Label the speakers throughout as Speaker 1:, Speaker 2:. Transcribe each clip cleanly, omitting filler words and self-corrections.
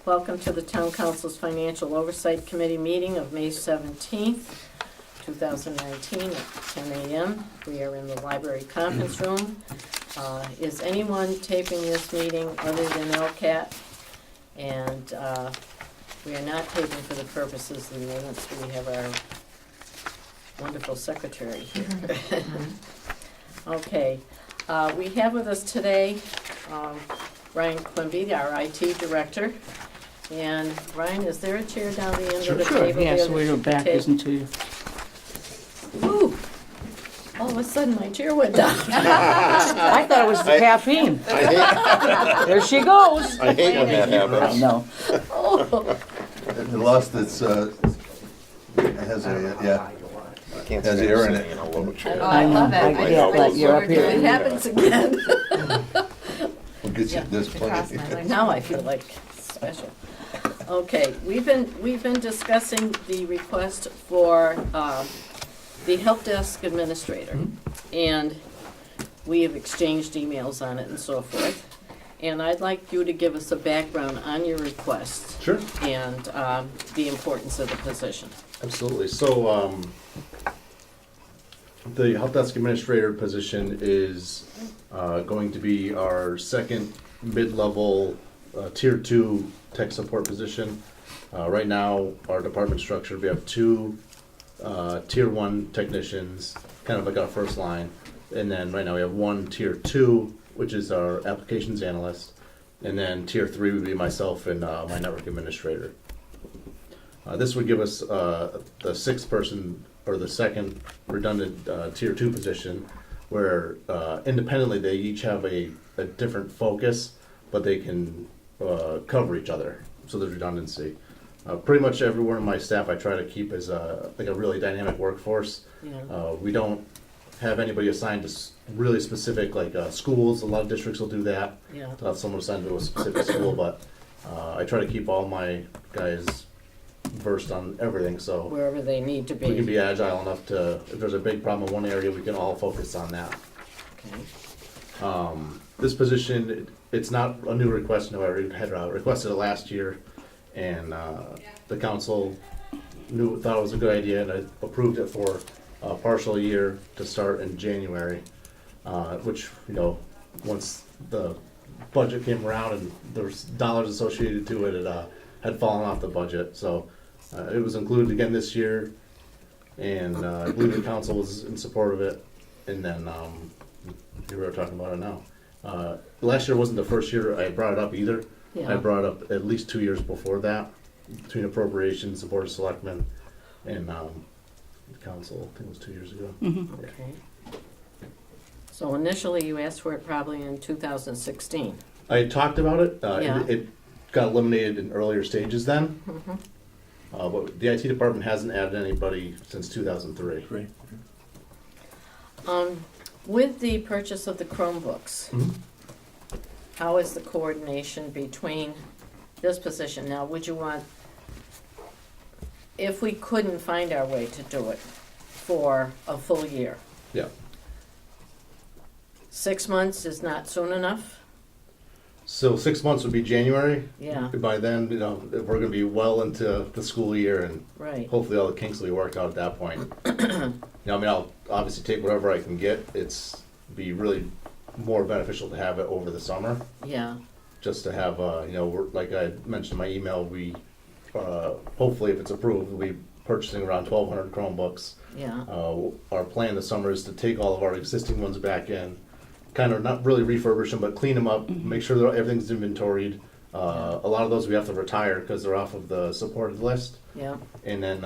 Speaker 1: Welcome to the Town Council's Financial Oversight Committee meeting of May 17th, 2019 at 10 a.m. We are in the library conference room. Is anyone taping this meeting other than LCAT? And we are not taping for the purposes of the minutes. We have our wonderful secretary here. Okay, we have with us today Ryan Quimby, our IT director. And Ryan, is there a chair down the end of the table?
Speaker 2: Yeah,
Speaker 1: there
Speaker 2: so
Speaker 1: that
Speaker 2: your
Speaker 1: you
Speaker 2: back
Speaker 1: can
Speaker 2: isn't to you.
Speaker 1: take? Ooh, all of a sudden my chair went down.
Speaker 2: I thought it was the caffeine. There she goes.
Speaker 3: I hate when that happens.
Speaker 2: No.
Speaker 1: Oh,
Speaker 4: It lost its, it has a, yeah,
Speaker 3: I can't
Speaker 4: Has
Speaker 3: stand
Speaker 4: air in
Speaker 3: sitting in a low chair.
Speaker 5: Oh, I love it.
Speaker 2: I get that you're up
Speaker 1: it
Speaker 2: here.
Speaker 1: happens again.
Speaker 4: we'll get you, there's
Speaker 5: Across
Speaker 4: plenty.
Speaker 5: my legs.
Speaker 1: Now I feel like special. Okay, we've been discussing the request for the help desk administrator, and we have exchanged emails on it and so forth. And I'd like you to give us a background on your request
Speaker 6: Sure,
Speaker 1: and the importance of the position.
Speaker 6: absolutely. So, the help desk administrator position is going to be our second mid-level tier 2 tech support position. Right now, our department structure, we have two tier 1 technicians, kind of like our first line. And then right now we have one tier 2, which is our applications analyst. And then tier 3 would be myself and my network administrator. This would give us the sixth person, or the second redundant tier 2 position, where independently they each have a different focus, but they can cover each other, so there's redundancy. Pretty much everyone in my staff I try to keep as like a really dynamic workforce.
Speaker 1: Yeah.
Speaker 6: We don't have anybody assigned to really specific like schools. A lot of districts will do that.
Speaker 1: Yeah.
Speaker 6: To have someone assigned to a specific school, but I try to keep all my guys versed on everything, so
Speaker 1: Wherever they need to
Speaker 6: we can
Speaker 1: be.
Speaker 6: be agile enough to, if there's a big problem in one area, we can all focus on that.
Speaker 1: Okay.
Speaker 6: This position, it's not a new request, no, I had requested it last year, and the council thought it was a good idea, and I approved it for a partial year to start in January, which, you know, once the budget came around and there was dollars associated to it, it had fallen off the budget, so it was included again this year, and I believe the council was in support of it, and then here we are talking about it now. Last year wasn't the first year I brought it up either.
Speaker 1: Yeah.
Speaker 6: I brought it up at least 2 years before that, between appropriations, the board of selectmen, and the council. I think it was 2 years ago.
Speaker 1: Okay. So initially you asked for it probably in 2016.
Speaker 6: I talked about it.
Speaker 1: Yeah.
Speaker 6: It got eliminated in earlier stages then,
Speaker 1: Mhm.
Speaker 6: but the IT department hasn't added anybody since 2003.
Speaker 4: Great.
Speaker 1: With the purchase of the Chromebooks, how is the coordination between this position? Now, would you want, if we couldn't find our way to do it for a full year,
Speaker 6: Yeah.
Speaker 1: 6 months is not soon enough?
Speaker 6: So 6 months would be January.
Speaker 1: Yeah,
Speaker 6: By then, you know, we're going to be well into the school year, and
Speaker 1: right.
Speaker 6: hopefully all the kinks will be worked out at that point. You know, I mean, I'll obviously take whatever I can get. It's be really more beneficial to have it over the summer,
Speaker 1: Yeah,
Speaker 6: just to have, you know, like I mentioned in my email, we hopefully, if it's approved, we'll be purchasing around 1,200 Chromebooks.
Speaker 1: yeah,
Speaker 6: Our plan this summer is to take all of our existing ones back in, kind of not really refurbish them, but clean them up, make sure that everything's inventoried. A lot of those we have to retire because they're off of the supported list,
Speaker 1: yeah,
Speaker 6: and then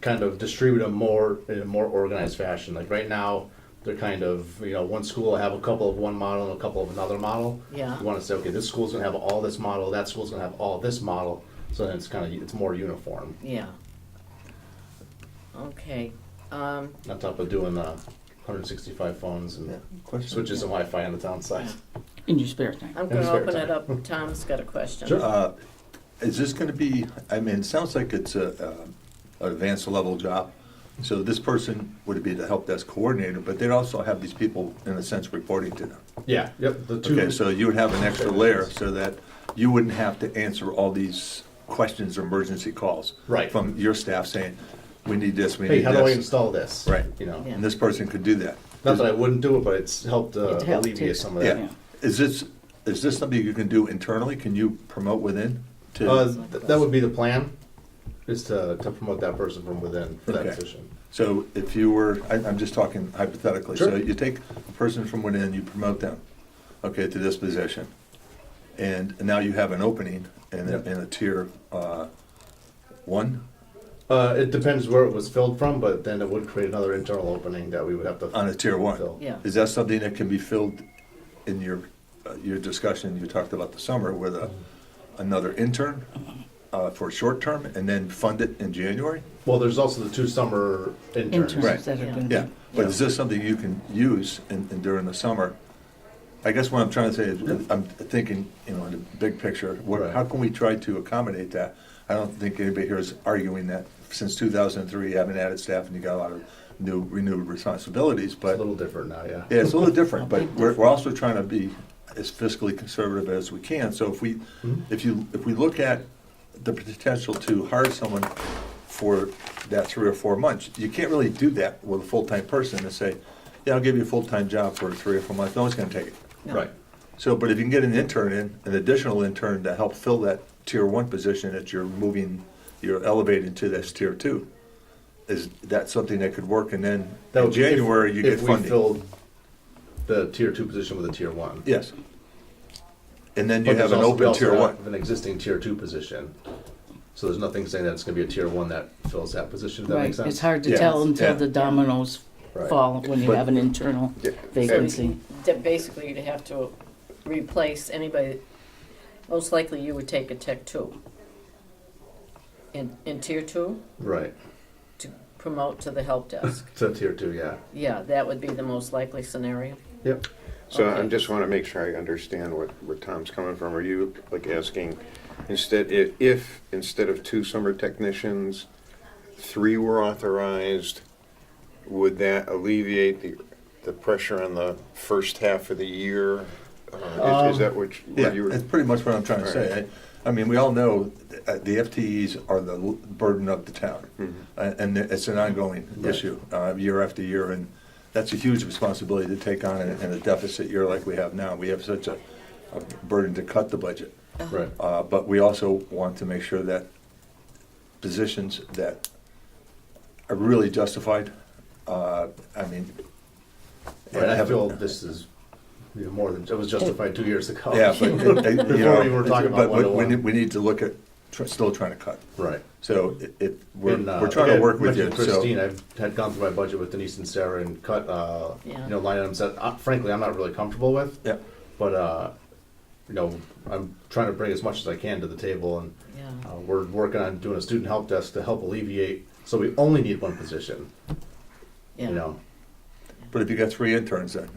Speaker 6: kind of distribute them more in a more organized fashion. Like right now, they're kind of, you know, one school will have a couple of one model and a couple of another model.
Speaker 1: yeah.
Speaker 6: You want to say, okay, this school's gonna have all this model, that school's gonna have all this model, so then it's kind of, it's more uniform.
Speaker 1: Yeah. Okay.
Speaker 6: On top of doing 165 phones and
Speaker 4: Question?
Speaker 6: switches and Wi-Fi on the town side.
Speaker 2: In your spare time.
Speaker 1: I'm
Speaker 6: In
Speaker 1: gonna
Speaker 6: spare
Speaker 1: open it
Speaker 6: time.
Speaker 1: up. Tom's got a question.
Speaker 6: Sure.
Speaker 4: Is this gonna be, I mean, it sounds like it's a advanced level job. So this person would be the help desk coordinator, but they'd also have these people, in a sense, reporting to them.
Speaker 6: Yeah, yep, the two.
Speaker 4: Okay, so you would have an extra layer so that you wouldn't have to answer all these questions or emergency calls.
Speaker 6: Right.
Speaker 4: From your staff saying, we need this, we
Speaker 6: Hey,
Speaker 4: need
Speaker 6: how do I
Speaker 4: this.
Speaker 6: install this?
Speaker 4: Right.
Speaker 6: You know,
Speaker 1: Yeah.
Speaker 4: And this person could do that.
Speaker 6: not that I wouldn't do it, but it's helped
Speaker 2: It helped
Speaker 6: alleviate
Speaker 2: too.
Speaker 6: some of that.
Speaker 4: Yeah. Is this something you can do internally? Can you promote within?
Speaker 6: That would be the plan, is to promote that person from within for that
Speaker 4: Okay.
Speaker 6: position.
Speaker 4: So if you were, I'm just talking hypothetically, so
Speaker 6: Sure.
Speaker 4: you take a person from within, you promote them, okay, to this position. And now you have an opening in
Speaker 6: Yep.
Speaker 4: a tier, 1
Speaker 6: It depends where it was filled from, but then it would create another internal opening that we would have to
Speaker 4: on a tier 1.
Speaker 6: fill.
Speaker 1: Yeah.
Speaker 4: Is that something that can be filled in your discussion, you talked about the summer with another intern for short term and then fund it in January?
Speaker 6: Well, there's also the 2 summer interns.
Speaker 2: Interns
Speaker 4: Right.
Speaker 2: that are
Speaker 1: Yeah.
Speaker 2: gonna
Speaker 4: Yeah,
Speaker 2: be.
Speaker 4: but is this something you can use during the summer? I guess what I'm trying to say is, I'm thinking, in the big picture,
Speaker 6: Right.
Speaker 4: how can we try to accommodate that? I don't think anybody here is arguing that since 2003, you haven't added staff and you got a lot of renewed responsibilities,
Speaker 6: It's a
Speaker 4: but,
Speaker 6: little different now, yeah.
Speaker 4: yeah, it's a little different, but we're also trying to be as fiscally conservative as we can. So if we look at the potential to hire someone for that 3 or 4 months, you can't really do that with a full-time person and say, yeah, I'll give you a full-time job for 3 or 4 months. No one's gonna take it.
Speaker 1: No.
Speaker 6: Right.
Speaker 4: So, but if you can get an intern in, an additional intern to help fill that tier 1 position that you're elevating to this tier 2, is that something that could work? And then
Speaker 6: That
Speaker 4: in
Speaker 6: would be if-
Speaker 4: January, you get
Speaker 6: If we
Speaker 4: funding.
Speaker 6: filled the tier 2 position with a tier 1.
Speaker 4: Yes. And then you
Speaker 6: But
Speaker 4: have
Speaker 6: there's
Speaker 4: an
Speaker 6: also- we
Speaker 4: open
Speaker 6: also
Speaker 4: tier 1.
Speaker 6: have an existing tier 2 position. So there's nothing saying that it's gonna be a tier 1 that fills that position, if that
Speaker 2: Right,
Speaker 6: makes sense?
Speaker 2: it's hard to
Speaker 4: Yeah.
Speaker 2: tell
Speaker 4: Yeah.
Speaker 2: until the dominoes
Speaker 6: Right.
Speaker 2: fall when you
Speaker 4: But-
Speaker 2: have an internal
Speaker 3: Yeah.
Speaker 2: vacancy.
Speaker 1: Basically, you'd have to replace anybody, most likely you would take a tech 2. In tier 2,
Speaker 6: Right,
Speaker 1: to promote to the help desk.
Speaker 6: so tier 2, yeah.
Speaker 1: Yeah, that would be the most likely scenario.
Speaker 6: Yep.
Speaker 3: So
Speaker 1: Okay.
Speaker 3: I just want to make sure I understand where Tom's coming from. Are you like asking, if instead of 2 summer technicians, 3 were authorized, would that alleviate the pressure on the first half of the year? Is that what
Speaker 4: Yeah,
Speaker 3: you were?
Speaker 4: that's pretty much what I'm trying to say. I mean, we all know the FTEs are the burden of the town. And it's an ongoing
Speaker 6: Right.
Speaker 4: issue, year after year, and that's a huge responsibility to take on in a deficit year like we have now. We have such a burden to cut the budget.
Speaker 6: Right.
Speaker 4: But we also want to make sure that positions that are really justified, I mean.
Speaker 6: Right, I
Speaker 4: have-
Speaker 6: feel this is more than, it was justified 2 years ago.
Speaker 4: Yeah, but,
Speaker 6: Before
Speaker 4: you know,
Speaker 6: we were talking about
Speaker 4: but we
Speaker 6: one-to-one.
Speaker 4: need, we need to look at, still trying to cut.
Speaker 6: Right.
Speaker 4: So we're
Speaker 6: And,
Speaker 4: trying to
Speaker 6: like I
Speaker 4: work with you,
Speaker 6: mentioned
Speaker 4: so.
Speaker 6: Christine, I've had gone through my budget with Denise and Sarah and cut,
Speaker 1: Yeah.
Speaker 6: line items that frankly I'm not really comfortable with.
Speaker 4: Yeah,
Speaker 6: But, I'm trying to bring as much as I can to the table, and
Speaker 1: Yeah.
Speaker 6: we're working on doing a student help desk to help alleviate, so we only need 1 position,
Speaker 1: Yeah.
Speaker 6: you know?
Speaker 4: but if you got 3 interns then,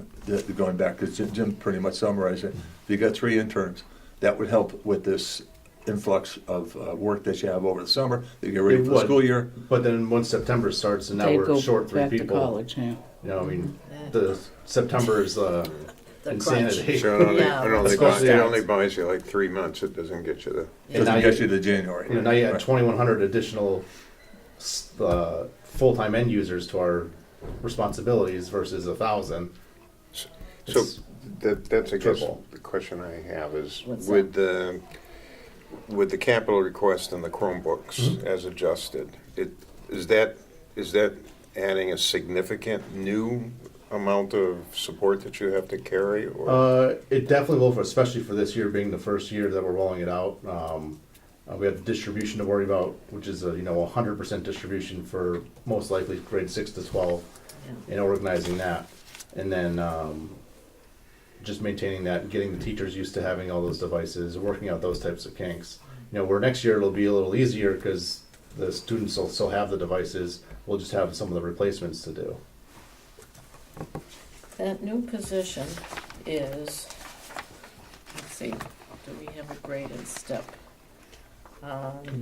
Speaker 4: going back, because Jim pretty much summarized it, if you got 3 interns, that would help with this influx of work that you have over the summer, you get ready
Speaker 6: It
Speaker 4: for the
Speaker 6: would.
Speaker 4: school year.
Speaker 6: But then once September starts and now
Speaker 2: They
Speaker 6: we're
Speaker 2: go
Speaker 6: short 3
Speaker 2: back to
Speaker 6: people,
Speaker 2: college, yeah.
Speaker 6: you know, I mean,
Speaker 1: Yeah.
Speaker 6: the September is
Speaker 1: The
Speaker 6: insanity.
Speaker 1: crunch.
Speaker 3: So it only,
Speaker 1: Yeah,
Speaker 6: especially
Speaker 3: it
Speaker 6: now-
Speaker 3: only buys you like 3 months. It doesn't get you the.
Speaker 6: And now
Speaker 4: Doesn't get you to January.
Speaker 6: You know, now you add
Speaker 4: Right.
Speaker 6: 2,100 additional full-time end users to our responsibilities versus 1,000.
Speaker 3: So
Speaker 6: It's-
Speaker 3: that's I guess
Speaker 6: triple.
Speaker 3: the question I have is
Speaker 1: What's
Speaker 3: with the capital request and the Chromebooks
Speaker 6: Mhm.
Speaker 3: as adjusted. Is that adding a significant new amount of support that you have to carry, or?
Speaker 6: It definitely will, especially for this year being the first year that we're rolling it out. We have the distribution to worry about, which is 100% distribution for most likely grade 6 to 12,
Speaker 1: Yeah.
Speaker 6: and organizing that, and then just maintaining that, and getting the teachers used to having all those devices, working out those types of kinks. Where next year it'll be a little easier because the students will still have the devices. We'll just have some of the replacements to do.
Speaker 1: That new position is, let's see, do we have a grade and step?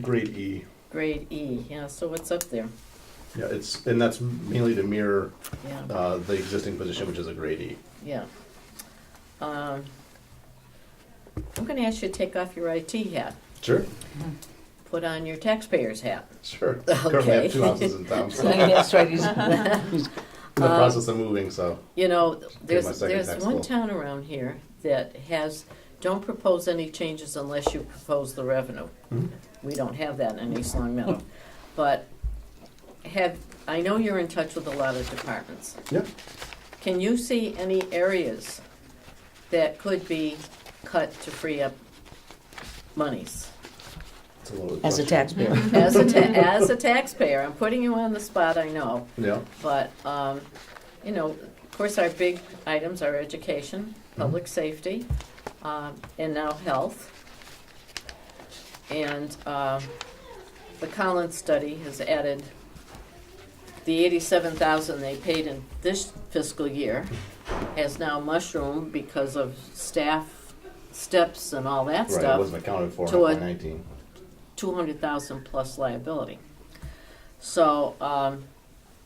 Speaker 6: Grade E.
Speaker 1: Grade E, yeah, so what's up there?
Speaker 6: Yeah, and that's mainly to mirror
Speaker 1: Yeah,
Speaker 6: the existing position, which is a grade E.
Speaker 1: yeah. I'm gonna ask you to take off your IT hat,
Speaker 6: Sure,
Speaker 1: put on your taxpayer's hat.
Speaker 6: sure. Currently I
Speaker 1: Okay.
Speaker 6: have 2 houses in town, so
Speaker 2: That's right, he's
Speaker 6: in the process of moving, so.
Speaker 1: You know,
Speaker 6: my second
Speaker 1: there's
Speaker 6: tax
Speaker 1: one
Speaker 6: bill.
Speaker 1: town around here that has, don't propose any changes unless you propose the revenue.
Speaker 6: Mhm.
Speaker 1: We don't have that in East Long Meadow. But I know you're in touch with a lot of departments.
Speaker 6: Yeah.
Speaker 1: Can you see any areas that could be cut to free up monies?
Speaker 6: It's a loaded
Speaker 2: as a
Speaker 6: question.
Speaker 2: taxpayer.
Speaker 1: As a taxpayer, I'm putting you on the spot, I know.
Speaker 6: Yeah,
Speaker 1: But, you know, of course, our big items are education, public safety, and now health. And the Collins study has added the $87,000 they paid in this fiscal year has now mushroomed because of staff steps and all that
Speaker 6: right, it
Speaker 1: stuff.
Speaker 6: wasn't accounted for in
Speaker 1: to a-
Speaker 6: FY19.
Speaker 1: 200,000 plus liability. So,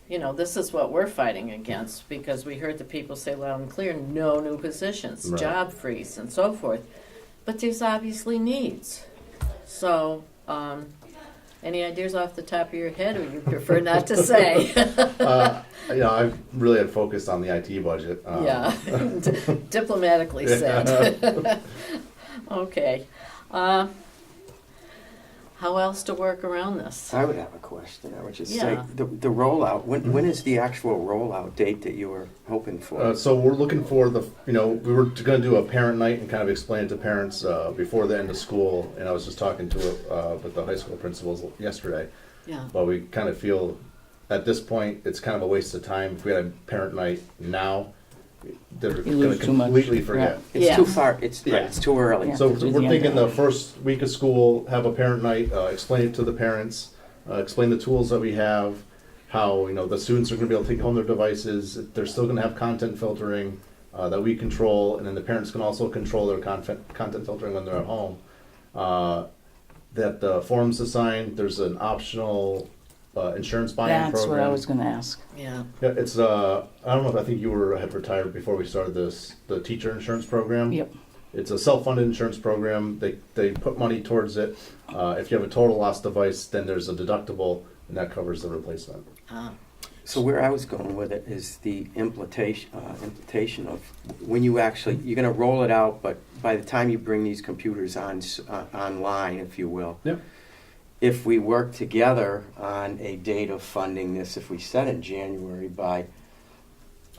Speaker 1: you know, this is what we're fighting against, because we heard the people say loud and clear, no new positions,
Speaker 6: Right.
Speaker 1: job freeze, and so forth. But there's obviously needs. So, any ideas off the top of your head, or you prefer not to say?
Speaker 6: You know, I really had focused on the IT budget.
Speaker 1: Yeah, diplomatically said. Okay. How else to work around this?
Speaker 5: I would have a question. I would just
Speaker 1: Yeah.
Speaker 5: say, the rollout, when is the actual rollout date that you were hoping for?
Speaker 6: So we're looking for we were going to do a parent night and kind of explain it to parents before the end of school. And I was just talking to with the high school principals yesterday.
Speaker 1: Yeah,
Speaker 6: But we kind of feel at this point it's kind of a waste of time. If we had a parent night now, they're
Speaker 2: You
Speaker 6: going
Speaker 2: lose
Speaker 6: to
Speaker 2: too much.
Speaker 6: completely forget.
Speaker 5: It's
Speaker 1: Yeah.
Speaker 5: too far, it's
Speaker 6: Yeah.
Speaker 5: too early.
Speaker 2: Yeah.
Speaker 6: So
Speaker 2: through
Speaker 6: we're
Speaker 2: the
Speaker 6: thinking
Speaker 2: end.
Speaker 6: the first week of school, have a parent night, explain it to the parents, explain the tools that we have, how the students are going to be able to take home their devices. They're still going to have content filtering that we control, and then the parents can also control their content filtering when they're at home. That the forms assigned, there's an optional insurance buy-in
Speaker 2: That's
Speaker 6: program.
Speaker 2: what I was gonna ask.
Speaker 1: yeah.
Speaker 6: Yeah, it's I don't know if I think you had retired before we started the teacher insurance program.
Speaker 2: Yep.
Speaker 6: It's a self-funded insurance program. They put money towards it. If you have a total loss device, then there's a deductible, and that covers the replacement.
Speaker 5: So where I was going with it is the implication of when you actually, you're gonna roll it out, but by the time you bring these computers online, if you will.
Speaker 6: Yep.
Speaker 5: If we work together on a date of funding this, if we set in January by,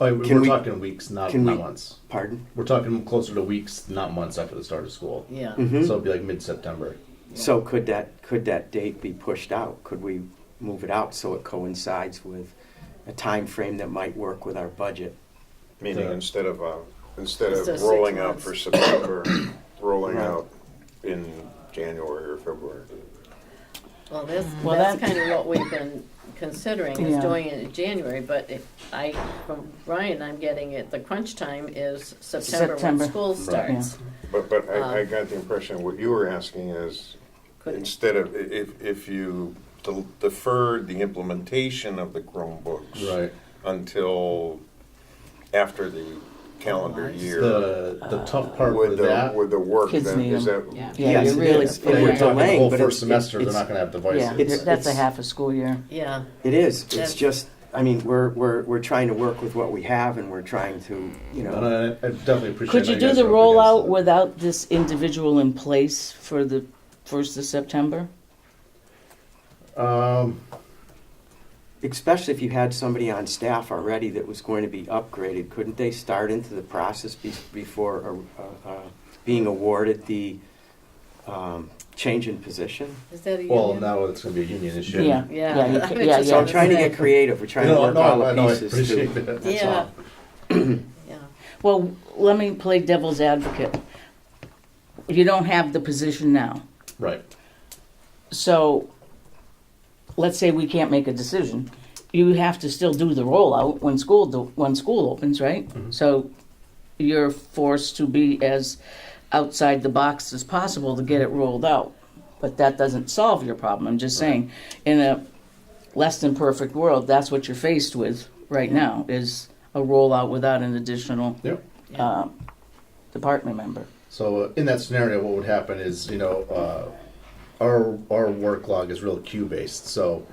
Speaker 6: Oh,
Speaker 5: Can
Speaker 6: we're
Speaker 5: we-
Speaker 6: talking weeks, not
Speaker 5: can we-
Speaker 6: months.
Speaker 5: pardon?
Speaker 6: We're talking closer to weeks, not months after the start of school.
Speaker 1: Yeah.
Speaker 5: Mhm.
Speaker 6: So it'd be like mid-September.
Speaker 5: So could that date be pushed out? Could we move it out so it coincides with a time frame that might work with our budget?
Speaker 3: Meaning
Speaker 6: The-
Speaker 3: instead of
Speaker 1: Instead of 6
Speaker 3: rolling out
Speaker 1: months.
Speaker 3: for September, rolling
Speaker 5: Right.
Speaker 3: out in January or February.
Speaker 1: Well, that's
Speaker 2: Well,
Speaker 1: kind of what we've been considering, is
Speaker 2: Yeah.
Speaker 1: doing it in January, but from Brian, I'm getting it, the crunch time is September when
Speaker 2: September.
Speaker 1: school starts.
Speaker 3: But I got the impression what you were asking is,
Speaker 1: Could-
Speaker 3: instead of, if you deferred the implementation of the Chromebooks
Speaker 6: Right.
Speaker 3: until after the calendar
Speaker 1: I see.
Speaker 3: year,
Speaker 6: The tough part
Speaker 3: would
Speaker 6: with that.
Speaker 3: the work
Speaker 2: Kids
Speaker 3: then,
Speaker 2: need
Speaker 3: is that?
Speaker 2: them.
Speaker 1: Yeah.
Speaker 2: Yeah,
Speaker 5: Yes,
Speaker 2: you
Speaker 5: it
Speaker 2: really.
Speaker 5: is.
Speaker 6: If
Speaker 5: And
Speaker 6: we're
Speaker 5: we're
Speaker 6: talking the
Speaker 5: delaying,
Speaker 6: whole
Speaker 5: but
Speaker 6: first
Speaker 5: it's-
Speaker 6: semester, they're
Speaker 5: it's-
Speaker 6: not going to have devices.
Speaker 2: Yeah,
Speaker 5: It's-
Speaker 2: that's a half a school year.
Speaker 1: Yeah,
Speaker 5: It is.
Speaker 1: That's-
Speaker 5: It's just, I mean, we're trying to work with what we have, and we're trying to,
Speaker 6: And I definitely appreciate.
Speaker 2: Could you
Speaker 6: that
Speaker 2: do
Speaker 6: guys
Speaker 2: the
Speaker 6: are up
Speaker 2: rollout
Speaker 6: against it.
Speaker 2: without this individual in place for the 1st of September?
Speaker 5: especially if you had somebody on staff already that was going to be upgraded, couldn't they start into the process before being awarded the change in position?
Speaker 1: is that a
Speaker 6: Well,
Speaker 1: union?
Speaker 6: now it's going to be a union issue.
Speaker 2: Yeah,
Speaker 1: Yeah.
Speaker 2: yeah, you
Speaker 1: I
Speaker 2: can-
Speaker 1: was
Speaker 2: yeah,
Speaker 1: just
Speaker 5: So I'm
Speaker 2: yeah.
Speaker 5: trying to get creative. We're trying to work all the
Speaker 6: I
Speaker 5: pieces
Speaker 6: appreciate
Speaker 5: to.
Speaker 6: that.
Speaker 5: That's
Speaker 1: Yeah.
Speaker 5: all.
Speaker 1: Yeah,
Speaker 2: Well, let me play devil's advocate. You don't have the position now.
Speaker 6: Right.
Speaker 2: So, let's say we can't make a decision. You have to still do the rollout when school opens, right?
Speaker 6: Mhm.
Speaker 2: So, you're forced to be as outside the box as possible to get it rolled out. But that doesn't solve your problem. I'm just saying, in a less than perfect world, that's what you're faced with right now, is a rollout without an additional
Speaker 6: Yep.
Speaker 1: yeah.
Speaker 2: department member.
Speaker 6: So in that scenario, what would happen is, our work log is real queue based. So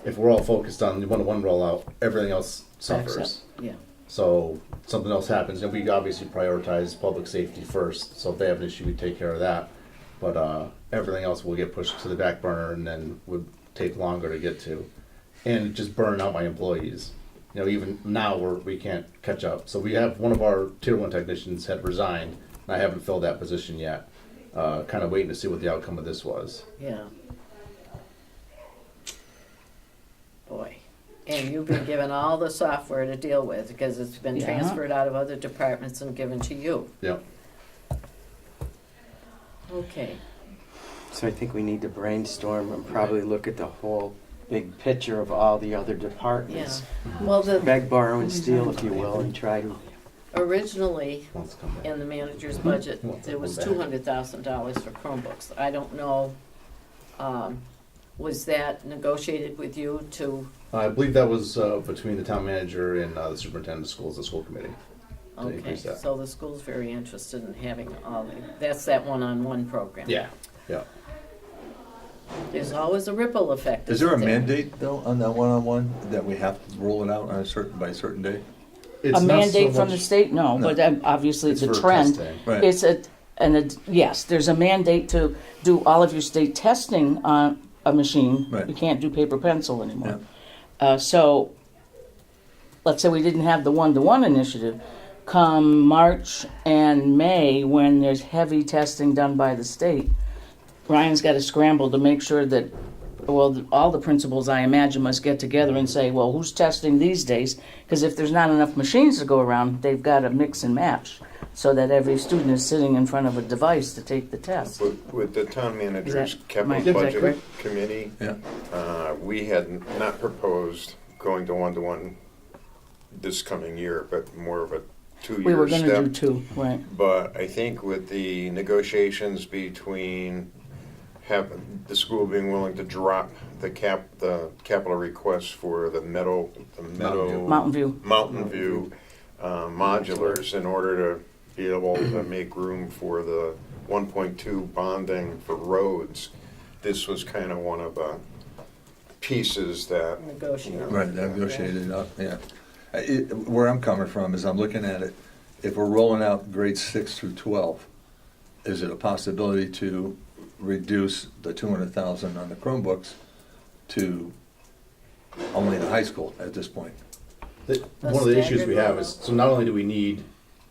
Speaker 6: if we're all focused on the one-to-one rollout, everything else
Speaker 2: Backs
Speaker 6: suffers.
Speaker 2: up. Yeah.
Speaker 6: So something else happens, and we obviously prioritize public safety first. So if they have an issue, we take care of that. But everything else will get pushed to the back burner, and then would take longer to get to, and just burn out my employees. Even now we can't catch up. So we have one of our tier 1 technicians had resigned, and I haven't filled that position yet. Kind of waiting to see what the outcome of this was.
Speaker 1: Yeah. Boy. And you've been given all the software to deal with because it's been
Speaker 2: Yeah.
Speaker 1: transferred out of other departments and given to you.
Speaker 6: Yep.
Speaker 1: Okay.
Speaker 5: So I think we need to brainstorm and probably look at the whole big picture of all the other
Speaker 1: Yeah.
Speaker 5: departments.
Speaker 1: Well,
Speaker 5: Beg, borrow, and steal, if you will, and try to.
Speaker 1: originally,
Speaker 6: Wants to come back.
Speaker 1: in the manager's budget,
Speaker 6: Wants to
Speaker 1: there was
Speaker 6: come back.
Speaker 1: $200,000 for Chromebooks. I don't know, was that negotiated with you to,
Speaker 6: I believe that was between the town manager and the superintendent of schools, the school committee. To
Speaker 1: okay,
Speaker 6: increase that.
Speaker 1: so the school's very interested in having that's that one-on-one program.
Speaker 6: Yeah.
Speaker 1: There's always a ripple effect.
Speaker 4: Is there a
Speaker 1: isn't
Speaker 4: mandate though on that one-on-one that we have to roll it out on by a certain day?
Speaker 6: It's
Speaker 2: A
Speaker 6: not
Speaker 2: mandate
Speaker 6: so
Speaker 2: from the
Speaker 6: much-
Speaker 2: state? No,
Speaker 4: No.
Speaker 2: but obviously it's a
Speaker 6: for
Speaker 2: trend.
Speaker 6: testing.
Speaker 4: Right.
Speaker 2: It's yes, there's a mandate to do all of your state testing on a machine.
Speaker 4: Right.
Speaker 2: You can't do paper pencil anymore. So, let's say we didn't have the one-to-one initiative. Come March and May, when there's heavy testing done by the state, Ryan's got to scramble to make sure that, well, all the principals, I imagine, must get together and say, well, who's testing these days? Because if there's not enough machines to go around, they've got to mix and match so that every student is sitting in front of a device to take the test.
Speaker 3: With the town manager's
Speaker 2: Is that-
Speaker 3: capital
Speaker 2: is that
Speaker 3: budget
Speaker 2: correct?
Speaker 3: committee,
Speaker 4: Yeah.
Speaker 3: we had not proposed going to one-to-one this coming year, but more of a two-year
Speaker 2: We were going to
Speaker 3: step.
Speaker 2: do two, right?
Speaker 3: But I think with the negotiations between the school being willing to drop the capital requests for the
Speaker 2: Mountain View.
Speaker 3: Mountain View modulars in order to be able to make room for the 1.2 bonding for roads. This was kind of one of the pieces that,
Speaker 1: Negotiated.
Speaker 4: Right, negotiated up, yeah. Where I'm coming from is I'm looking at it, if we're rolling out grades 6 through 12, is it a possibility to reduce the 200,000 on the Chromebooks to only the high school at this point?
Speaker 6: One of the issues we
Speaker 1: staggered
Speaker 6: have
Speaker 1: rollout.
Speaker 6: is, so not only do we need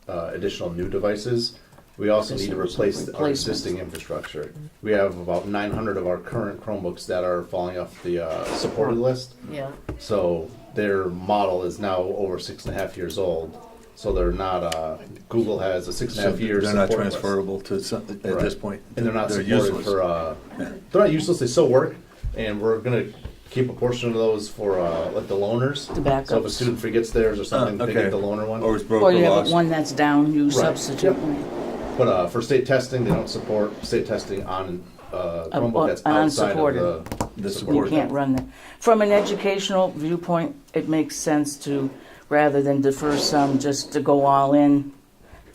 Speaker 6: additional new devices, we also need to replace our
Speaker 2: Replacement.
Speaker 6: existing infrastructure. We have about 900 of our current Chromebooks that are falling off the supported list.
Speaker 1: Yeah,
Speaker 6: So their model is now over 6.5 years old. So they're not, Google has a 6.5 years
Speaker 4: They're not
Speaker 6: support list.
Speaker 4: transferable to some, at this
Speaker 6: Right.
Speaker 4: point?
Speaker 6: And they're not supported
Speaker 4: useless.
Speaker 6: for, they're not useless, they still work. And we're gonna keep a portion of those for like the loaners.
Speaker 2: The backups.
Speaker 6: So if a student forgets theirs or something, they
Speaker 4: okay.
Speaker 6: get the loaner one.
Speaker 4: Or it's broke
Speaker 2: Or
Speaker 4: or
Speaker 2: you have
Speaker 4: lost?
Speaker 2: one that's down, you
Speaker 6: Right.
Speaker 2: substitute.
Speaker 6: But for state testing, they don't support state testing on Chromebook that's outside of
Speaker 2: unsupported.
Speaker 6: the
Speaker 4: The
Speaker 6: support.
Speaker 4: support.
Speaker 2: You can't run that. From an educational viewpoint, it makes sense to, rather than defer some, just to go all in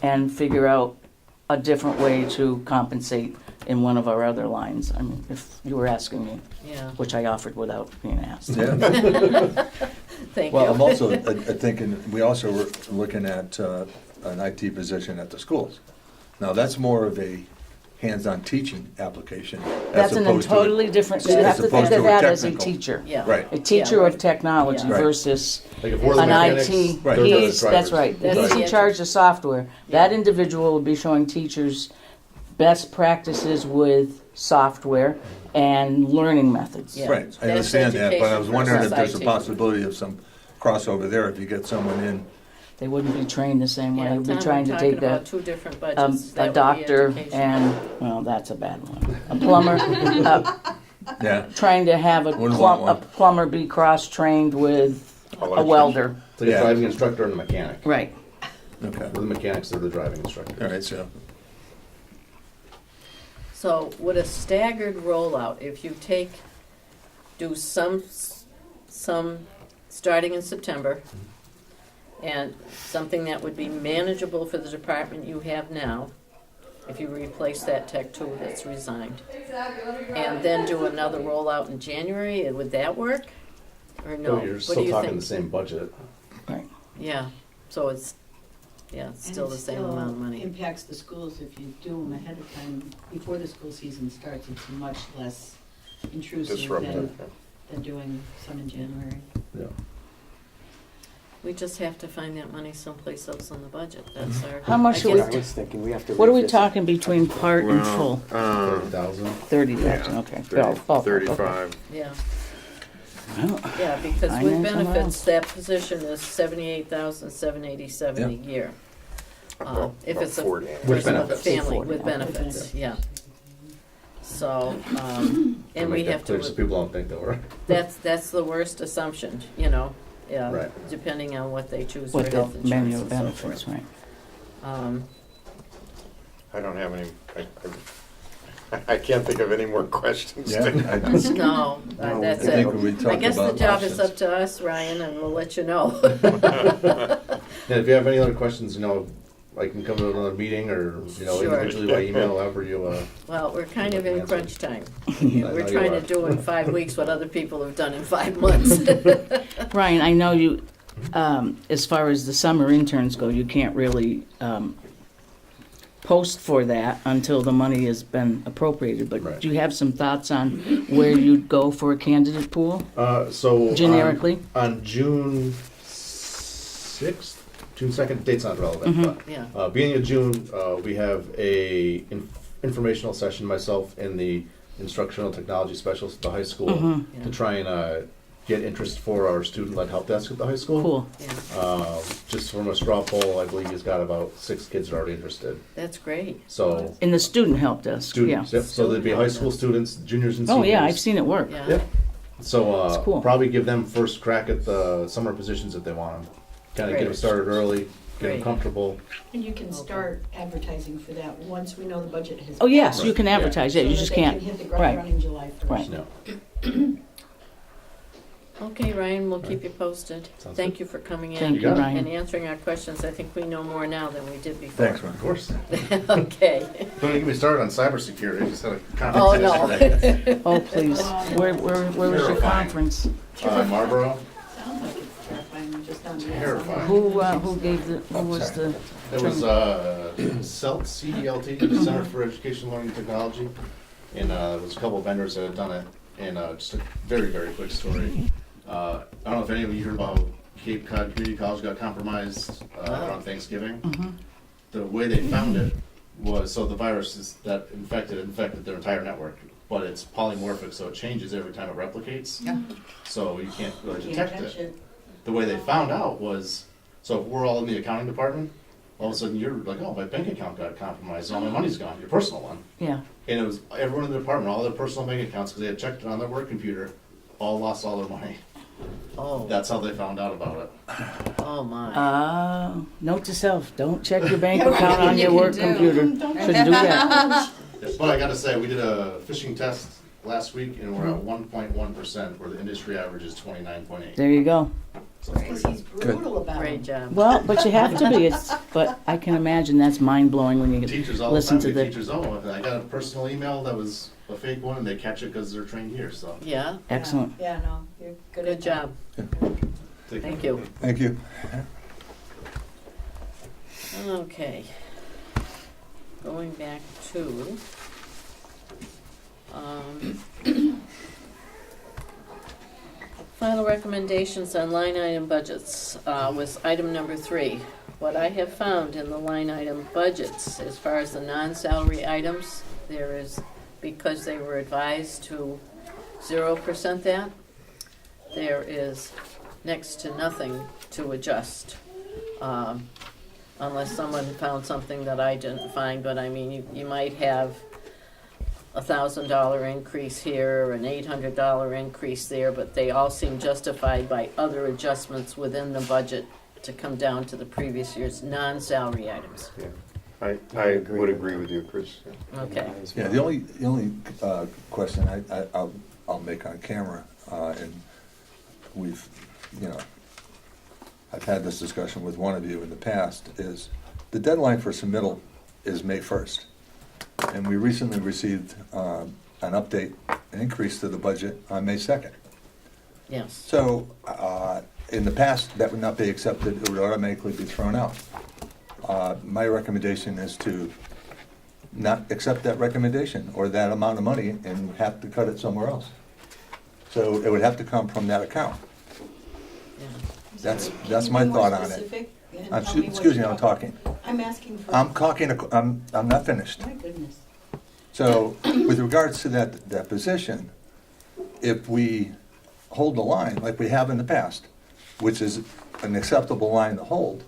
Speaker 2: and figure out a different way to compensate in one of our other lines. I mean, if you were asking me,
Speaker 1: yeah,
Speaker 2: which I offered without being asked.
Speaker 4: Yeah.
Speaker 1: thank
Speaker 4: Well, I'm
Speaker 1: you.
Speaker 4: also thinking, we also were looking at an IT position at the schools. Now, that's more of a hands-on teaching application.
Speaker 2: That's
Speaker 4: as
Speaker 2: an
Speaker 4: opposed to-
Speaker 2: totally different, you
Speaker 1: As
Speaker 2: have to think
Speaker 4: opposed
Speaker 2: of
Speaker 4: to a
Speaker 2: that as a
Speaker 4: technical.
Speaker 2: teacher.
Speaker 1: Yeah.
Speaker 4: Right.
Speaker 2: A teacher
Speaker 1: Yeah,
Speaker 2: of
Speaker 1: right.
Speaker 2: technology
Speaker 1: Yeah.
Speaker 4: Right.
Speaker 2: versus
Speaker 6: Like if we're the
Speaker 2: an
Speaker 6: mechanics,
Speaker 2: IT,
Speaker 4: Right.
Speaker 6: they're the
Speaker 2: that's
Speaker 6: drivers.
Speaker 2: right.
Speaker 1: That's
Speaker 2: He's
Speaker 1: the
Speaker 2: in charge of software.
Speaker 1: Yeah.
Speaker 2: That individual will be showing teachers best practices with software and learning methods.
Speaker 1: Yeah.
Speaker 4: Right, I
Speaker 1: That's
Speaker 4: understand that, but I was
Speaker 1: education
Speaker 4: wondering if
Speaker 1: versus
Speaker 4: there's a
Speaker 1: IT.
Speaker 4: possibility of some crossover there, if you get someone in.
Speaker 2: They wouldn't be trained the same way.
Speaker 1: Yeah,
Speaker 2: They'd be
Speaker 1: Tom,
Speaker 2: trying
Speaker 1: we're
Speaker 2: to take
Speaker 1: talking about
Speaker 2: that.
Speaker 1: two different budgets. That
Speaker 2: A
Speaker 1: would be
Speaker 2: doctor
Speaker 1: education.
Speaker 2: and, well, that's a bad one. A plumber,
Speaker 4: Yeah,
Speaker 2: trying to have
Speaker 4: Wouldn't want
Speaker 2: a
Speaker 4: one.
Speaker 2: plumber be cross-trained with a
Speaker 3: Electrician.
Speaker 2: welder.
Speaker 6: It's like
Speaker 4: Yeah.
Speaker 6: a driving instructor and a mechanic.
Speaker 2: Right.
Speaker 4: okay,
Speaker 6: With the mechanics, they're the driving instructor.
Speaker 4: all right, so,
Speaker 1: So with a staggered rollout, if you do some starting in September, and something that would be manageable for the department you have now, if you replace that Tech 2 that's resigned. And then do another rollout in January, would that work? Or no?
Speaker 6: But you're
Speaker 1: What do
Speaker 6: still
Speaker 1: you
Speaker 6: talking
Speaker 1: think?
Speaker 6: the same budget.
Speaker 2: Right.
Speaker 1: Yeah, so it's still the same amount of money.
Speaker 7: Impacts the schools if you do them ahead of time, before the school season starts, it's much less intrusive
Speaker 3: Disruptive.
Speaker 7: than doing some in January.
Speaker 6: Yeah.
Speaker 1: We just have to find that money someplace else on the budget, that's our.
Speaker 2: How much
Speaker 1: I
Speaker 2: are we-
Speaker 1: guess-
Speaker 5: I was thinking we have to.
Speaker 2: What are we
Speaker 5: revisit.
Speaker 2: talking between part and full?
Speaker 6: 30,000.
Speaker 2: 30,000,
Speaker 3: Yeah,
Speaker 2: okay.
Speaker 3: 30,
Speaker 2: Ballpark, okay.
Speaker 3: 35.
Speaker 1: Yeah,
Speaker 2: Well,
Speaker 1: yeah, because
Speaker 2: Find
Speaker 1: with
Speaker 2: them somewhere
Speaker 1: benefits, that position is 78,787 a year. If
Speaker 3: About
Speaker 1: it's a
Speaker 3: 40.
Speaker 6: With
Speaker 1: person with a
Speaker 6: benefits.
Speaker 1: family,
Speaker 2: 40,
Speaker 1: with
Speaker 2: okay.
Speaker 1: benefits, yeah. So, and we
Speaker 6: Make that
Speaker 1: have
Speaker 6: clear so
Speaker 1: to,
Speaker 6: people don't think that we're.
Speaker 1: that's the worst assumption, you know,
Speaker 6: Right.
Speaker 1: depending on what they choose for
Speaker 2: with
Speaker 1: health
Speaker 2: the menu
Speaker 1: insurance
Speaker 2: of
Speaker 1: and so
Speaker 2: benefits,
Speaker 1: forth.
Speaker 2: right.
Speaker 3: I don't have any, I can't think of any more questions.
Speaker 4: Yeah.
Speaker 1: No,
Speaker 5: No,
Speaker 1: that's
Speaker 4: I think
Speaker 1: it.
Speaker 4: when we
Speaker 1: I
Speaker 4: talked
Speaker 1: guess the
Speaker 4: about
Speaker 1: job is
Speaker 4: options-
Speaker 1: up to us, Ryan, and we'll let you know.
Speaker 6: And if you have any other questions, I can come to another meeting or,
Speaker 1: Sure.
Speaker 6: individually by email, however you,
Speaker 1: Well, we're kind of in crunch time.
Speaker 6: I know
Speaker 1: We're
Speaker 6: you
Speaker 1: trying
Speaker 6: are.
Speaker 1: to do in 5 weeks what other people have done in 5 months.
Speaker 2: Ryan, I know you, as far as the summer interns go, you can't really post for that until the money has been appropriated, but
Speaker 6: Right.
Speaker 2: do you have some thoughts on where you'd go for a candidate pool,
Speaker 6: So.
Speaker 2: generically?
Speaker 6: On June 6th, June 2nd, date's not relevant,
Speaker 2: Mhm.
Speaker 6: but
Speaker 1: Yeah,
Speaker 6: beginning of June, we have a informational session, myself and the instructional technology specialist at the high school,
Speaker 2: Mhm.
Speaker 6: to try and get interest for our student-led help desk at the high school.
Speaker 2: Cool.
Speaker 1: yeah,
Speaker 6: Just from a straw poll, I believe he's got about 6 kids that are already interested.
Speaker 1: that's great.
Speaker 6: So,
Speaker 2: In the student help desk, yeah.
Speaker 6: students, yep, so there'd be high school students, juniors and
Speaker 2: Oh,
Speaker 6: seniors.
Speaker 2: yeah, I've seen it work.
Speaker 1: Yeah,
Speaker 6: Yep. So,
Speaker 2: That's cool.
Speaker 6: probably give them first crack at the summer positions if they want them. Kind of get them
Speaker 1: Great.
Speaker 6: started early, get them
Speaker 1: Great.
Speaker 6: comfortable.
Speaker 7: And you can start advertising for that once we know the budget has.
Speaker 2: Oh, yes, you
Speaker 6: Right.
Speaker 2: can
Speaker 6: Yeah.
Speaker 2: advertise, yeah, you just can't.
Speaker 7: So that they can hit the
Speaker 2: right.
Speaker 7: ground running July 1st.
Speaker 2: Right.
Speaker 6: No.
Speaker 1: okay, Ryan, we'll keep you posted.
Speaker 6: Sounds
Speaker 1: Thank you for coming in.
Speaker 2: Thank
Speaker 6: You
Speaker 2: you,
Speaker 6: got it.
Speaker 2: Ryan.
Speaker 1: And answering our questions. I think we know more now than we did before.
Speaker 4: Thanks, Ron.
Speaker 6: Of course.
Speaker 1: Okay.
Speaker 6: Don't get me started on cybersecurity. I just had a
Speaker 1: Oh,
Speaker 6: conference
Speaker 1: no.
Speaker 6: yesterday.
Speaker 2: Oh, please. Where was your
Speaker 6: Terrifying.
Speaker 2: conference?
Speaker 6: Marlboro.
Speaker 7: Sounds like it's terrifying, just on the.
Speaker 6: Terrifying.
Speaker 2: Who was the?
Speaker 6: It was CELT, CELT, Center for Education, Learning, and Technology, and there was a couple of vendors that had done it. And just a very, very quick story. I don't know if any of you heard about Cape Cod Community College got compromised around Thanksgiving.
Speaker 2: Mhm.
Speaker 6: The way they found it was, so the virus is that infected their entire network, but it's polymorphic, so it changes every time it replicates.
Speaker 7: Yeah.
Speaker 6: So you can't really
Speaker 7: Can't
Speaker 6: detect
Speaker 7: catch
Speaker 6: it.
Speaker 7: it.
Speaker 6: The way they found out was, so if we're all in the accounting department, all of a sudden you're like, oh, my bank account got compromised, all my money's gone, your personal one.
Speaker 2: Yeah.
Speaker 6: And it was everyone in the department, all their personal bank accounts, because they had checked it on their work computer, all lost all their money.
Speaker 1: Oh,
Speaker 6: That's how they found out about it.
Speaker 1: oh my.
Speaker 2: Note to self, don't check your bank account on your work computer. Shouldn't do that.
Speaker 6: But I gotta say, we did a phishing test last week, and we're at 1.1%, where the industry average is 29.8.
Speaker 2: There you go.
Speaker 6: So it's
Speaker 7: Because
Speaker 6: pretty
Speaker 7: he's
Speaker 6: good.
Speaker 7: brutal about
Speaker 1: Great
Speaker 7: it.
Speaker 1: job.
Speaker 2: Well, but you have to be, but I can imagine that's mind-blowing when you
Speaker 6: Teachers all
Speaker 2: listen
Speaker 6: the
Speaker 2: to
Speaker 6: time, the
Speaker 2: the,
Speaker 6: teachers, oh, I got a personal email that was a fake one, and they catch it because they're trained here, so.
Speaker 1: Yeah,
Speaker 2: excellent.
Speaker 7: Yeah, no, you're good
Speaker 1: good
Speaker 7: at
Speaker 1: job. Thank you.
Speaker 4: Thank you.
Speaker 1: Okay. Going back to, final recommendations on line item budgets was item number 3. What I have found in the line item budgets, as far as the non-salary items, there is, because they were advised to 0% that, there is next to nothing to adjust. Unless someone found something that I didn't find, but I mean, you might have $1,000 increase here, an $800 increase there, but they all seem justified by other adjustments within the budget to come down to the previous year's non-salary items.
Speaker 3: Yeah, I would agree with you, Chris.
Speaker 1: Okay.
Speaker 4: Yeah, the only question I'll make on camera, and we've, I've had this discussion with one of you in the past, is the deadline for submittal is May 1st. And we recently received an update, an increase to the budget on May 2nd.
Speaker 1: Yes.
Speaker 4: So, in the past, that would not be accepted, it would automatically be thrown out. My recommendation is to not accept that recommendation or that amount of money and have to cut it somewhere else. So it would have to come from that account.
Speaker 1: Yeah.
Speaker 4: That's my thought on it. Excuse me, I'm talking.
Speaker 7: I'm asking for.
Speaker 4: I'm talking, I'm not finished.
Speaker 7: My goodness.
Speaker 4: So, with regards to that position, if we hold the line like we have in the past, which is an acceptable line to hold,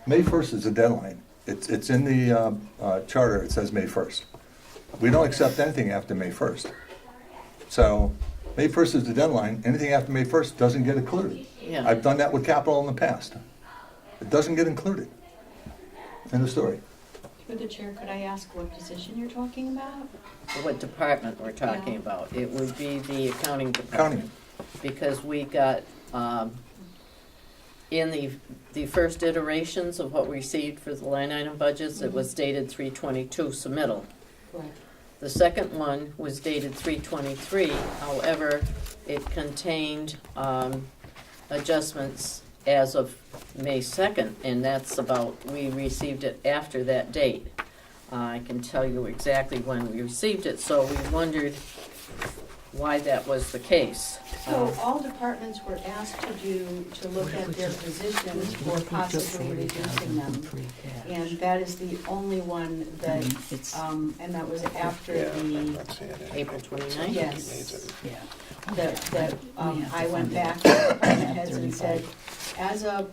Speaker 4: May 1st is the deadline. It's in the charter, it says May 1st. We don't accept anything after May 1st. So, May 1st is the deadline, anything after May 1st doesn't get included.
Speaker 1: Yeah.
Speaker 4: I've done that with capital in the past. It doesn't get included. End of story.
Speaker 7: Through the chair, could I ask what position you're talking about?
Speaker 1: What department we're talking
Speaker 7: Yeah.
Speaker 1: about? It would be the accounting
Speaker 4: Accounting.
Speaker 1: department. Because we got, in the first iterations of what we received for the line item budgets, it was dated 3/22 submittal.
Speaker 7: Correct.
Speaker 1: The second one was dated 3/23, however, it contained adjustments as of May 2nd, and that's about, we received it after that date. I can tell you exactly when we received it, so we wondered why that was the case.
Speaker 7: So all departments were asked to look at their positions for possibly reducing them. And that is the only one that, and that was after
Speaker 3: Yeah, I'm
Speaker 7: the,
Speaker 3: not seeing it.
Speaker 1: April 29th?
Speaker 7: yes,
Speaker 2: Yeah.
Speaker 7: that I went back to the department heads and said, as a,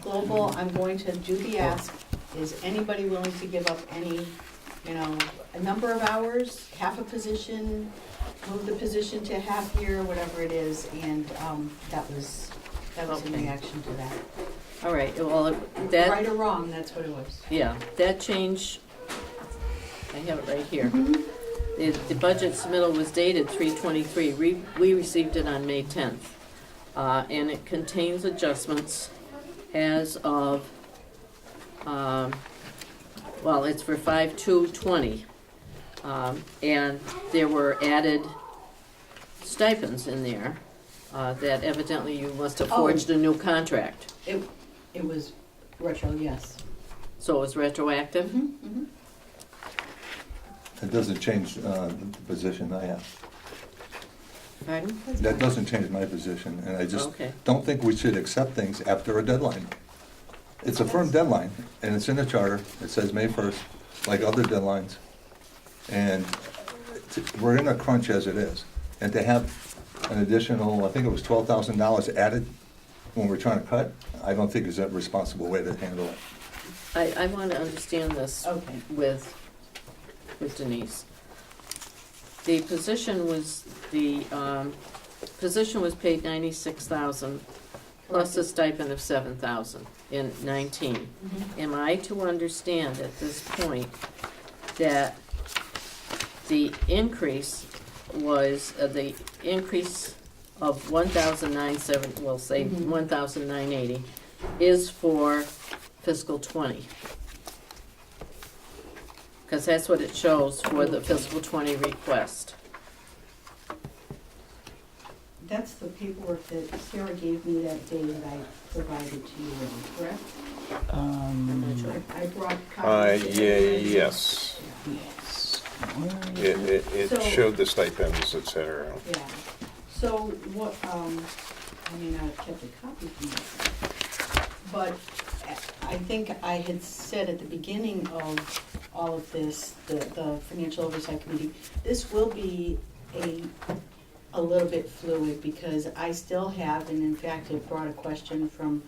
Speaker 7: global, I'm going to do the ask. Is anybody willing to give up any, a number of hours, half a position, move the position to half year, whatever it is, and that was in
Speaker 1: Okay.
Speaker 7: reaction to that.
Speaker 1: All right, well,
Speaker 7: Right
Speaker 1: that,
Speaker 7: or wrong, that's what it was.
Speaker 1: yeah, that change, I have it right here. The budget submittal was dated 3/23. We received it on May 10th. And it contains adjustments as of, well, it's for 5/2/20. And there were added stipends in there that evidently you must have forged a new contract.
Speaker 7: It was retro, yes.
Speaker 1: So it was retroactive?
Speaker 7: Mm-hmm.
Speaker 4: It doesn't change the position I have.
Speaker 1: Pardon?
Speaker 4: That doesn't change my position, and I just
Speaker 1: Okay.
Speaker 4: don't think we should accept things after a deadline. It's a firm deadline, and it's in the charter, it says May 1st, like other deadlines. And we're in a crunch as it is. And to have an additional, I think it was $12,000 added when we're trying to cut, I don't think is a responsible way to handle it.
Speaker 1: I want to understand this
Speaker 7: Okay.
Speaker 1: with Denise. The position was paid $96,000 plus a stipend of $7,000 in 19.
Speaker 7: Mhm.
Speaker 1: Am I to understand at this point that the increase was, the increase of 1,970, we'll say
Speaker 7: Mhm.
Speaker 1: 1,980, is for fiscal '20? Because that's what it shows for the fiscal '20 request.
Speaker 7: That's the paperwork that Sarah gave me that day that I provided to you, correct?
Speaker 1: I'm not sure.
Speaker 7: I brought copies.
Speaker 3: Yeah, yes.
Speaker 2: Yes.
Speaker 3: It
Speaker 7: So-
Speaker 3: showed the stipends, et cetera.
Speaker 7: Yeah, so what, I mean, I kept a copy from this, but I think I had said at the beginning of all of this, the Financial Oversight Committee, this will be a little bit fluid, because I still have, and in fact, it brought a question from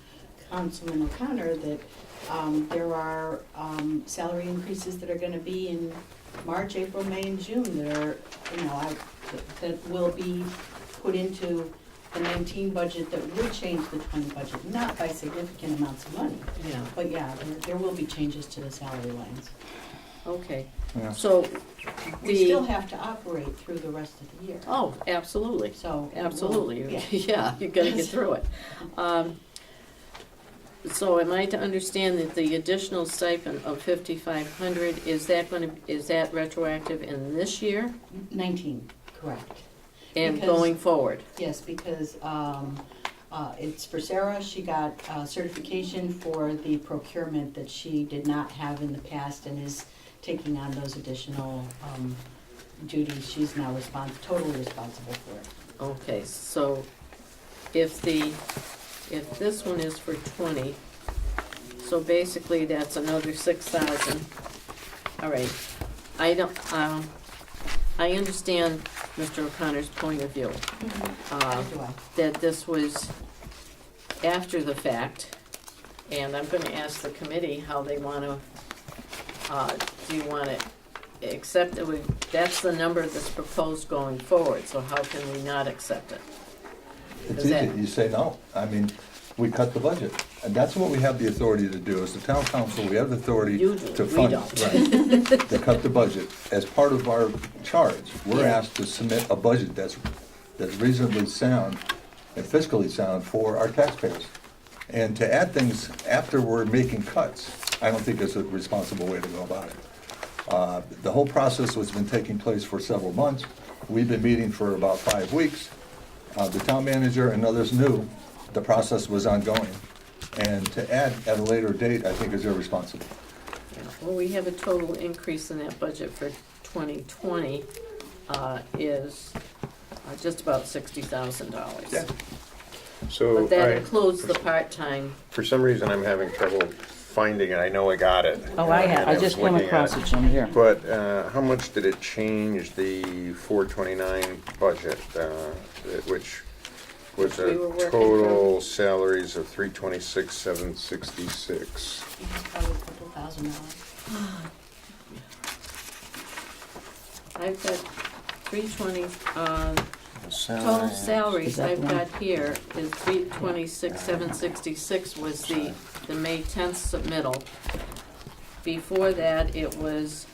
Speaker 7: Councilman O'Connor that there are salary increases that are gonna be in March, April, May, and June that are, that will be put into the 19 budget that would change the 20 budget, not by significant amounts of money.
Speaker 1: Yeah,
Speaker 7: But yeah, there will be changes to the salary lines.
Speaker 1: okay.
Speaker 4: Yeah.
Speaker 1: So
Speaker 7: We still
Speaker 1: the,
Speaker 7: have to operate through the rest of the year.
Speaker 1: oh, absolutely,
Speaker 7: So.
Speaker 1: absolutely.
Speaker 7: Yeah.
Speaker 1: Yeah, you gotta get through it. So am I to understand that the additional stipend of 5,500, is that retroactive in this year
Speaker 7: 19, correct.
Speaker 1: and
Speaker 7: Because-
Speaker 1: going forward?
Speaker 7: Yes, because it's for Sarah. She got certification for the procurement that she did not have in the past and is taking on those additional duties. She's now totally responsible for it.
Speaker 1: Okay, so if this one is for 20, so basically that's another 6,000. All right, I understand Mr. O'Connor's point of view,
Speaker 7: Do I?
Speaker 1: that this was after the fact, and I'm gonna ask the committee how they wanna, do you wanna accept it? That's the number that's proposed going forward, so how can we not accept it?
Speaker 4: It's
Speaker 1: Is that-
Speaker 4: easy, you say no. I mean, we cut the budget. And that's what we have the authority to do. As the town council, we have the authority
Speaker 1: You do,
Speaker 4: to
Speaker 1: we
Speaker 4: fund.
Speaker 1: don't.
Speaker 4: Right, to cut the budget. As part of our charge, we're
Speaker 1: Yeah.
Speaker 4: asked to submit a budget that's reasonably sound and fiscally sound for our taxpayers. And to add things after we're making cuts, I don't think is a responsible way to go about it. The whole process has been taking place for several months. We've been meeting for about 5 weeks. The town manager and others knew the process was ongoing. And to add at a later date, I think is irresponsible.
Speaker 1: Well, we have a total increase in that budget for 2020 is just about $60,000.
Speaker 4: Yeah.
Speaker 3: So
Speaker 1: But that includes the part-time.
Speaker 3: for some reason, I'm having trouble finding it. I know I got it.
Speaker 2: Oh, I have,
Speaker 3: and
Speaker 2: I
Speaker 3: was
Speaker 2: just came
Speaker 3: looking at
Speaker 2: across it, Jim, here.
Speaker 3: But how much did it change the 429 budget, which was
Speaker 1: Which we
Speaker 3: a
Speaker 1: were working
Speaker 3: total salaries of 326,766?
Speaker 7: It's probably a couple $1,000.
Speaker 1: I've got 320, total salaries
Speaker 2: Is that
Speaker 1: I've
Speaker 2: one?
Speaker 1: got here is 326,766 was the May 10th submittal. Before that, it was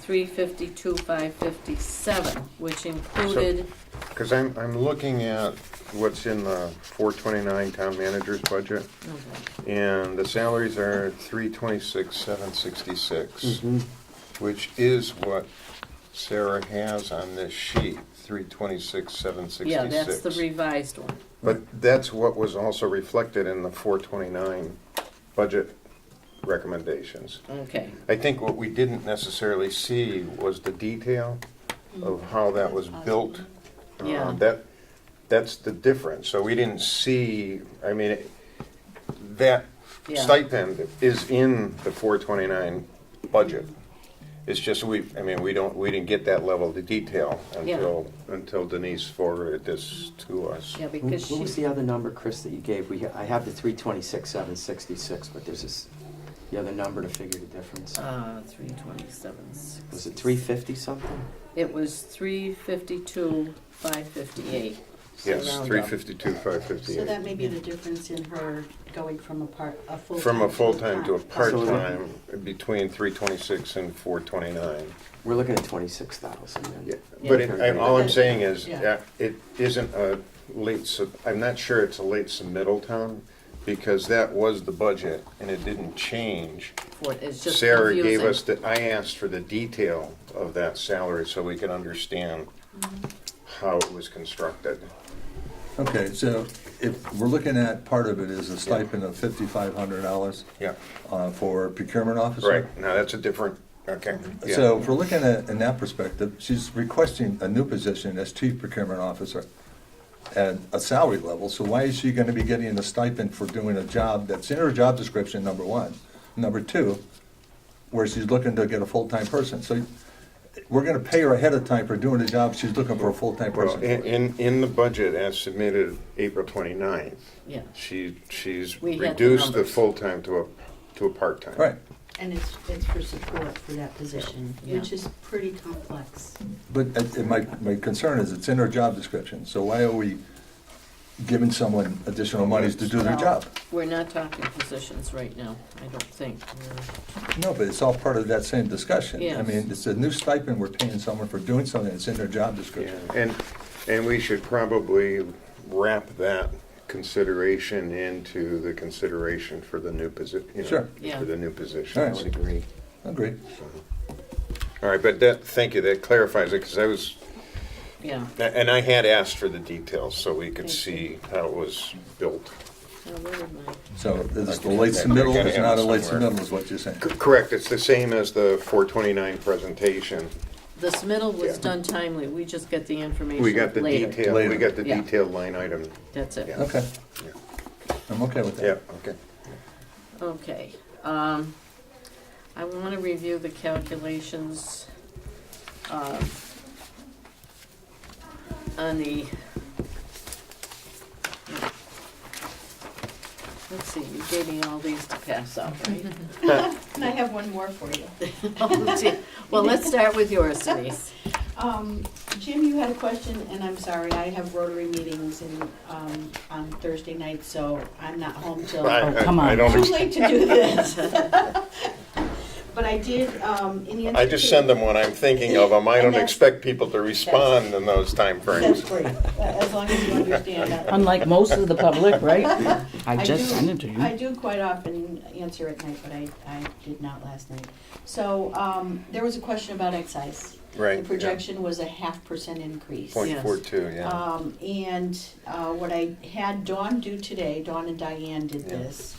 Speaker 1: 352,557, which included,
Speaker 3: Because I'm looking at what's in the 429 town manager's budget, and the salaries are 326,766, which is what Sarah has on this sheet, 326,766.
Speaker 1: yeah, that's the revised one.
Speaker 3: But that's what was also reflected in the 429 budget recommendations.
Speaker 1: Okay,
Speaker 3: I think what we didn't necessarily see was the detail of how that was built.
Speaker 1: Yeah.
Speaker 3: That's the difference. So we didn't see, I mean, that
Speaker 1: Yeah.
Speaker 3: stipend is in the 429 budget. It's just we didn't get that level of detail until Denise forwarded this to us.
Speaker 1: yeah,
Speaker 5: What
Speaker 1: because
Speaker 5: was
Speaker 1: she,
Speaker 5: the other number, Chris, that you gave? I have the 326,766, but there's the other number to figure the difference.
Speaker 1: 327.
Speaker 5: Was it 350 something?
Speaker 1: It was 352,558. So
Speaker 3: Yes,
Speaker 1: round up.
Speaker 3: 352,558.
Speaker 7: So that may be the difference in her going from a full-time
Speaker 3: From a full-time to a
Speaker 7: part.
Speaker 3: part-time, between 326 and 429.
Speaker 5: We're looking at 26,000 then.
Speaker 3: Yeah,
Speaker 1: Yeah.
Speaker 3: but all I'm saying is,
Speaker 7: Yeah.
Speaker 3: it isn't a I'm not sure it's a late submittal, Tom, because that was the budget and it didn't change.
Speaker 1: It's just
Speaker 3: Sarah gave
Speaker 1: confusing.
Speaker 3: us I asked for the detail of that salary so we could understand how it was constructed.
Speaker 4: Okay, so if we're looking at, part of it is a stipend of $5,500
Speaker 3: Yeah,
Speaker 4: for procurement officer.
Speaker 3: right, now that's a different, okay. yeah.
Speaker 4: So if we're looking at, in that perspective, she's requesting a new position as chief procurement officer at a salary level, so why is she gonna be getting a stipend for doing a job that's in her job description, number one? Number two, where she's looking to get a full-time person, so we're gonna pay her ahead of time for doing the job she's looking for a full-time
Speaker 3: Well,
Speaker 4: person.
Speaker 3: in the budget as submitted April 29th,
Speaker 1: Yeah,
Speaker 3: she's
Speaker 1: We had the
Speaker 3: reduced the
Speaker 1: numbers.
Speaker 3: full-time to a part-time.
Speaker 4: Right,
Speaker 7: And it's for support for that position,
Speaker 1: Yeah.
Speaker 7: which is pretty complex.
Speaker 4: but my concern is it's in her job description, so why are we giving someone additional monies to do their
Speaker 1: Well,
Speaker 4: job?
Speaker 1: we're not talking positions right now, I don't think.
Speaker 4: No, but it's all part of that same discussion. I
Speaker 1: Yes.
Speaker 4: mean, it's a new stipend we're paying someone for doing something that's in their job
Speaker 3: Yeah,
Speaker 4: description.
Speaker 3: and we should probably wrap that consideration into the consideration for the new position,
Speaker 4: Sure.
Speaker 1: Yeah.
Speaker 3: for the new position.
Speaker 4: All
Speaker 5: I
Speaker 4: right.
Speaker 5: would agree.
Speaker 4: Agree.
Speaker 3: All right, but that, thank you, that clarifies it, because I was,
Speaker 1: Yeah.
Speaker 3: and I had asked for the details so we could
Speaker 1: Thank
Speaker 3: see how it was built.
Speaker 1: Now, where did my-
Speaker 4: So is
Speaker 3: I
Speaker 4: the late
Speaker 3: gotta
Speaker 4: submittal
Speaker 3: have
Speaker 4: is
Speaker 3: it
Speaker 4: not a late
Speaker 3: somewhere.
Speaker 4: submittal is what you're saying?
Speaker 3: Correct, it's the same as the 429 presentation.
Speaker 1: The submittal was
Speaker 3: Yeah.
Speaker 1: done timely, we just get the information
Speaker 3: We got the
Speaker 1: later.
Speaker 3: detail,
Speaker 4: Later.
Speaker 3: we got the
Speaker 1: Yeah.
Speaker 3: detailed line item.
Speaker 1: That's it.
Speaker 3: Yeah.
Speaker 4: Okay.
Speaker 3: Yeah.
Speaker 4: I'm okay with
Speaker 3: Yeah,
Speaker 4: that.
Speaker 3: okay.
Speaker 1: Okay, I want to review the calculations on the, let's see, you gave me all these to pass out, right?
Speaker 7: And I have one more for you.
Speaker 1: Well, let's start with yours, Denise.
Speaker 7: Jim, you had a question, and I'm sorry, I have Rotary meetings on Thursday night, so I'm not home till
Speaker 2: come on.
Speaker 3: I don't
Speaker 7: too
Speaker 3: ex-
Speaker 7: late to do this. But I did, in answer
Speaker 3: I just
Speaker 7: to-
Speaker 3: send them when I'm thinking of them. I
Speaker 7: And
Speaker 3: don't
Speaker 7: that's-
Speaker 3: expect people to respond in those
Speaker 7: That's
Speaker 3: timeframes.
Speaker 7: great, as long as you understand that.
Speaker 2: Unlike most of the public, right? I
Speaker 7: I
Speaker 2: just
Speaker 7: do-
Speaker 2: sent it to
Speaker 7: I
Speaker 2: you.
Speaker 7: do quite often answer at night, but I did not last night. So, there was a question about excise.
Speaker 3: Right.
Speaker 7: The projection was a 0.5% increase.
Speaker 1: Yes.
Speaker 3: 0.42, yeah.
Speaker 7: And what I had Dawn do today, Dawn and Diane did
Speaker 3: Yeah.
Speaker 7: this.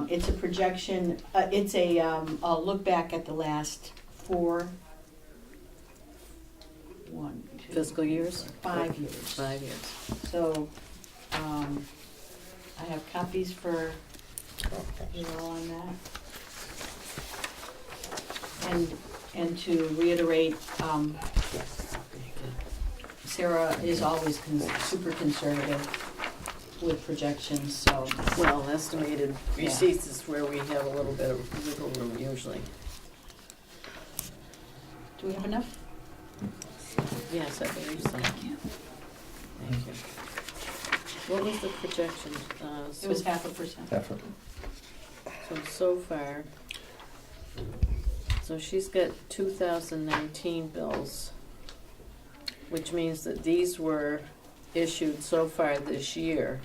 Speaker 7: It's a projection, it's a look back at the last
Speaker 1: Fiscal years?
Speaker 7: 5 years.
Speaker 1: 5 years.
Speaker 7: So, I have copies for you all on that. And to reiterate, Sarah is always super conservative with projections, so.
Speaker 1: Well, estimated
Speaker 7: Yeah.
Speaker 1: receipts is where we have a little bit of wiggle room usually.
Speaker 7: Do we have enough?
Speaker 1: Yes, I believe so. Thank you. What was the projection?
Speaker 7: It was 0.5%.
Speaker 4: Effort.
Speaker 1: So far, so she's got 2019 bills, which means that these were issued so far this year.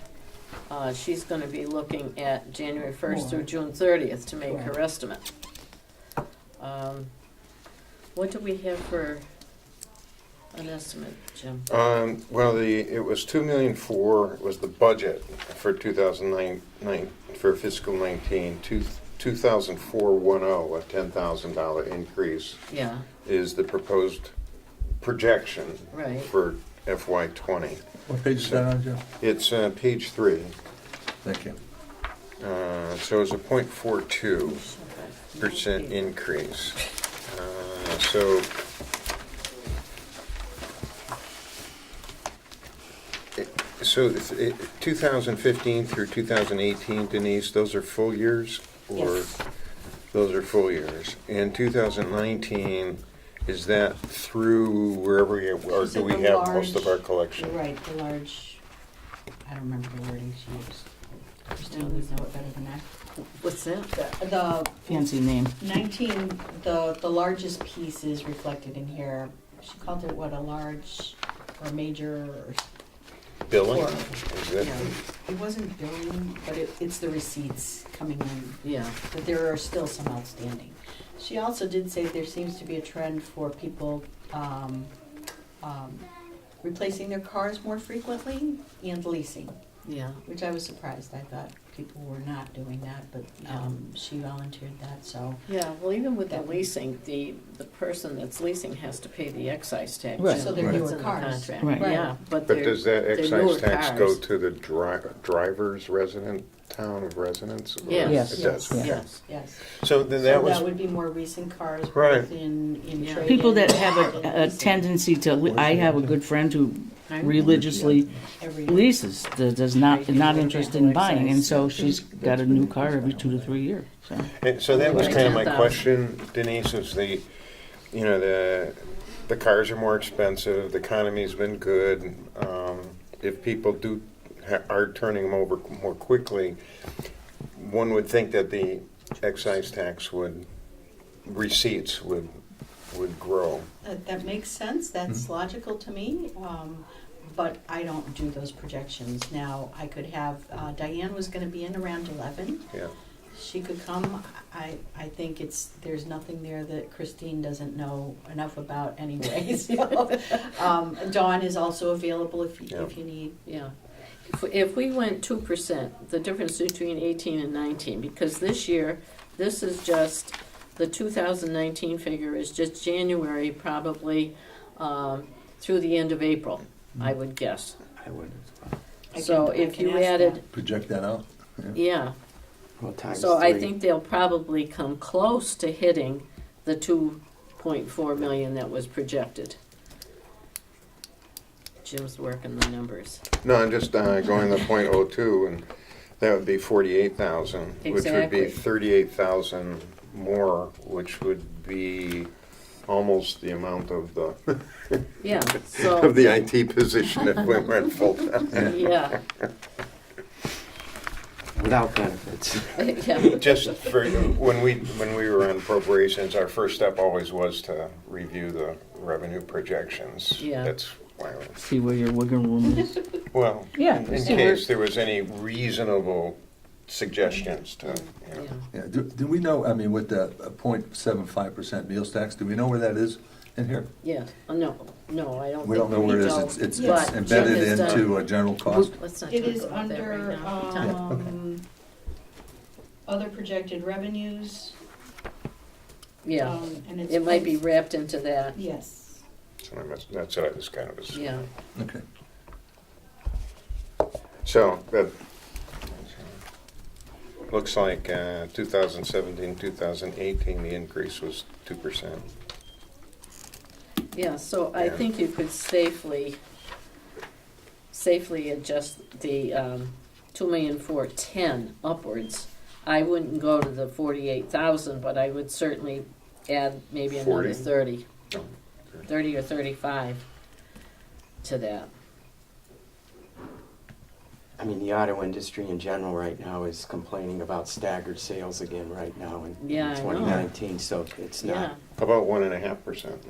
Speaker 1: She's gonna be looking at January 1st through June 30th to make her estimate. What do we have for an estimate, Jim?
Speaker 3: Well, it was 2,000,004, it was the budget for 2009, for fiscal 19, 2,410, a $10,000 increase
Speaker 1: Yeah,
Speaker 3: is the proposed projection
Speaker 1: right.
Speaker 3: for FY '20.
Speaker 4: What page is that on, Joe?
Speaker 3: It's page 3,
Speaker 4: Thank you.
Speaker 3: so it's a 0.42% increase. So So 2015 through 2018, Denise, those are full years? Or
Speaker 7: Yes.
Speaker 3: those are full years. And 2019, is that through wherever we, or
Speaker 7: She
Speaker 3: do
Speaker 7: said
Speaker 3: we
Speaker 7: the
Speaker 3: have most of our
Speaker 7: large-
Speaker 3: collection?
Speaker 7: You're right, the large, I don't remember the wording she used. Christine would know it better than I.
Speaker 1: What's that?
Speaker 7: The
Speaker 2: Fancy name.
Speaker 7: 19, the largest piece is reflected in here. She called it what, a large or major, or
Speaker 3: Billing?
Speaker 7: Or-
Speaker 3: Is that,
Speaker 7: it wasn't billing, but it's the receipts coming in,
Speaker 1: Yeah,
Speaker 7: but there are still some outstanding. She also did say there seems to be a trend for people replacing their cars more frequently and leasing,
Speaker 1: yeah.
Speaker 7: which I was surprised. I thought people were not doing that, but she volunteered that, so.
Speaker 1: Yeah, well, even with the leasing, the person that's leasing has to pay the excise tax.
Speaker 2: Right.
Speaker 7: So they're
Speaker 2: Right.
Speaker 1: It's
Speaker 7: newer
Speaker 1: in the
Speaker 7: cars.
Speaker 1: contract.
Speaker 2: Right.
Speaker 1: Yeah, but
Speaker 3: but
Speaker 1: they're,
Speaker 3: does that
Speaker 1: they're
Speaker 3: excise
Speaker 1: newer
Speaker 3: tax go
Speaker 1: cars.
Speaker 3: to the driver's resident, town of residence? Or
Speaker 1: Yes.
Speaker 3: It does.
Speaker 2: Yes.
Speaker 1: Yes,
Speaker 7: Yes.
Speaker 3: So then
Speaker 7: So
Speaker 3: that was,
Speaker 7: that would be more recent cars,
Speaker 3: Right.
Speaker 7: both in
Speaker 1: Yeah.
Speaker 7: trade-in
Speaker 2: People that
Speaker 7: and
Speaker 2: have a
Speaker 7: leasing.
Speaker 2: tendency to, I have a good friend who
Speaker 1: I'm-
Speaker 2: religiously
Speaker 7: Every-
Speaker 2: leases, does not,
Speaker 1: Right,
Speaker 2: not
Speaker 1: people
Speaker 2: interested
Speaker 1: don't
Speaker 2: in buying, and
Speaker 1: excise.
Speaker 2: so she's got a new car every 2 to 3 years, so.
Speaker 3: and so that was
Speaker 1: Right.
Speaker 3: kind of my
Speaker 1: 10,000.
Speaker 3: question, Denise, is the cars are more expensive, the economy's been good. If people are turning them over more quickly, one would think that the excise tax receipts would grow.
Speaker 7: That makes sense, that's logical to me. but I don't do those projections. Now, I could have, Diane was gonna be in around 11.
Speaker 3: Yeah.
Speaker 7: She could come. I think there's nothing there that Christine doesn't know enough about anyway. So, Dawn is also available if
Speaker 3: Yeah.
Speaker 7: you need.
Speaker 1: Yeah. If we went 2%, the difference between 18 and 19, because this year, this is just, the 2019 figure is just January, probably through the end of April, I would guess.
Speaker 5: I would as well.
Speaker 1: So
Speaker 7: I
Speaker 1: if
Speaker 7: can
Speaker 1: you
Speaker 7: ask
Speaker 1: added,
Speaker 7: that.
Speaker 4: Project that out.
Speaker 1: yeah,
Speaker 5: Well, times
Speaker 1: so I
Speaker 5: three.
Speaker 1: think they'll probably come close to hitting the 2.4 million that was projected. Jim's working the numbers.
Speaker 3: No, I'm just going to .02, and that would be 48,000, which would
Speaker 1: Exactly.
Speaker 3: be 38,000 more, which would be almost the amount of the
Speaker 1: Yeah, so.
Speaker 3: of the IT position if we went full time.
Speaker 1: Yeah,
Speaker 5: Without benefits.
Speaker 1: yeah,
Speaker 3: Just for when we were on appropriations, our first step always was to review the revenue projections.
Speaker 1: Yeah.
Speaker 3: That's why.
Speaker 2: See where your wiggle room is.
Speaker 3: Well,
Speaker 2: Yeah,
Speaker 3: in
Speaker 2: see
Speaker 3: case there was any reasonable suggestions to, you know.
Speaker 1: yeah.
Speaker 4: Yeah, do we know, I mean, with the 0.75% meals tax, do we know where that is in here?
Speaker 1: Yeah, no, I don't think.
Speaker 4: We don't know where it is,
Speaker 1: don't.
Speaker 4: it's
Speaker 1: But Jim
Speaker 4: embedded
Speaker 1: has done-
Speaker 4: into a general cost?
Speaker 1: Let's not
Speaker 7: It
Speaker 1: talk
Speaker 7: is
Speaker 1: about that right
Speaker 7: under
Speaker 1: now. Tom?
Speaker 7: other projected revenues.
Speaker 1: Yeah,
Speaker 7: And it's
Speaker 1: it might be wrapped into that,
Speaker 7: Yes.
Speaker 3: That's what I was kind of assuming.
Speaker 1: yeah.
Speaker 4: Okay.
Speaker 3: So, that looks like 2017, 2018, the increase was 2%.
Speaker 1: Yeah, so I
Speaker 3: Yeah.
Speaker 1: think you could safely adjust the 2,410,000 upwards. I wouldn't go to the 48,000, but I would certainly add maybe another
Speaker 3: 40?
Speaker 1: 30,
Speaker 3: No.
Speaker 1: 30 or 35 to that.
Speaker 5: I mean, the auto industry in general right now is complaining about staggered sales again right now in
Speaker 1: Yeah, I know.
Speaker 5: 2019, so it's
Speaker 1: Yeah,
Speaker 5: not.
Speaker 3: How about 1.5%?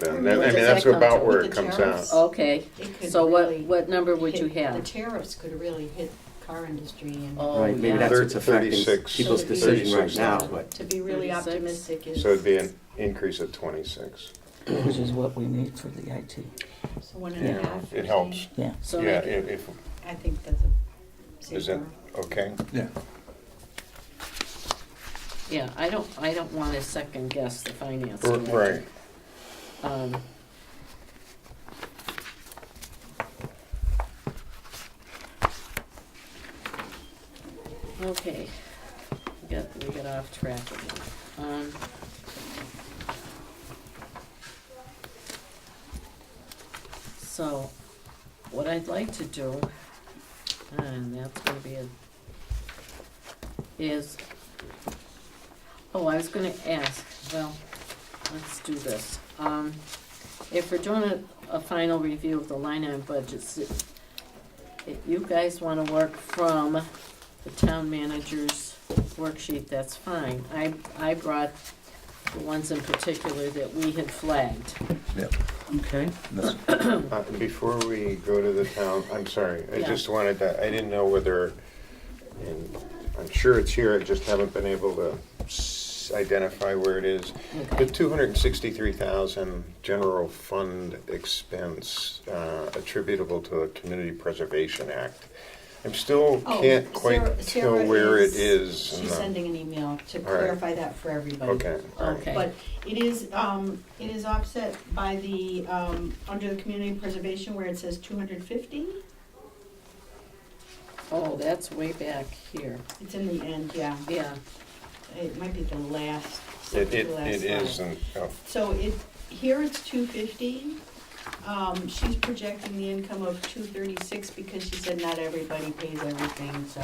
Speaker 3: Then,
Speaker 1: What
Speaker 3: I
Speaker 1: does
Speaker 3: mean,
Speaker 1: that
Speaker 3: that's
Speaker 1: come
Speaker 3: about
Speaker 1: to?
Speaker 3: where
Speaker 7: With
Speaker 3: it
Speaker 7: the
Speaker 3: comes
Speaker 7: tariffs?
Speaker 3: out.
Speaker 1: okay.
Speaker 7: It could
Speaker 1: So
Speaker 7: really
Speaker 1: what number would you
Speaker 7: hit- The
Speaker 1: have?
Speaker 7: tariffs could really hit car industry and.
Speaker 1: Oh,
Speaker 5: Right, maybe
Speaker 1: yeah.
Speaker 5: that's what's affecting
Speaker 3: 36.
Speaker 5: people's
Speaker 7: So
Speaker 5: decision right
Speaker 3: 36.
Speaker 5: now, but
Speaker 7: To be really
Speaker 1: 36.
Speaker 7: optimistic is.
Speaker 3: So it'd be an increase of 26.
Speaker 2: Which is what we need for the IT.
Speaker 7: So 1.5.
Speaker 3: Yeah,
Speaker 7: you're
Speaker 3: it helps.
Speaker 7: saying?
Speaker 2: Yeah.
Speaker 1: So
Speaker 3: Yeah,
Speaker 1: make-
Speaker 3: if,
Speaker 7: I think that's a
Speaker 3: is that
Speaker 7: safer.
Speaker 3: okay?
Speaker 4: Yeah.
Speaker 1: Yeah, I don't want to second guess the finance
Speaker 3: R-
Speaker 1: director.
Speaker 3: Right.
Speaker 1: Okay, we got off track again. So, what I'd like to do, and that's gonna be I was gonna ask, well, let's do this. If we're doing a final review of the line item budgets, if you guys wanna work from the town manager's worksheet, that's fine. I brought the ones in particular that we had flagged.
Speaker 4: Yep.
Speaker 2: Okay.
Speaker 4: That's-
Speaker 3: Before we go to the town, I'm sorry, I
Speaker 1: Yeah.
Speaker 3: just wanted to, I didn't know whether, and I'm sure it's here, I just haven't been able to identify where it is. The
Speaker 1: Okay.
Speaker 3: 263,000 general fund expense attributable to the Community Preservation Act. I'm still
Speaker 7: Oh,
Speaker 3: can't quite tell
Speaker 7: Sarah
Speaker 3: where it is. in
Speaker 7: She's
Speaker 3: the-
Speaker 7: sending an email to
Speaker 3: All right.
Speaker 7: clarify that for everybody.
Speaker 3: Okay, all right.
Speaker 1: Okay.
Speaker 7: But it is offset by the, under the community preservation where it says 250.
Speaker 1: Oh, that's way back here.
Speaker 7: It's in the end, yeah.
Speaker 1: Yeah,
Speaker 7: It might be the last,
Speaker 3: It
Speaker 7: the last
Speaker 3: it
Speaker 7: slide.
Speaker 3: isn't, oh,
Speaker 7: So here it's 250. She's projecting the income of 236 because she said not everybody pays everything, so,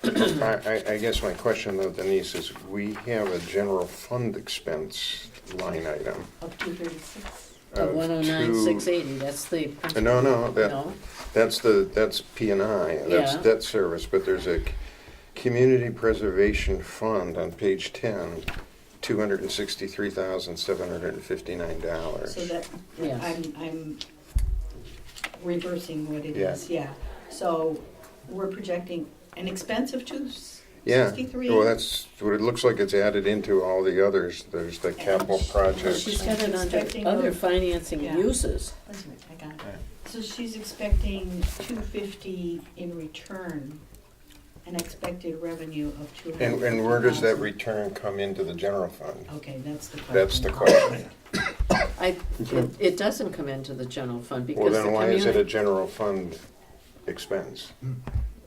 Speaker 3: I guess my question though, Denise, is we have a general fund expense line item.
Speaker 7: of 236.
Speaker 1: of 109,680, that's the principal.
Speaker 3: No,
Speaker 1: No,
Speaker 3: that's P and I, that's
Speaker 1: Yeah.
Speaker 3: debt service, but there's a community preservation fund on page 10, $263,759.
Speaker 7: So that,
Speaker 1: Yes.
Speaker 7: I'm reversing what it
Speaker 3: Yeah.
Speaker 7: is, yeah. So we're projecting an expense of
Speaker 3: Yeah,
Speaker 7: 263?
Speaker 3: well, that's what it looks like. It's added into all the others. There's the capital
Speaker 7: And
Speaker 3: projects.
Speaker 1: She's got it
Speaker 7: Expecting
Speaker 1: under other
Speaker 7: a-
Speaker 1: financing
Speaker 7: yeah.
Speaker 1: uses.
Speaker 7: Wait a minute, I got it. So she's expecting 250 in return, an expected revenue of 250,000.
Speaker 3: And where does that return come into the general fund?
Speaker 7: Okay, that's the question.
Speaker 3: That's the question.
Speaker 1: It doesn't come into the general fund
Speaker 3: Well,
Speaker 1: because the
Speaker 3: then why is it a
Speaker 1: community,
Speaker 3: general fund expense?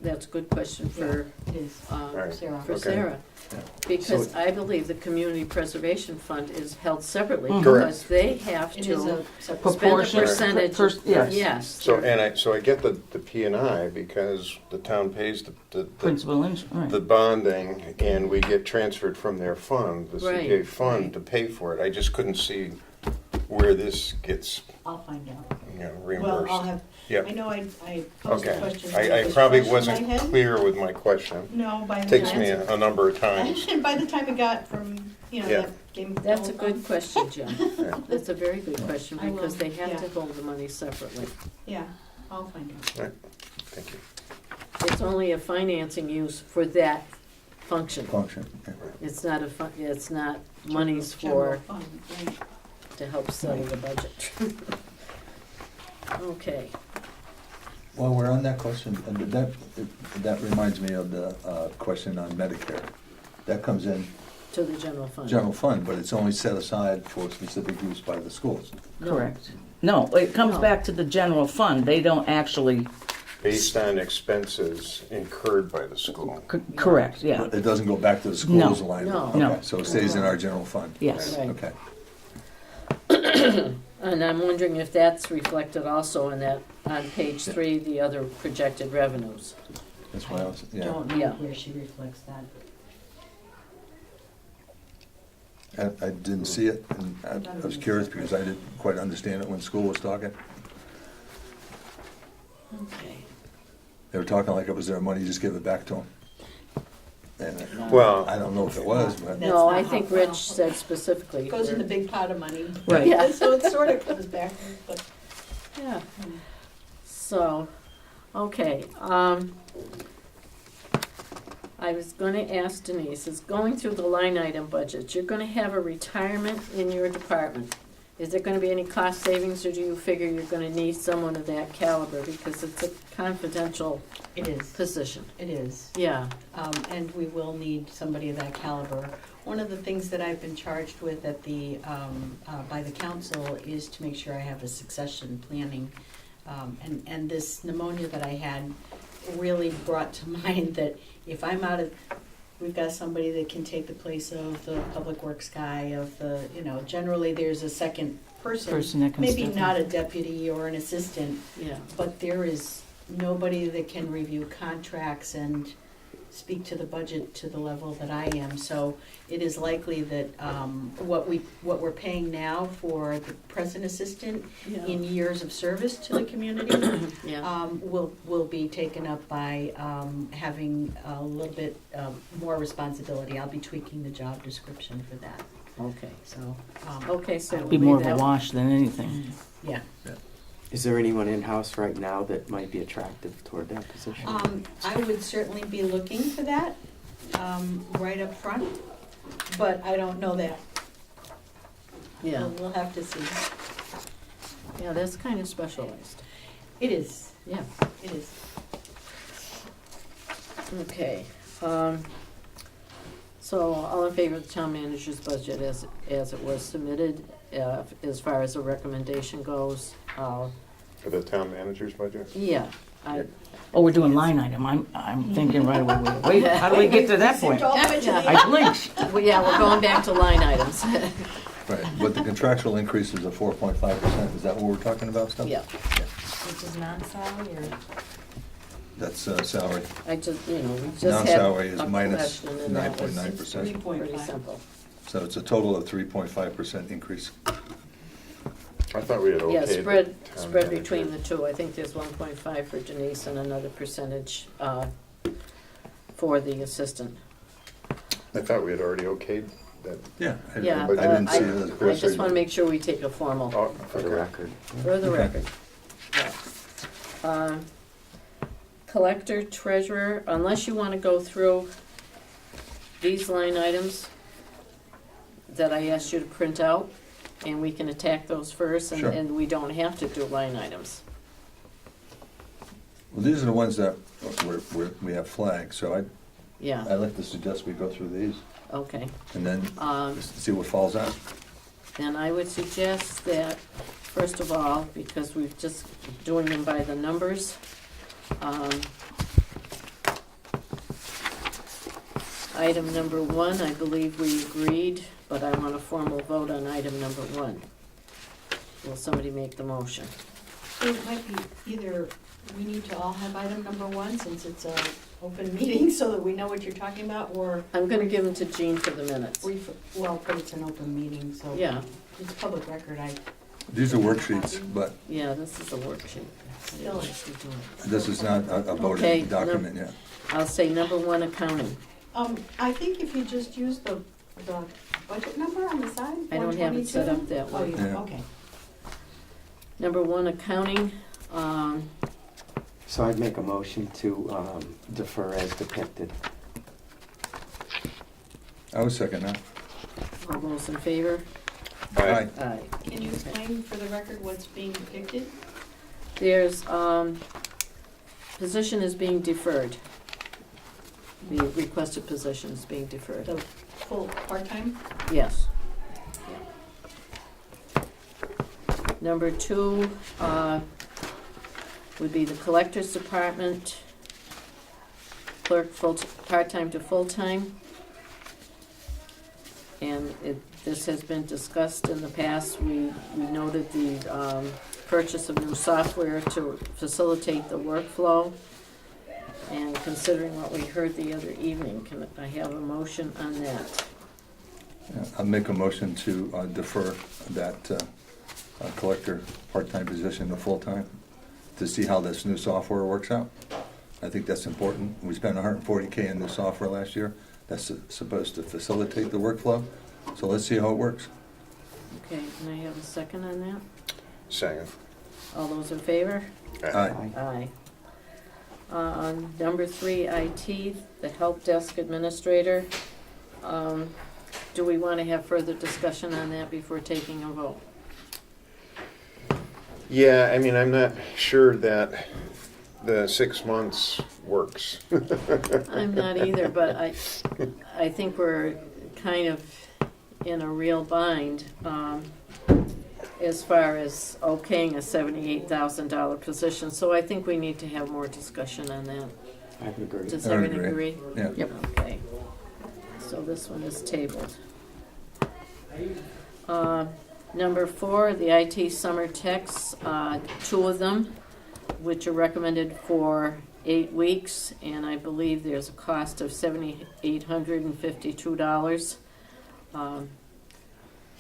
Speaker 1: that's a good question for,
Speaker 7: It is,
Speaker 3: Right.
Speaker 7: Sarah.
Speaker 1: for
Speaker 3: Okay.
Speaker 1: Sarah.
Speaker 4: Yeah.
Speaker 1: Because
Speaker 5: So-
Speaker 1: I believe the Community Preservation Fund is held separately
Speaker 2: Mhm.
Speaker 3: Correct.
Speaker 1: because they have
Speaker 7: It is
Speaker 1: to
Speaker 7: a separate.
Speaker 1: spend a
Speaker 2: Proportion-
Speaker 1: percentage.
Speaker 2: yes.
Speaker 1: Yes.
Speaker 3: So,
Speaker 1: they're-
Speaker 3: so I get the P and I because the town pays the
Speaker 2: Principal insurance,
Speaker 3: the
Speaker 2: right.
Speaker 3: bonding, and we get transferred from their fund, the
Speaker 1: Right,
Speaker 3: CPA fund,
Speaker 1: right.
Speaker 3: to pay for it. I just couldn't see where this gets,
Speaker 7: I'll find out. Well,
Speaker 3: reimbursed.
Speaker 7: I'll have,
Speaker 3: Yep.
Speaker 7: I know I posed the
Speaker 3: Okay.
Speaker 7: question.
Speaker 3: I
Speaker 7: it was
Speaker 3: probably
Speaker 7: fresh in my
Speaker 3: wasn't
Speaker 7: head.
Speaker 3: clear with my question.
Speaker 7: No, by the
Speaker 3: Takes
Speaker 7: time.
Speaker 3: me a number of times.
Speaker 7: And by the time it got from,
Speaker 3: Yeah.
Speaker 7: that game.
Speaker 1: That's a good question, Jim.
Speaker 3: Yeah.
Speaker 1: That's a very good question
Speaker 7: I will,
Speaker 1: because they have
Speaker 7: yeah.
Speaker 1: to hold the money separately.
Speaker 7: Yeah, I'll find out.
Speaker 3: Right. Thank you.
Speaker 1: It's only a financing use for that function.
Speaker 4: Function. Yeah.
Speaker 1: It's not it's not monies
Speaker 7: General
Speaker 1: for,
Speaker 7: fund, right.
Speaker 1: to help settle the budget. Okay,
Speaker 4: While we're on that question, and that reminds me of the question on Medicare. That comes in
Speaker 1: to the general fund.
Speaker 4: general fund, but it's only set aside for specific use by the schools.
Speaker 1: No.
Speaker 2: Correct. No, it comes
Speaker 1: No.
Speaker 2: back to the general fund. They don't actually,
Speaker 3: Based on expenses incurred by the school.
Speaker 2: correct, yeah.
Speaker 4: It doesn't go back to the
Speaker 2: No.
Speaker 4: schools line.
Speaker 1: No.
Speaker 4: Okay,
Speaker 2: No.
Speaker 4: so it stays in our general fund.
Speaker 2: Yes.
Speaker 1: Right.
Speaker 4: Okay.
Speaker 1: And I'm wondering if that's reflected also in that, on page 3, the other projected revenues.
Speaker 4: That's why I was, yeah.
Speaker 7: Don't know
Speaker 1: Yeah.
Speaker 7: where she reflects that.
Speaker 4: I didn't see it, and I was curious because I didn't quite understand it when school was talking.
Speaker 1: Okay.
Speaker 4: They were talking like it was their money, just give it back to them. And
Speaker 3: Well,
Speaker 4: I don't know if it was, but
Speaker 7: That's
Speaker 1: No,
Speaker 7: not
Speaker 1: I
Speaker 7: how-
Speaker 1: think
Speaker 7: well,
Speaker 1: Rich said specifically.
Speaker 7: It goes in the big pot of money.
Speaker 2: Right.
Speaker 1: Yeah.
Speaker 7: So it sort of comes back, but.
Speaker 1: Yeah, so, okay, I was gonna ask Denise, is going through the line item budget, you're gonna have a retirement in your department. Is there gonna be any cost savings, or do you figure you're gonna need someone of that caliber, because it's a confidential
Speaker 7: It is,
Speaker 1: position?
Speaker 7: it is.
Speaker 1: Yeah,
Speaker 7: And we will need somebody of that caliber. One of the things that I've been charged with at the, by the council is to make sure I have a succession planning. And this pneumonia that I had really brought to mind that if I'm out of, we've got somebody that can take the place of the public works guy, of the, generally there's a second
Speaker 2: Person that can
Speaker 7: maybe
Speaker 2: step in.
Speaker 7: not a deputy or an assistant,
Speaker 1: yeah,
Speaker 7: but there is nobody that can review contracts and speak to the budget to the level that I am. So it is likely that what we're paying now for the present assistant in
Speaker 1: yeah,
Speaker 7: years of service to the community
Speaker 1: yeah,
Speaker 7: will be taken up by having a little bit more responsibility. I'll be tweaking the job description for that.
Speaker 1: okay,
Speaker 7: So
Speaker 1: okay, so
Speaker 2: Be
Speaker 1: we'll
Speaker 2: more
Speaker 1: leave
Speaker 2: of a
Speaker 1: that.
Speaker 2: wash than anything.
Speaker 7: yeah.
Speaker 5: Is there anyone in-house right now that might be attractive toward that position?
Speaker 7: I would certainly be looking for that, right up front, but I don't know that.
Speaker 1: Yeah,
Speaker 7: We'll have to see.
Speaker 1: yeah, that's kind of specialized,
Speaker 7: It is,
Speaker 1: yeah.
Speaker 7: it is.
Speaker 1: Okay, so all in favor of the town manager's budget as it was submitted, as far as the recommendation goes?
Speaker 3: for the town manager's budget?
Speaker 1: Yeah,
Speaker 2: Oh, we're doing line item. I'm thinking right away, wait, how do we get to that point? I blinked.
Speaker 1: yeah, we're going back to line items.
Speaker 4: right, but the contractual increases of 4.5%, is that what we're talking about, stuff?
Speaker 1: Yeah,
Speaker 7: Which is non-salary or?
Speaker 4: That's salary.
Speaker 1: I just, we just had
Speaker 4: Non-salary is
Speaker 1: a
Speaker 4: minus
Speaker 1: question and that was
Speaker 4: 9.9%.
Speaker 1: pretty simple.
Speaker 4: So it's a total of 3.5% increase.
Speaker 3: I thought we had okayed
Speaker 1: Yeah,
Speaker 3: the
Speaker 1: spread
Speaker 3: town
Speaker 1: between the
Speaker 3: manager.
Speaker 1: two. I think there's 1.5 for Denise and another percentage for the assistant.
Speaker 3: I thought we had already okayed that,
Speaker 4: Yeah.
Speaker 1: Yeah,
Speaker 3: but
Speaker 4: I didn't see it as
Speaker 1: I just
Speaker 4: posted.
Speaker 1: want to make sure we take a formal,
Speaker 3: oh,
Speaker 5: For the
Speaker 3: okay.
Speaker 5: record.
Speaker 1: for the
Speaker 4: Okay.
Speaker 1: record. Yeah. Collector, treasurer, unless you want to go through these line items that I asked you to print out, and we can attack those first,
Speaker 4: Sure.
Speaker 1: and we don't have to do line items.
Speaker 4: Well, these are the ones that we have flagged, so
Speaker 1: Yeah,
Speaker 4: I'd like to suggest we go through these
Speaker 1: okay.
Speaker 4: and then
Speaker 1: Um,
Speaker 4: just see what falls out.
Speaker 1: And I would suggest that, first of all, because we're just doing them by the numbers, item number 1, I believe we agreed, but I want a formal vote on item number 1. Will somebody make the motion?
Speaker 7: So it might be either, we need to all have item number 1 since it's a open meeting so that we know what you're talking about, or
Speaker 1: I'm gonna give them to Jean for the minutes.
Speaker 7: well, but it's an open meeting, so.
Speaker 1: Yeah,
Speaker 7: It's public record,
Speaker 4: These are worksheets, but
Speaker 1: yeah, this is a worksheet.
Speaker 7: Still.
Speaker 4: this is not a
Speaker 1: Okay,
Speaker 4: voted document yet.
Speaker 1: I'll say number 1, accounting.
Speaker 7: I think if you just use the budget number on the side,
Speaker 1: I don't have it set
Speaker 7: 122.
Speaker 1: up that
Speaker 7: Oh,
Speaker 1: way.
Speaker 7: you,
Speaker 4: Yeah.
Speaker 7: okay.
Speaker 1: Number 1, accounting,
Speaker 5: So I'd make a motion to defer as depicted.
Speaker 4: I would second that.
Speaker 1: all those in favor?
Speaker 4: Aye.
Speaker 1: Aye.
Speaker 7: Can you explain for the record what's being depicted?
Speaker 1: There's, position is being deferred. The requested position is being deferred.
Speaker 7: The full part-time?
Speaker 1: Yes. Yeah. Number 2, would be the collector's department, clerk part-time to full-time. And this has been discussed in the past. We noted the purchase of new software to facilitate the workflow. And considering what we heard the other evening, can I have a motion on that?
Speaker 4: Yeah, I'll make a motion to defer that collector part-time position to full-time to see how this new software works out. I think that's important. We spent $140K in new software last year. That's supposed to facilitate the workflow. So let's see how it works.
Speaker 1: Okay, can I have a second on that?
Speaker 3: Second.
Speaker 1: All those in favor?
Speaker 4: Aye.
Speaker 1: Aye. Number 3, IT, the help desk administrator. Do we want to have further discussion on that before taking a vote?
Speaker 3: Yeah, I mean, I'm not sure that the 6 months works.
Speaker 1: I'm not either, but I think we're kind of in a real bind as far as okaying a $78,000 position. So I think we need to have more discussion on that.
Speaker 5: I would agree.
Speaker 1: Does
Speaker 4: I would
Speaker 1: everyone agree?
Speaker 4: Yeah.
Speaker 2: Yep.
Speaker 1: Okay. So this one is tabled. Number 4, the IT summer techs, 2 of them, which are recommended for 8 weeks, and I believe there's a cost of $7,852.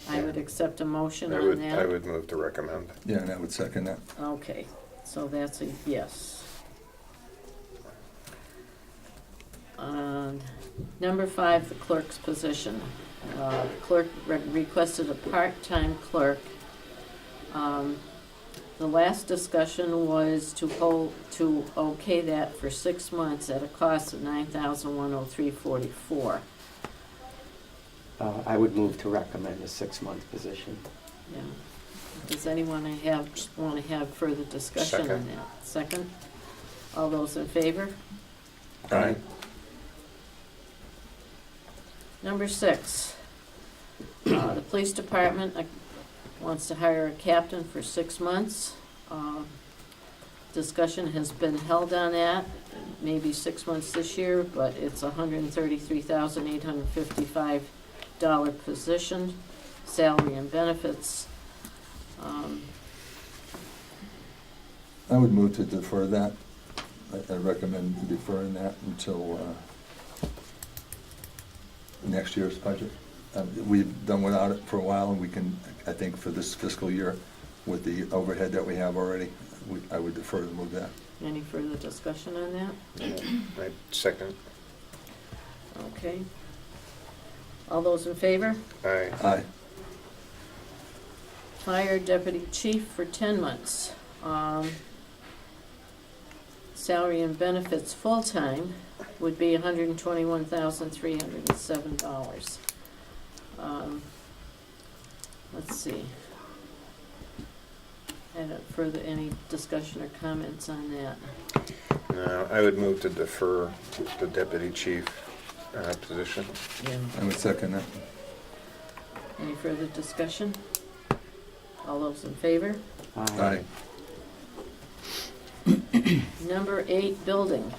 Speaker 1: I would accept a motion
Speaker 3: I
Speaker 1: on
Speaker 3: would,
Speaker 1: that.
Speaker 3: I would move to recommend.
Speaker 4: Yeah, and I would second that.
Speaker 1: Okay, so that's a yes. Number 5, the clerk's position. Clerk requested a part-time clerk. The last discussion was to okay that for 6 months at a cost of $9,103.44.
Speaker 5: I would move to recommend a 6-month position.
Speaker 1: Yeah. Does anyone want to have further discussion on
Speaker 3: Second.
Speaker 1: that? Second? All those in favor?
Speaker 4: Aye.
Speaker 1: Number 6, the police department wants to hire a captain for 6 months. Discussion has been held on that, maybe 6 months this year, but it's $133,855 position, salary and benefits.
Speaker 4: I would move to defer that. I recommend deferring that until next year's budget. We've done without it for a while, and we can, I think for this fiscal year, with the overhead that we have already, I would defer to move that.
Speaker 1: Any further discussion on that?
Speaker 3: I second.
Speaker 1: Okay. All those in favor?
Speaker 3: Aye.
Speaker 4: Aye.
Speaker 1: Fire deputy chief for 10 months. Salary and benefits full-time would be $121,307. Let's see. Any discussion or comments on that?
Speaker 3: No, I would move to defer the deputy chief position.
Speaker 1: Yeah.
Speaker 4: I would second that.
Speaker 1: Any further discussion? All those in favor?
Speaker 4: Aye.
Speaker 1: Number 8, building.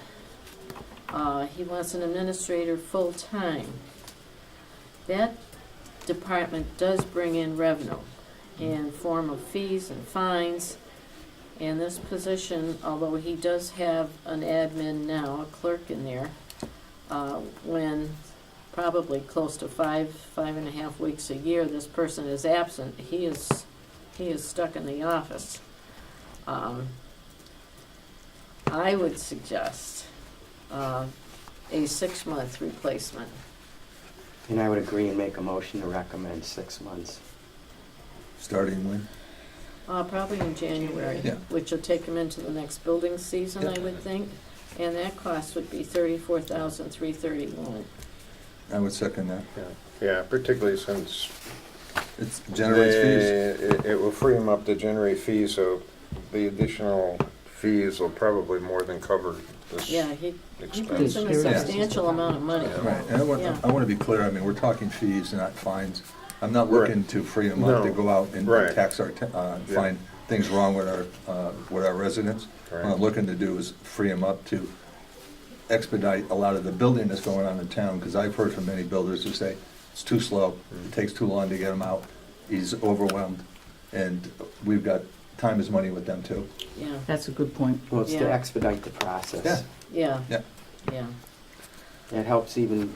Speaker 1: He wants an administrator full-time. That department does bring in revenue in form of fees and fines. And this position, although he does have an admin now, a clerk in there, when probably close to 5.5 weeks a year this person is absent, he is stuck in the office. I would suggest a 6-month replacement.
Speaker 5: And I would agree and make a motion to recommend 6 months.
Speaker 4: Starting when?
Speaker 1: Probably in January,
Speaker 4: Yeah.
Speaker 1: which will take him into the next building season,
Speaker 4: Yeah.
Speaker 1: I would think. And that cost would be $34,331.
Speaker 4: I would second that.
Speaker 3: Yeah, particularly since
Speaker 4: It generates fees.
Speaker 3: it will free him up to generate fees, so the additional fees will probably more than cover this
Speaker 1: Yeah, he
Speaker 3: expense.
Speaker 1: brings in a
Speaker 2: Yeah.
Speaker 1: substantial amount of money.
Speaker 3: Yeah.
Speaker 4: Right, and
Speaker 1: Yeah.
Speaker 4: I want to be clear, I mean, we're talking fees, not fines. I'm not
Speaker 3: Right.
Speaker 4: looking to free them up to
Speaker 3: No.
Speaker 4: go out and
Speaker 3: Right.
Speaker 4: tax our, find things wrong with our residents. What
Speaker 3: Right.
Speaker 4: I'm looking to do is free them up to expedite a lot of the building that's going on in town, because I've heard from many builders who say, it's too slow, it takes too long to get them out, he's overwhelmed, and we've got time is money with them too.
Speaker 1: Yeah,
Speaker 2: That's a good point.
Speaker 5: Well, it's to
Speaker 1: Yeah.
Speaker 5: expedite the process.
Speaker 4: Yeah.
Speaker 1: yeah,
Speaker 4: Yeah.
Speaker 1: yeah.
Speaker 5: It helps even,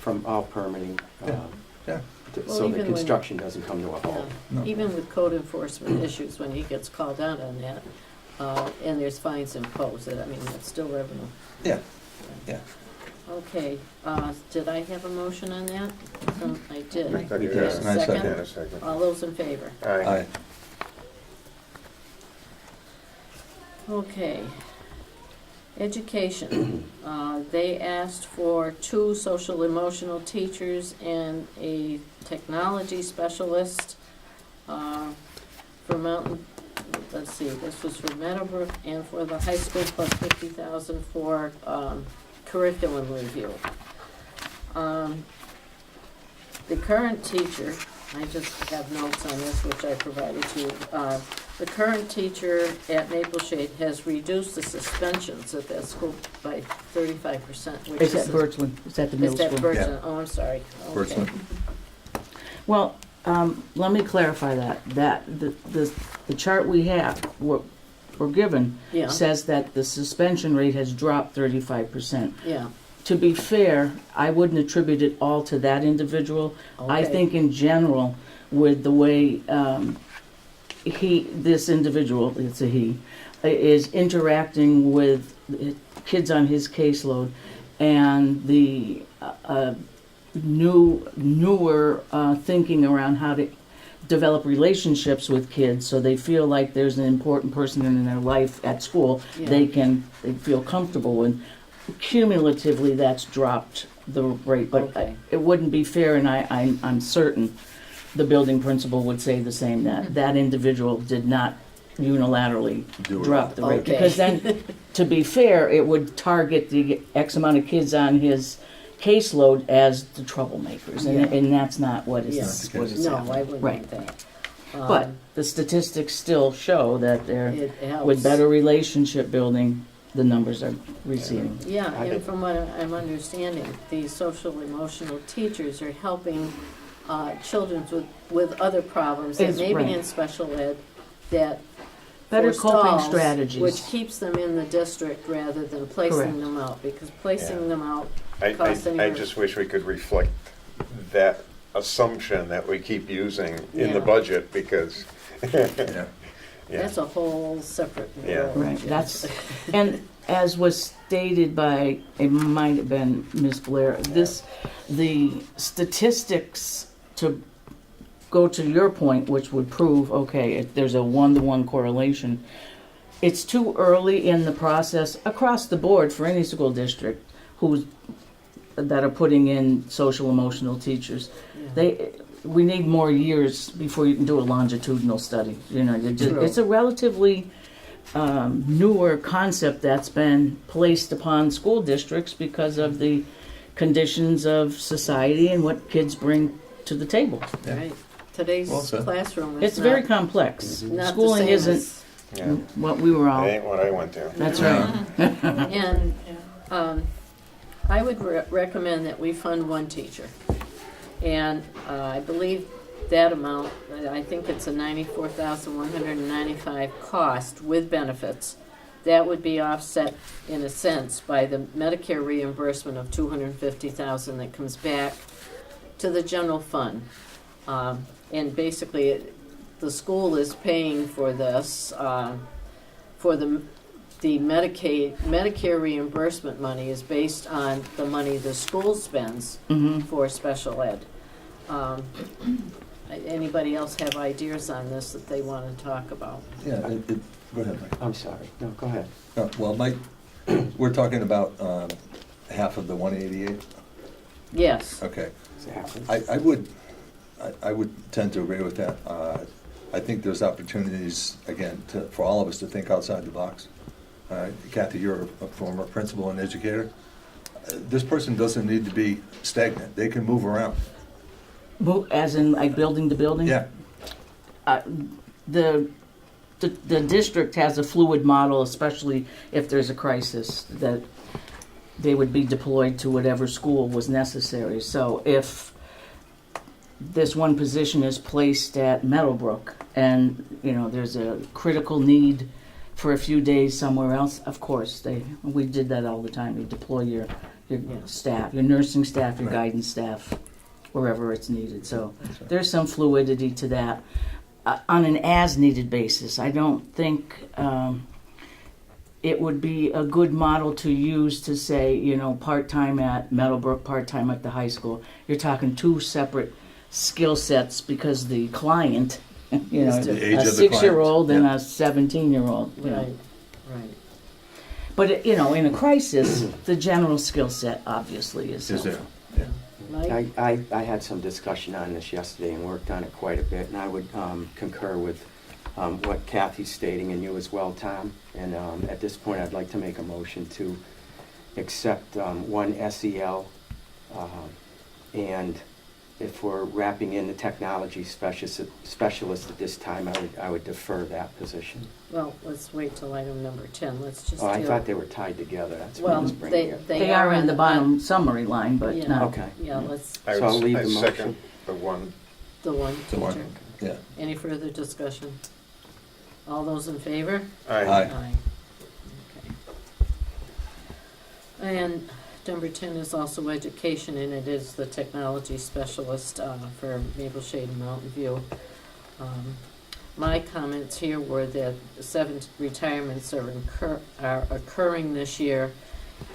Speaker 5: from all permitting,
Speaker 4: Yeah. Yeah.
Speaker 1: Well,
Speaker 5: so
Speaker 1: even
Speaker 5: the
Speaker 1: when-
Speaker 5: construction doesn't come to a
Speaker 1: Yeah.
Speaker 5: halt.
Speaker 4: No.
Speaker 1: Even with code enforcement issues, when he gets called out on that, and there's fines imposed, I mean, that's still revenue.
Speaker 4: Yeah, yeah.
Speaker 1: Okay, did I have a motion on that? I did.
Speaker 3: I thought you
Speaker 5: You
Speaker 3: had
Speaker 5: did.
Speaker 3: a
Speaker 4: I second.
Speaker 3: Yeah, a second.
Speaker 1: All those in favor?
Speaker 4: Aye.
Speaker 1: Okay. Education. They asked for 2 social emotional teachers and a technology specialist for Mountain, let's see, this was for Meadowbrook and for the high school plus 50,000 for curriculum review. The current teacher, I just have notes on this which I provided to you. The current teacher at Maple Shade has reduced the suspensions at that school by 35%, which
Speaker 2: Is that Birchland? Is that the middle
Speaker 1: Is that
Speaker 2: school?
Speaker 1: Birchland? Oh, I'm sorry. Okay.
Speaker 4: Birchland.
Speaker 2: Well, let me clarify that. The chart we have, we're given,
Speaker 1: Yeah,
Speaker 2: says that the suspension rate has dropped 35%.
Speaker 1: yeah.
Speaker 2: To be fair, I wouldn't attribute it all to that individual. I
Speaker 1: Okay.
Speaker 2: think in general, with the way this individual, it's a he, is interacting with kids on his caseload, and the newer thinking around how to develop relationships with kids, so they feel like there's an important person in their life at school
Speaker 1: Yeah.
Speaker 2: they feel comfortable with. Cumulatively, that's dropped the rate, but
Speaker 1: Okay.
Speaker 2: it wouldn't be fair, and I'm certain the building principal would say the same, that that individual did not unilaterally
Speaker 4: Do it.
Speaker 2: drop the rate.
Speaker 1: Okay.
Speaker 2: Because then, to be fair, it would target the X amount of kids on his caseload as the troublemakers,
Speaker 1: Yeah.
Speaker 2: and that's not what is,
Speaker 1: Yeah.
Speaker 2: what is
Speaker 1: No,
Speaker 2: happening.
Speaker 1: I wouldn't
Speaker 2: Right.
Speaker 1: want that.
Speaker 2: But the statistics still show that they're,
Speaker 1: It helps.
Speaker 2: with better relationship building, the numbers are receding.
Speaker 1: Yeah,
Speaker 5: I
Speaker 1: and
Speaker 5: did-
Speaker 1: from what I'm understanding, these social emotional teachers are helping children with other problems that
Speaker 2: Is
Speaker 1: may
Speaker 2: right.
Speaker 1: be in special ed that
Speaker 2: Better coping
Speaker 1: forestalls,
Speaker 2: strategies.
Speaker 1: which keeps them in the district rather than placing
Speaker 2: Correct.
Speaker 1: them out, because placing
Speaker 3: Yeah.
Speaker 1: them out
Speaker 3: I
Speaker 1: costs anywhere.
Speaker 3: just wish we could reflect that assumption that we keep using in the
Speaker 1: Yeah.
Speaker 3: budget, because,
Speaker 4: Yeah.
Speaker 3: yeah.
Speaker 1: That's a whole separate
Speaker 3: Yeah.
Speaker 1: world.
Speaker 2: Right, that's, and as was stated by, it might have been Ms. Blair, the statistics to go to your point, which would prove, okay, if there's a one-to-one correlation, it's too early in the process across the board for any school district that are putting in social emotional teachers. We need more years before you can do a longitudinal study. It's a relatively newer concept that's been placed upon school districts because of the conditions of society and what kids bring to the table.
Speaker 1: Right. Today's
Speaker 4: Well said.
Speaker 1: classroom is
Speaker 2: It's very complex.
Speaker 1: not
Speaker 2: Schooling
Speaker 1: the same
Speaker 2: isn't
Speaker 3: Yeah,
Speaker 2: what we were all.
Speaker 3: that ain't what I went to.
Speaker 2: That's right.
Speaker 1: And
Speaker 7: Yeah.
Speaker 1: I would recommend that we fund one teacher. And I believe that amount, I think it's a $94,195 cost with benefits. That would be offset, in a sense, by the Medicare reimbursement of $250,000 that comes back to the general fund. And basically, the school is paying for this, for the Medicare reimbursement money is based on the money the school spends for special ed. Anybody else have ideas on this that they want to talk about?
Speaker 4: Yeah, go ahead, Mike.
Speaker 5: I'm sorry. No, go ahead.
Speaker 4: Well, Mike, we're talking about half of the 188.
Speaker 1: Yes.
Speaker 4: Okay.
Speaker 5: Exactly.
Speaker 4: I would tend to agree with that. I think there's opportunities, again, for all of us to think outside the box. Kathy, you're a former principal and educator. This person doesn't need to be stagnant. They can move around.
Speaker 2: As in, like, building to building?
Speaker 4: Yeah.
Speaker 2: The district has a fluid model, especially if there's a crisis, that they would be deployed to whatever school was necessary. So if this one position is placed at Meadowbrook and, there's a critical need for a few days somewhere else, of course, we did that all the time. You deploy your staff, your nursing staff, your
Speaker 4: Right.
Speaker 2: guidance staff, wherever it's needed. So
Speaker 4: That's right.
Speaker 2: there's some fluidity to that. On an as-needed basis, I don't think it would be a good model to use to say, part-time at Meadowbrook, part-time at the high school. You're talking two separate skill sets because the client,
Speaker 4: The age
Speaker 2: a
Speaker 4: of the client.
Speaker 2: 6-year-old and
Speaker 4: Yeah.
Speaker 2: a 17-year-old.
Speaker 1: Right.
Speaker 2: But, in a crisis, the general skill set obviously is
Speaker 4: Is there?
Speaker 2: helpful.
Speaker 4: Yeah.
Speaker 1: Mike?
Speaker 5: I had some discussion on this yesterday and worked on it quite a bit, and I would concur with what Kathy's stating, and you as well, Tom. And at this point, I'd like to make a motion to accept one SEL, and if we're wrapping in the technology specialist at this time, I would defer that position.
Speaker 1: Well, let's wait till item number 10. Let's just
Speaker 5: Oh, I
Speaker 1: deal-
Speaker 5: thought they were tied together. That's what I
Speaker 1: Well,
Speaker 5: was bringing here.
Speaker 2: They are in the bottom summary line, but
Speaker 1: Yeah.
Speaker 2: not.
Speaker 5: Okay.
Speaker 1: Yeah, let's,
Speaker 3: I
Speaker 5: So I'll
Speaker 3: would
Speaker 5: leave
Speaker 3: I
Speaker 5: the
Speaker 3: second
Speaker 5: motion.
Speaker 3: the one.
Speaker 1: the one
Speaker 4: The one.
Speaker 1: teacher.
Speaker 4: Yeah.
Speaker 1: Any further discussion? All those in favor?
Speaker 3: Aye.
Speaker 4: Aye.
Speaker 1: Okay. And number 10 is also education, and it is the technology specialist for Maple Shade and Mountain View. My comments here were that 7 retirements are occurring this year,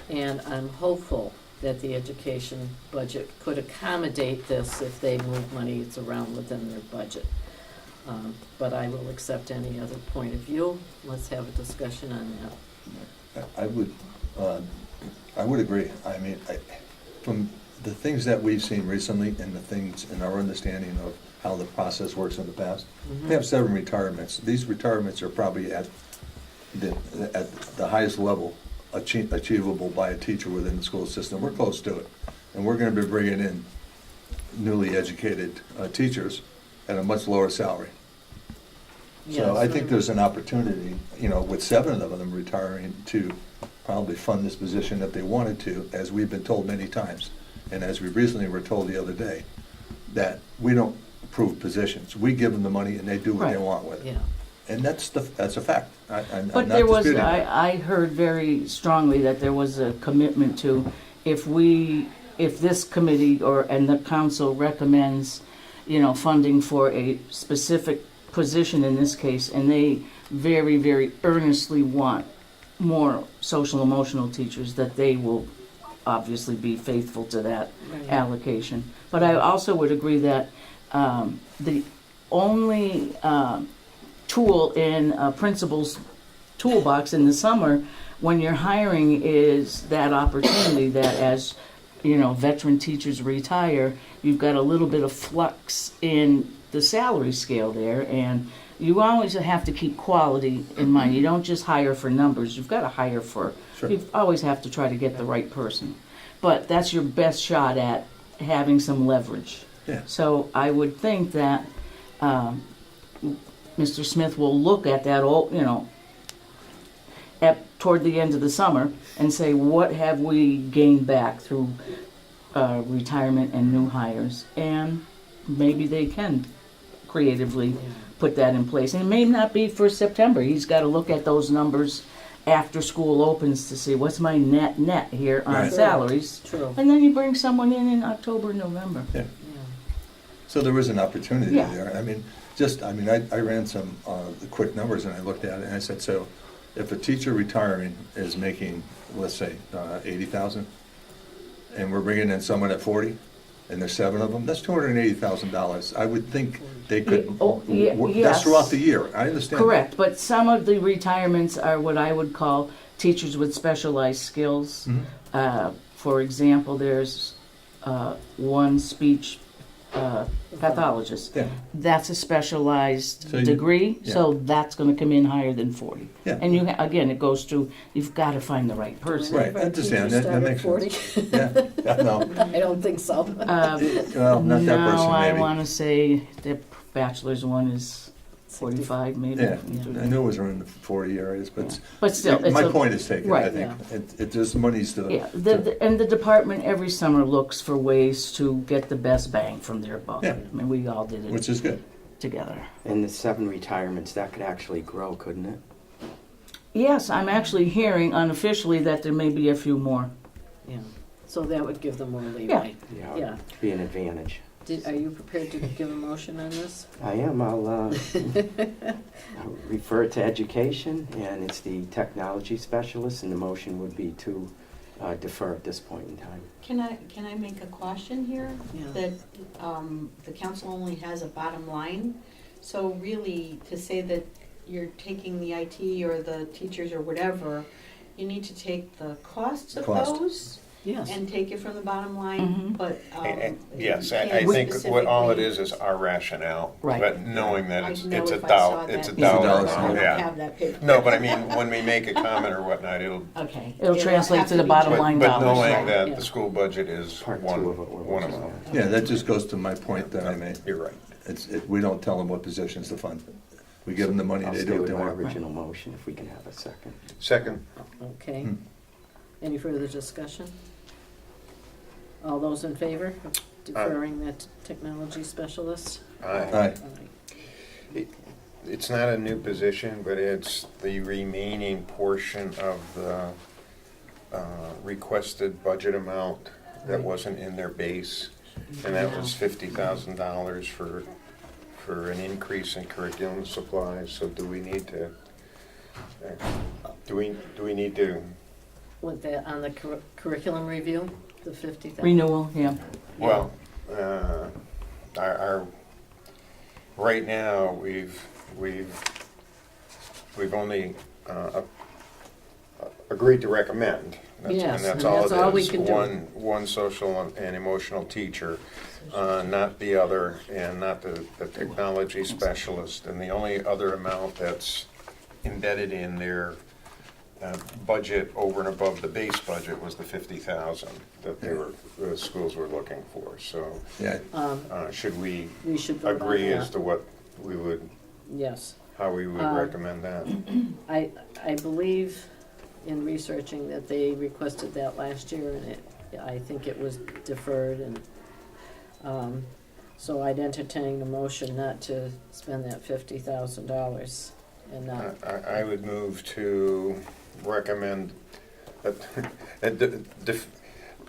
Speaker 1: and I'm hopeful that the education budget could accommodate this if they move money around within their budget. But I will accept any other point of view. Let's have a discussion on that.
Speaker 4: I would agree. I mean, from the things that we've seen recently and the things in our understanding of how the process works in the past, we have 7 retirements. These retirements are probably at the highest level achievable by a teacher within the school system. We're close to it. And we're going to be bringing in newly educated teachers at a much lower salary. So I think there's an opportunity, with 7 of them retiring, to probably fund this position if they wanted to, as we've been told many times. And as we recently were told the other day, that we don't approve positions. We give them the money and they do what they
Speaker 2: Right.
Speaker 4: want with it.
Speaker 1: Yeah.
Speaker 4: And that's a fact. I'm
Speaker 2: But
Speaker 4: not
Speaker 2: there was,
Speaker 4: disputing that.
Speaker 2: I heard very strongly that there was a commitment to, if this committee and the council recommends, funding for a specific position in this case, and they very, very earnestly want more social emotional teachers, that they will obviously be faithful to that
Speaker 1: Right.
Speaker 2: allocation. But I also would agree that the only tool in a principal's toolbox in the summer when you're hiring is that opportunity that as veteran teachers retire, you've got a little bit of flux in the salary scale there, and you always have to keep quality in mind. You don't just hire for numbers. You've got to hire for.
Speaker 4: Sure.
Speaker 2: You always have to try to get the right person, but that's your best shot at having some leverage.
Speaker 4: Yeah.
Speaker 2: So I would think that Mr. Smith will look at that toward the end of the summer and say, what have we gained back through retirement and new hires? And maybe they can creatively put that in place. And it may not be for September. He's got to look at those numbers after school opens to see what's my net here on
Speaker 4: Right.
Speaker 2: salaries.
Speaker 1: True.
Speaker 2: And then you bring someone in October, November.
Speaker 4: Yeah.
Speaker 1: Yeah.
Speaker 4: So there is an opportunity
Speaker 2: Yeah.
Speaker 4: there. I ran some quick numbers and I looked at it and I said, so if a teacher retiring is making, let's say, 80,000, and we're bringing in someone at 40, and there's 7 of them, that's $280,000. I would think they could, that's
Speaker 2: yes.
Speaker 4: throughout the year. I understand.
Speaker 2: Correct, but some of the retirements are what I would call teachers with specialized skills.
Speaker 4: Mhm.
Speaker 2: For example, there's one speech pathologist.
Speaker 4: Yeah.
Speaker 2: That's a specialized
Speaker 4: So you-
Speaker 2: degree,
Speaker 4: yeah.
Speaker 2: so that's going to come in higher than 40.
Speaker 4: Yeah.
Speaker 2: And again, it goes to, you've got to find the right person.
Speaker 4: Right, I understand. That makes sense.
Speaker 1: 40?
Speaker 4: Yeah, no,
Speaker 1: I don't think so.
Speaker 4: well, not that person,
Speaker 2: No, I
Speaker 4: maybe.
Speaker 2: want to say the bachelor's one is 45 maybe.
Speaker 4: Yeah, I knew it was around the 40 areas, but
Speaker 2: But still, it's
Speaker 4: my
Speaker 2: a-
Speaker 4: point is taken, I
Speaker 2: right,
Speaker 4: think. There's money still.
Speaker 2: Yeah, and the department every summer looks for ways to get the best bang from their buck.
Speaker 4: Yeah.
Speaker 2: I mean, we all did it
Speaker 4: Which is good.
Speaker 2: together.
Speaker 5: And the 7 retirements, that could actually grow, couldn't it?
Speaker 2: Yes, I'm actually hearing unofficially that there may be a few more.
Speaker 1: Yeah, so that would give them more leeway. Yeah.
Speaker 5: Be an advantage.
Speaker 1: Are you prepared to give a motion on this?
Speaker 5: I am. I'll refer to education, and it's the technology specialist, and the motion would be to defer at this point in time.
Speaker 7: Can I make a question here?
Speaker 1: Yeah.
Speaker 7: That the council only has a bottom line, so really to say that you're taking the IT or the teachers or whatever, you need to take the costs of
Speaker 4: Cost.
Speaker 7: those
Speaker 1: Yes.
Speaker 7: and take it from the bottom line,
Speaker 2: Mhm.
Speaker 7: but
Speaker 3: Yes,
Speaker 7: you
Speaker 3: I
Speaker 7: can't
Speaker 3: think what all it
Speaker 7: specifically-
Speaker 3: is our rationale,
Speaker 2: Right.
Speaker 3: but knowing that
Speaker 7: I'd
Speaker 3: it's
Speaker 7: know
Speaker 3: a
Speaker 7: if I saw
Speaker 3: dollar,
Speaker 7: that
Speaker 3: it's a
Speaker 7: paper.
Speaker 4: dollar
Speaker 3: dollar
Speaker 4: amount,
Speaker 7: I don't
Speaker 3: yeah.
Speaker 7: have that paper.
Speaker 3: No, but I mean, when we make a comment or whatnot, it'll,
Speaker 7: Okay.
Speaker 2: It'll translate
Speaker 7: have
Speaker 2: to the
Speaker 7: be
Speaker 2: bottom
Speaker 7: just-
Speaker 2: line
Speaker 3: but
Speaker 2: dollars.
Speaker 3: knowing
Speaker 7: right,
Speaker 3: that
Speaker 1: yeah.
Speaker 3: the school budget is
Speaker 5: Part
Speaker 3: one
Speaker 5: 2 of it.
Speaker 3: one amount.
Speaker 4: Yeah, that just goes to my point that I made.
Speaker 3: You're right.
Speaker 4: We don't tell them what positions to fund. We give them the money,
Speaker 5: I'll
Speaker 4: they
Speaker 5: stay
Speaker 4: do what
Speaker 5: with
Speaker 4: they
Speaker 5: my
Speaker 4: want.
Speaker 5: original motion if we can have a second.
Speaker 3: Second,
Speaker 1: Okay.
Speaker 4: Hmm.
Speaker 1: Any further discussion? All those in favor of deferring that technology specialist?
Speaker 4: Aye.
Speaker 3: It's not a new position, but it's the remaining portion of the requested budget amount that wasn't in their base. And that was $50,000 for an increase in curriculum supplies. So do we need to, do we need to,
Speaker 1: With that, on the curriculum review, the 50,000?
Speaker 2: Renewal, yeah.
Speaker 3: well, our, right now, we've only agreed to recommend.
Speaker 1: Yes,
Speaker 3: And that's
Speaker 1: and that's all
Speaker 3: all
Speaker 1: we
Speaker 3: it
Speaker 1: can
Speaker 3: is,
Speaker 1: do.
Speaker 3: one social and emotional teacher, not the other, and not the technology specialist. And the only other amount that's embedded in their budget over and above the base budget was the 50,000 that the schools were looking for. So
Speaker 4: Yeah,
Speaker 3: should we
Speaker 1: We should vote on
Speaker 3: agree as
Speaker 1: that.
Speaker 3: to what we would,
Speaker 1: Yes.
Speaker 3: how we would recommend that?
Speaker 1: I believe in researching that they requested that last year, and I think it was deferred, and so I'd entertain a motion not to spend that $50,000 and not.
Speaker 3: I would move to recommend,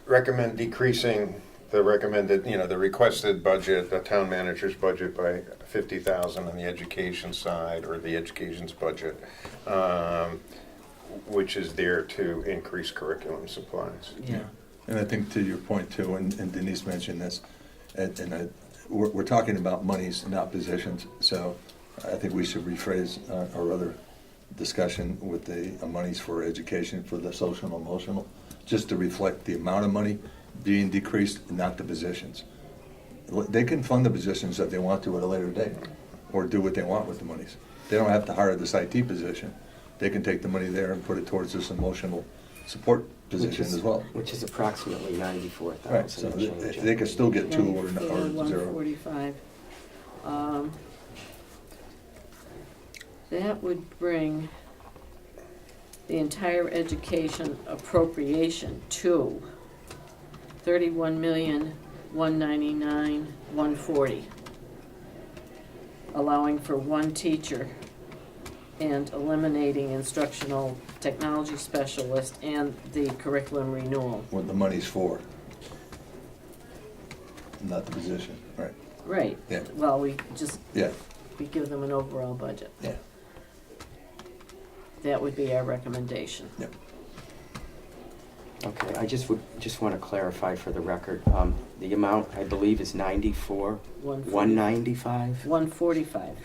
Speaker 3: recommend decreasing the recommended, the requested budget, the town manager's budget by 50,000 on the education side, or the education's budget, which is there to increase curriculum supplies.
Speaker 1: Yeah.
Speaker 4: And I think to your point too, and Denise mentioned this, we're talking about monies, not positions, so I think we should rephrase our other discussion with the monies for education, for the social and emotional, just to reflect the amount of money being decreased, not the positions. They can fund the positions if they want to at a later date, or do what they want with the monies. They don't have to hire this IT position. They can take the money there and put it towards this emotional support position as well.
Speaker 5: Which is approximately
Speaker 4: Right, so
Speaker 5: 94,000 and change.
Speaker 4: they could still get 2 or
Speaker 1: 1
Speaker 4: 0.
Speaker 1: 45. That would bring the entire education appropriation to 31,199,140, allowing for 1 teacher and eliminating instructional technology specialist and the curriculum renewal.
Speaker 4: What the money's for, not the position, right?
Speaker 1: Right.
Speaker 4: Yeah.
Speaker 1: Well, we
Speaker 4: Yeah,
Speaker 1: give them an overall budget.
Speaker 4: yeah,
Speaker 1: That would be our recommendation.
Speaker 4: yeah.
Speaker 5: Okay, I just want to clarify for the record, the amount, I believe, is 94, 195?
Speaker 1: 145.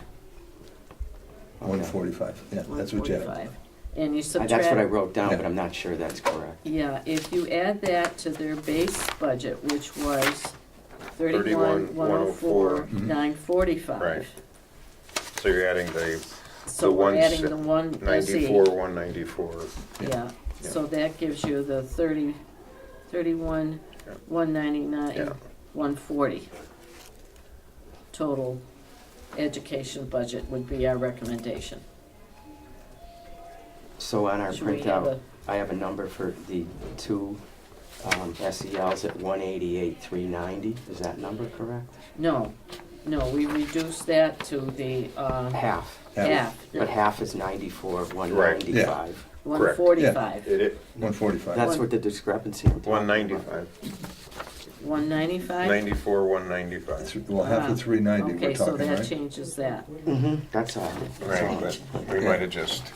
Speaker 4: 145, yeah, that's what you have.
Speaker 1: 145. And you subtract.
Speaker 5: That's what I wrote down,
Speaker 4: Yeah.
Speaker 5: but I'm not sure that's correct.
Speaker 1: Yeah, if you add that to their base budget, which was 31,104,945.
Speaker 3: Right. So you're adding the
Speaker 1: So we're adding the one, let's see.
Speaker 3: 94, 194.
Speaker 1: Yeah, so that gives you the 31,
Speaker 3: Yeah.
Speaker 1: 199,
Speaker 3: Yeah.
Speaker 1: 140. Total education budget would be our recommendation.
Speaker 5: So on our
Speaker 1: Should we have
Speaker 5: printout, I have a number for the 2 SELs at 188,390. Is that number correct?
Speaker 1: No, we reduced that to the,
Speaker 5: Half.
Speaker 1: half,
Speaker 5: But half is 94,195.
Speaker 1: 145.
Speaker 4: 145.
Speaker 5: That's what the discrepancy. we're talking about.
Speaker 3: 195.
Speaker 1: 195?
Speaker 3: 94, 195.
Speaker 4: Well, half of 390 we're
Speaker 1: Okay, so
Speaker 4: talking,
Speaker 1: that
Speaker 4: right?
Speaker 1: changes that.
Speaker 5: That's all.
Speaker 3: Right, but we might have just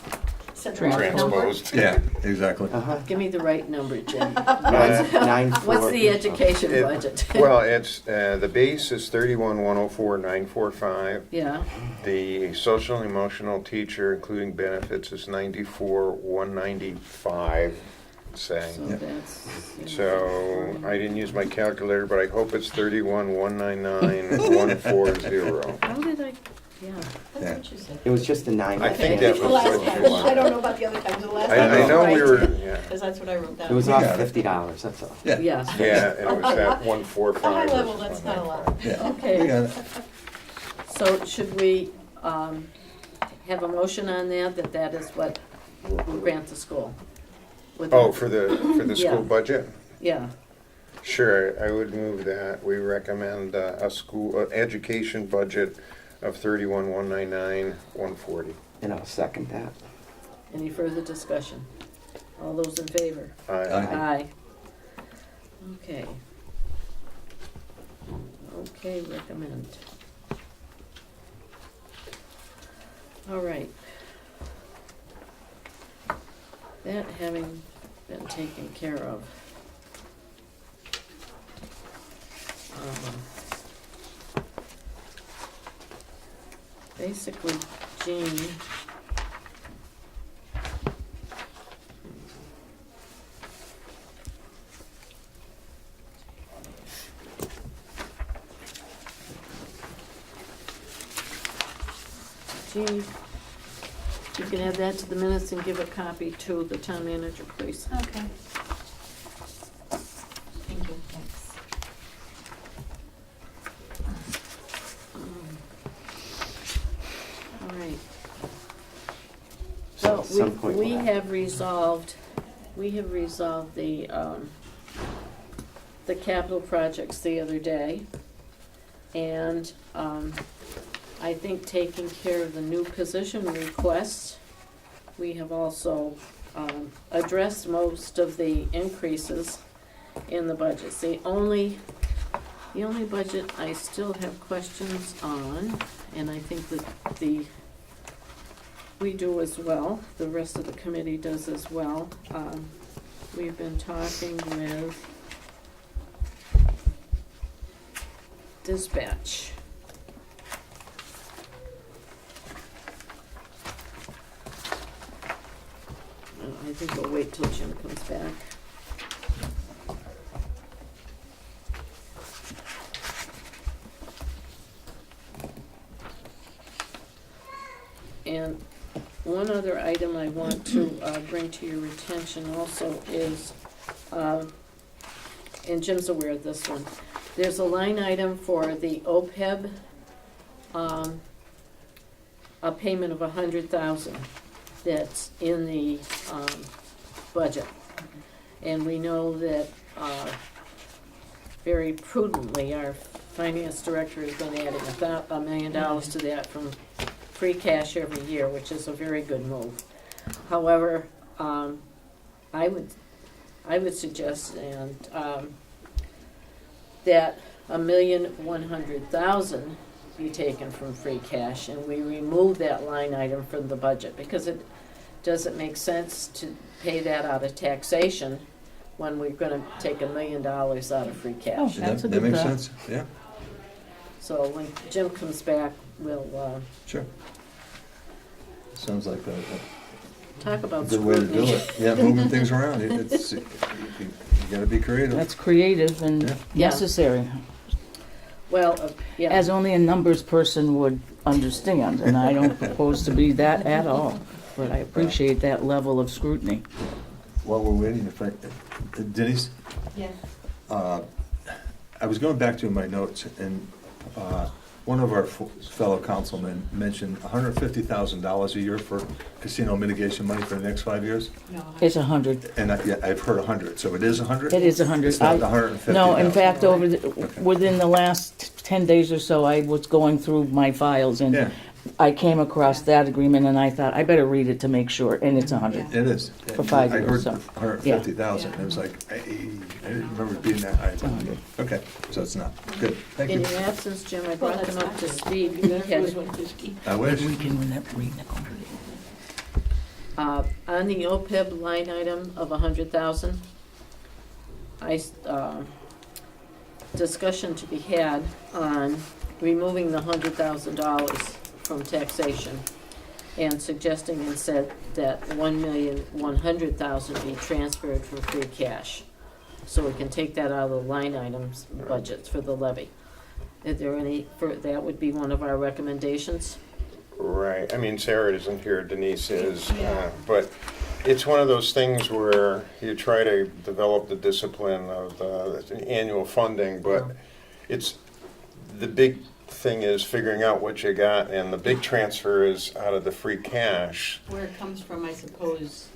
Speaker 7: Set the wrong number.
Speaker 3: transposed.
Speaker 4: Yeah, exactly.
Speaker 5: Uh-huh.
Speaker 1: Give me the right number, Jim.
Speaker 5: What's
Speaker 1: the education
Speaker 3: It-
Speaker 1: budget?
Speaker 3: Well, it's, the base is 31,104,945.
Speaker 1: Yeah,
Speaker 3: The social and emotional teacher, including benefits, is 94,195,
Speaker 1: so
Speaker 3: saying.
Speaker 1: that's.
Speaker 3: So I didn't use my calculator, but I hope it's 31,199,140.
Speaker 1: How did I, yeah,
Speaker 7: That's what you said.
Speaker 5: It was just a 9.
Speaker 3: I think
Speaker 7: Okay,
Speaker 3: that
Speaker 7: the
Speaker 3: was
Speaker 7: last
Speaker 3: what
Speaker 7: time.
Speaker 3: you wanted.
Speaker 7: I don't know about the other times, the last
Speaker 3: I
Speaker 7: time.
Speaker 3: know we were, yeah.
Speaker 7: Because that's what I wrote down.
Speaker 5: It was
Speaker 4: We
Speaker 5: off
Speaker 4: got it.
Speaker 5: $50, that's all.
Speaker 4: Yeah,
Speaker 1: yeah,
Speaker 3: Yeah, and it was at 145.
Speaker 7: At high level,
Speaker 3: versus
Speaker 7: that's not a lot.
Speaker 3: 195.
Speaker 4: yeah.
Speaker 1: Okay.
Speaker 4: We got it.
Speaker 1: so should we, have a motion on that is what will grant the school? With
Speaker 3: Oh,
Speaker 1: the-
Speaker 3: for the
Speaker 1: Yeah.
Speaker 3: school budget?
Speaker 1: Yeah,
Speaker 3: Sure, I would move that. We recommend a school, education budget of 31,199,140.
Speaker 5: And I'll second that.
Speaker 1: any further discussion? All those in favor?
Speaker 3: Aye.
Speaker 1: Aye. Okay. Okay, recommend. All right. That having been taken care of. Basically, Jean. Jean, you can add that to the minutes and give a copy to the town manager, please.
Speaker 7: Okay. Thank you. Thanks.
Speaker 1: All right.
Speaker 5: So
Speaker 1: Well,
Speaker 5: at some point
Speaker 1: we
Speaker 5: we'll have-
Speaker 1: have resolved the capital projects the other day. And, I think taking care of the new position requests, we have also, addressed most of the increases in the budgets. The only budget I still have questions on, and I think that the we do as well, the rest of the committee does as well. We've been talking with dispatch. I think we'll wait till Jim comes back. And one other item I want to bring to your attention also is, and Jim's aware of this one, there's a line item for the OPEB, a payment of $100,000 that's in the budget. And we know that very prudently, our finance director has been adding $1 million to that from free cash every year, which is a very good move. However, I would suggest that $1,100,000 be taken from free cash, and we remove that line item from the budget, because it doesn't make sense to pay that out of taxation when we're gonna take $1 million out of free cash.
Speaker 2: That's a
Speaker 4: That
Speaker 2: good
Speaker 4: makes
Speaker 2: thought.
Speaker 4: sense, yeah,
Speaker 1: So when Jim comes back, we'll
Speaker 4: sure. Sounds like
Speaker 1: talk
Speaker 4: a
Speaker 1: about
Speaker 4: good way to do
Speaker 1: scrutiny.
Speaker 4: it. Yeah, moving things around, you gotta be creative.
Speaker 2: That's creative and
Speaker 4: Yeah.
Speaker 1: Yeah.
Speaker 2: necessary,
Speaker 1: Well, yeah.
Speaker 2: as only a numbers person would understand, and I don't propose to be that at all. But I appreciate that level of scrutiny.
Speaker 4: While we're waiting, Denise,
Speaker 7: Yeah.
Speaker 4: I was going back to my notes, and one of our fellow councilmen mentioned $150,000 a year for casino mitigation money for the next 5 years.
Speaker 7: No.
Speaker 2: It's 100.
Speaker 4: And I've heard 100, so it is 100?
Speaker 2: It is 100.
Speaker 4: It's not the 150,000?
Speaker 2: No, in fact, within the last 10 days or so, I was going through my files,
Speaker 4: Yeah,
Speaker 2: and I came across that agreement, and I thought, I better read it to make sure, and it's 100.
Speaker 4: it is.
Speaker 2: For 5
Speaker 4: I
Speaker 2: years,
Speaker 4: heard
Speaker 2: so,
Speaker 4: 150,000, and it was like, I didn't remember it being that high.
Speaker 2: 100.
Speaker 4: Okay, so it's not. Good, thank
Speaker 1: In
Speaker 4: you.
Speaker 1: your absence, Jim, I
Speaker 7: Well,
Speaker 1: brought
Speaker 7: that's
Speaker 1: them up
Speaker 7: not
Speaker 1: to
Speaker 7: good.
Speaker 1: speed.
Speaker 7: You
Speaker 1: We
Speaker 7: never
Speaker 1: had,
Speaker 7: was 150.
Speaker 4: I wish.
Speaker 2: We can renegociate.
Speaker 1: on the OPEB line item of 100,000, discussion to be had on removing the $100,000 from taxation and suggesting instead that $1,100,000 be transferred from free cash. So we can take that out of the line items budgets for the levy. Is there any, that would be one of our recommendations?
Speaker 3: Right, I mean, Sarah isn't here, Denise is,
Speaker 7: Yeah.
Speaker 3: but it's one of those things where you try to develop the discipline of annual funding, but it's, the big thing is figuring out what you got, and the big transfer is out of the free cash.
Speaker 7: Where it comes from, I suppose,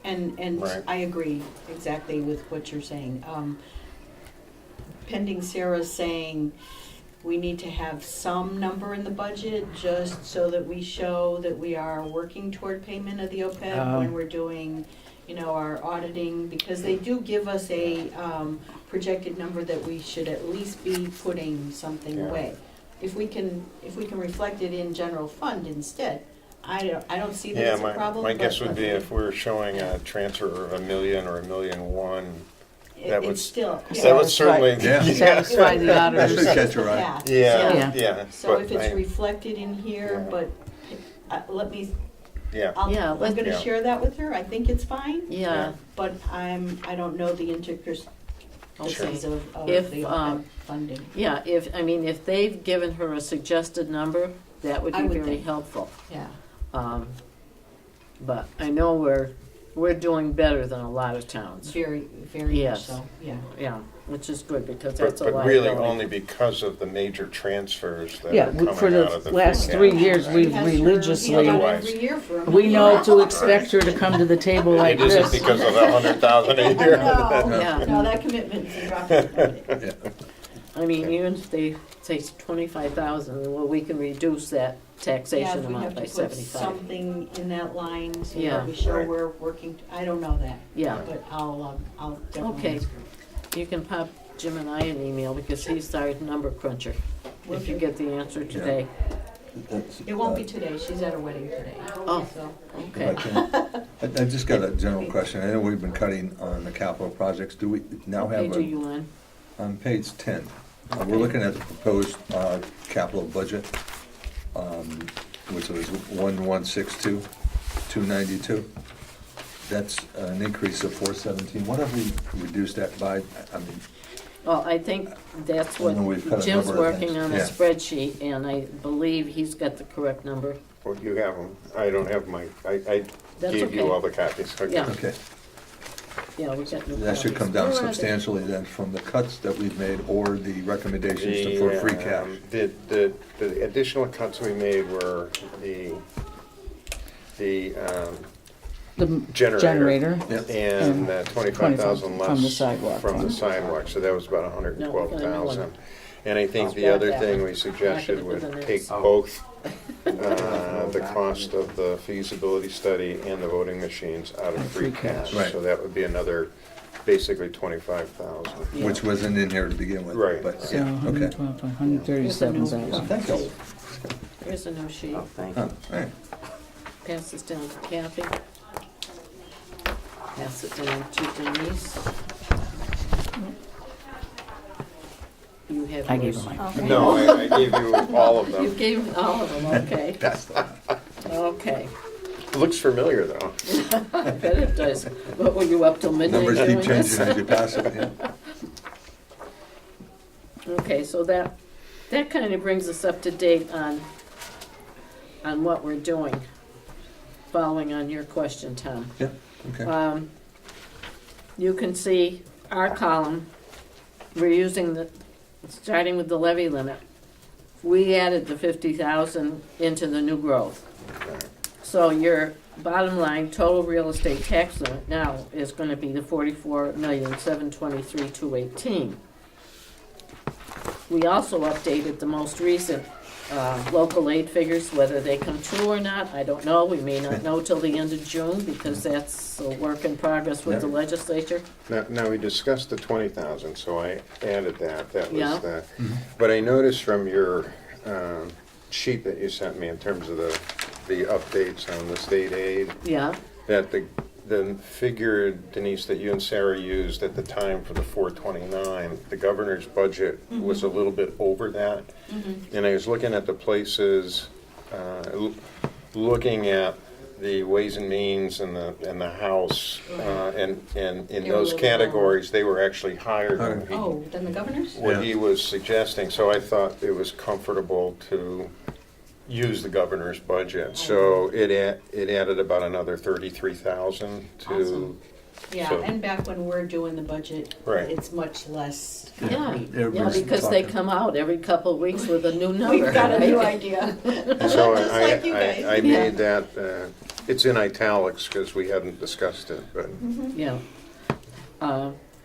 Speaker 7: and
Speaker 3: Right.
Speaker 7: I agree exactly with what you're saying. Pending Sarah saying we need to have some number in the budget just so that we show that we are working toward payment of the OPEB when we're doing, our auditing, because they do give us a projected number that we should at least be putting something
Speaker 3: Yeah.
Speaker 7: away. If we can reflect it in general fund instead, I don't see that
Speaker 3: Yeah,
Speaker 7: it's a problem.
Speaker 3: my guess
Speaker 7: but-
Speaker 3: would be if we're showing a transfer of $1 million or $1,000,001, that would-
Speaker 7: It's still,
Speaker 3: that would certainly,
Speaker 4: Yeah.
Speaker 2: Satisfy the
Speaker 4: That should
Speaker 2: auditors.
Speaker 4: catch your eye.
Speaker 7: yeah.
Speaker 3: yeah, yeah.
Speaker 7: So
Speaker 3: but
Speaker 7: if it's
Speaker 3: I-
Speaker 7: reflected in here,
Speaker 3: Yeah.
Speaker 7: but let me,
Speaker 3: Yeah,
Speaker 1: Yeah,
Speaker 7: I'm
Speaker 1: let-
Speaker 7: gonna
Speaker 3: Yeah.
Speaker 7: share that with her, I think it's fine,
Speaker 1: Yeah,
Speaker 7: but I don't know the intricacies of
Speaker 1: If,
Speaker 7: the funding.
Speaker 1: yeah, if they've given her a suggested number, that would
Speaker 7: I
Speaker 1: be
Speaker 7: would
Speaker 1: very
Speaker 7: think.
Speaker 1: helpful.
Speaker 7: Yeah,
Speaker 1: But I know we're doing better than a lot of towns.
Speaker 7: very, very much
Speaker 1: Yes.
Speaker 7: so, yeah.
Speaker 1: Yeah, which is good, because
Speaker 3: but,
Speaker 1: that's a
Speaker 3: but
Speaker 1: liability.
Speaker 3: really only because of the major transfers that
Speaker 2: Yeah,
Speaker 3: are coming
Speaker 2: for
Speaker 3: out
Speaker 2: the
Speaker 3: of the
Speaker 2: last
Speaker 3: free
Speaker 2: 3
Speaker 3: cash,
Speaker 2: years,
Speaker 3: right?
Speaker 2: we've
Speaker 7: Has her
Speaker 2: religiously,
Speaker 7: handled
Speaker 3: Otherwise-
Speaker 7: every year for a
Speaker 2: we know
Speaker 7: million.
Speaker 2: to expect her to come to the table like
Speaker 3: It isn't
Speaker 2: this.
Speaker 3: because of the 100,000 a year.
Speaker 7: No,
Speaker 1: Yeah.
Speaker 7: no, that commitment's a drop in the bucket.
Speaker 4: Yeah.
Speaker 1: I mean, even if they say 25,000, well, we can reduce that
Speaker 7: Yeah,
Speaker 1: taxation
Speaker 7: if we
Speaker 1: amount
Speaker 7: have
Speaker 1: by
Speaker 7: to put
Speaker 1: 75.
Speaker 7: something in that line so
Speaker 1: Yeah.
Speaker 7: that we show
Speaker 3: Right.
Speaker 7: we're working, I don't know that.
Speaker 1: Yeah.
Speaker 7: But I'll definitely
Speaker 1: Okay.
Speaker 7: ask her.
Speaker 1: You can pop Jim and I an email, because he's our number cruncher,
Speaker 7: Will
Speaker 1: if you
Speaker 7: do.
Speaker 1: get the answer today.
Speaker 7: It won't be today, she's at a wedding today.
Speaker 1: Oh.
Speaker 7: So,
Speaker 1: Okay.
Speaker 4: I just got a general question. I know we've been cutting on the capital projects. Do we now
Speaker 1: What
Speaker 4: have
Speaker 1: page are you on?
Speaker 4: on page 10?
Speaker 1: Okay.
Speaker 4: We're looking at the proposed capital budget, which was 1162, 292. That's an increase of 417. What have we reduced that by? I mean,
Speaker 1: Well, I think that's what
Speaker 4: I know we've cut a
Speaker 1: Jim's
Speaker 4: number of
Speaker 1: working
Speaker 4: things.
Speaker 1: on a
Speaker 4: Yeah.
Speaker 1: spreadsheet, and I believe he's got the correct number.
Speaker 3: Well, you have them. I don't have my, I
Speaker 1: That's
Speaker 3: gave you
Speaker 1: okay.
Speaker 3: all the copies. Okay.
Speaker 1: Yeah.
Speaker 4: okay.
Speaker 1: Yeah, we got new
Speaker 4: That should come
Speaker 1: copies.
Speaker 4: down
Speaker 1: Where are they?
Speaker 4: substantially then from the cuts that we've made or the recommendations for free cash.
Speaker 3: The additional cuts we made were the
Speaker 2: The
Speaker 3: generator.
Speaker 2: generator,
Speaker 3: And 25,000 less.
Speaker 2: From the sidewalk.
Speaker 3: From the sidewalk, so that was about
Speaker 1: No, we got a new
Speaker 3: 112,000.
Speaker 1: one.
Speaker 3: And I think
Speaker 1: I'll
Speaker 3: the other
Speaker 1: back
Speaker 3: thing
Speaker 1: that.
Speaker 3: we suggested
Speaker 1: Back it with
Speaker 3: would
Speaker 1: the
Speaker 3: take
Speaker 1: next.
Speaker 3: both the cost of the feasibility study and the voting machines out of
Speaker 2: And
Speaker 3: free
Speaker 2: free cash.
Speaker 3: cash.
Speaker 4: Right.
Speaker 3: So that would be another, basically 25,000.
Speaker 1: Yeah.
Speaker 4: Which wasn't in here to begin with.
Speaker 3: Right.
Speaker 4: But,
Speaker 2: so
Speaker 4: yeah, okay.
Speaker 2: 112, 137 is
Speaker 1: Here's a
Speaker 2: that
Speaker 1: new
Speaker 2: one.
Speaker 4: Thank you.
Speaker 1: Here's a new sheet.
Speaker 5: Oh, thank
Speaker 4: Huh,
Speaker 5: you.
Speaker 4: all right.
Speaker 1: Pass this down to Kathy. Pass it down to Denise. You have
Speaker 2: I gave
Speaker 1: yours.
Speaker 2: her mine.
Speaker 7: okay.
Speaker 3: No, I gave you all of
Speaker 1: You
Speaker 3: them.
Speaker 1: gave all of them, okay.
Speaker 4: That's the-
Speaker 1: Okay.
Speaker 3: It looks familiar, though.
Speaker 1: I bet it does. What, were you up till midnight
Speaker 4: Numbers
Speaker 1: doing
Speaker 4: keep
Speaker 1: this?
Speaker 4: changing as you pass it, yeah.
Speaker 1: Okay, so that kind of brings us up to date on what we're doing, following on your question, Tom.
Speaker 4: Yeah, okay.
Speaker 1: You can see our column, we're using starting with the levy limit. We added the 50,000 into the new growth. So your bottom line, total real estate tax limit now is gonna be the 44,723,218. We also updated the most recent local aid figures, whether they come true or not, I don't know. We may not know till the end of June, because that's a work in progress with the
Speaker 4: Yeah.
Speaker 1: legislature.
Speaker 3: Now, we discussed the 20,000, so I added that. That
Speaker 1: Yeah.
Speaker 3: was the, but I noticed from your sheet that you sent me in terms of the updates on the state aid,
Speaker 1: Yeah,
Speaker 3: that the figure, Denise, that you and Sarah used at the time for the 429, the governor's budget was a little bit over that. And I was looking at the places, looking at the Ways and Means and the House, and in
Speaker 7: They were a
Speaker 3: those
Speaker 7: little
Speaker 3: categories, they were actually higher than
Speaker 7: Oh, then the governor's?
Speaker 3: what he was suggesting. So I thought it was comfortable to use the governor's budget. So it added about another 33,000 to,
Speaker 7: Awesome. Yeah,
Speaker 3: So-
Speaker 7: and back when we're doing the budget,
Speaker 3: Right.
Speaker 7: it's much less
Speaker 1: yeah,
Speaker 7: concrete.
Speaker 1: yeah,
Speaker 4: Everybody's
Speaker 1: because they
Speaker 4: talking.
Speaker 1: come out every couple of weeks with a new number.
Speaker 7: We've got a new
Speaker 1: right?
Speaker 7: idea.
Speaker 3: so
Speaker 7: Just like you guys.
Speaker 3: I made that, it's in italics because we hadn't discussed it, but
Speaker 1: Yeah.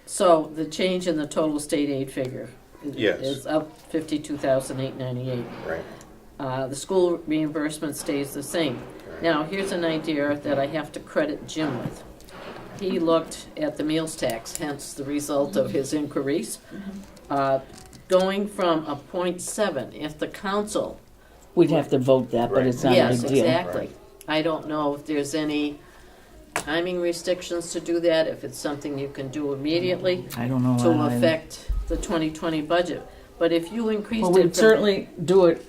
Speaker 1: So the change in the total state aid figure
Speaker 3: Yes.
Speaker 1: is up 52,898.
Speaker 3: right.
Speaker 1: The school reimbursement stays the same. Now, here's an idea that I have to credit Jim with. He looked at the meals tax, hence the result of his inquiries. Going from a 0.7, if the council,
Speaker 2: We'd have to vote that, but
Speaker 3: Right.
Speaker 2: it's not a
Speaker 1: yes,
Speaker 2: big deal.
Speaker 1: exactly. I don't know if there's any timing restrictions to do that, if it's something you can do immediately
Speaker 2: I don't know.
Speaker 1: to
Speaker 2: either.
Speaker 1: affect the 2020 budget. But if you increased
Speaker 2: Well,
Speaker 1: it
Speaker 2: we'd
Speaker 1: from,
Speaker 2: certainly do it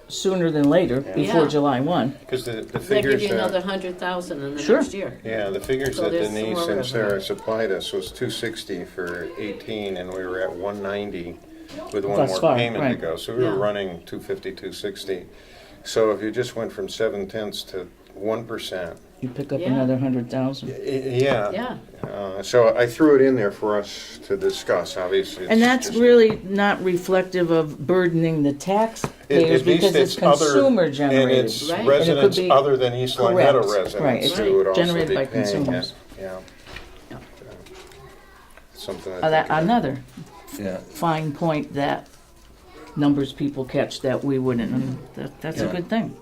Speaker 2: sooner than later, before
Speaker 1: Yeah.
Speaker 2: July 1.
Speaker 3: Because the
Speaker 1: that give
Speaker 3: figures
Speaker 1: you another
Speaker 3: that,
Speaker 1: 100,000 in the
Speaker 2: Sure.
Speaker 1: next year.
Speaker 3: yeah, the figures
Speaker 1: So
Speaker 3: that
Speaker 1: there's some
Speaker 3: Denise
Speaker 1: more
Speaker 3: and
Speaker 1: revenue.
Speaker 3: Sarah supplied us was 260 for 18, and we were at 190 with one
Speaker 2: Thus
Speaker 3: more
Speaker 2: far,
Speaker 3: payment to
Speaker 2: right.
Speaker 3: go. So we were
Speaker 1: Yeah.
Speaker 3: running 250, 260. So if you just went from 7/10 to 1%,
Speaker 2: You pick up
Speaker 1: Yeah.
Speaker 2: another 100,000.
Speaker 3: yeah.
Speaker 1: Yeah,
Speaker 3: So I threw it in there for us to discuss, obviously. it's
Speaker 2: And that's
Speaker 3: just-
Speaker 2: really not reflective of burdening the taxpayers
Speaker 3: At least
Speaker 2: because it's
Speaker 3: other-
Speaker 2: consumer
Speaker 3: And
Speaker 2: generated.
Speaker 3: it's
Speaker 1: Right. And
Speaker 2: it could
Speaker 3: residents
Speaker 2: be-
Speaker 3: other than East Long Meadow
Speaker 2: Correct.
Speaker 3: residents
Speaker 2: Right, it's
Speaker 3: who would also
Speaker 2: generated
Speaker 3: be
Speaker 2: by
Speaker 3: paying it.
Speaker 2: consumers.
Speaker 3: Yeah.
Speaker 1: Yeah.
Speaker 3: Something I
Speaker 2: That,
Speaker 3: think about.
Speaker 2: another
Speaker 4: Yeah,
Speaker 2: fine point that numbers people catch that we wouldn't, and that's a
Speaker 4: Yeah.
Speaker 2: good thing.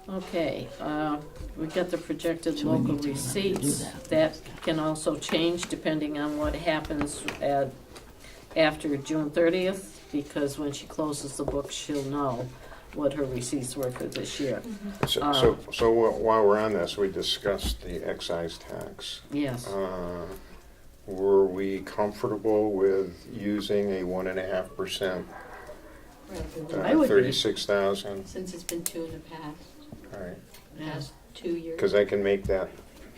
Speaker 1: okay. We got the projected
Speaker 2: So we
Speaker 1: local
Speaker 2: need to
Speaker 1: receipts.
Speaker 2: do
Speaker 1: That can also change depending on what happens after June 30th, because when she closes the books, she'll know. what her receipts were for this year.
Speaker 3: So while we're on this, we discussed the excise tax.
Speaker 1: Yes.
Speaker 3: Were we comfortable with using a 1.5%,
Speaker 1: I would be.
Speaker 3: 36,000?
Speaker 7: Since it's been two in the past,
Speaker 3: All right,
Speaker 7: past 2 years.
Speaker 3: because I can make that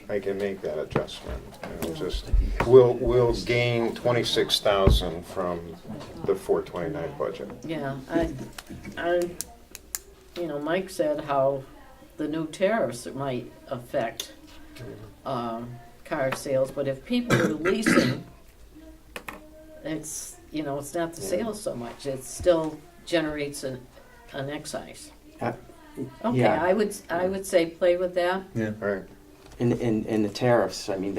Speaker 3: adjustment. You know, just, we'll gain 26,000 from the 429 budget.
Speaker 1: Yeah, Mike said how the new tariffs might affect car sales, but if people are leasing, it's not the sales so much. It still generates an excise. Okay,
Speaker 5: Yeah.
Speaker 1: I would say play with that.
Speaker 4: Yeah.
Speaker 3: All right.
Speaker 5: In the tariffs, I mean,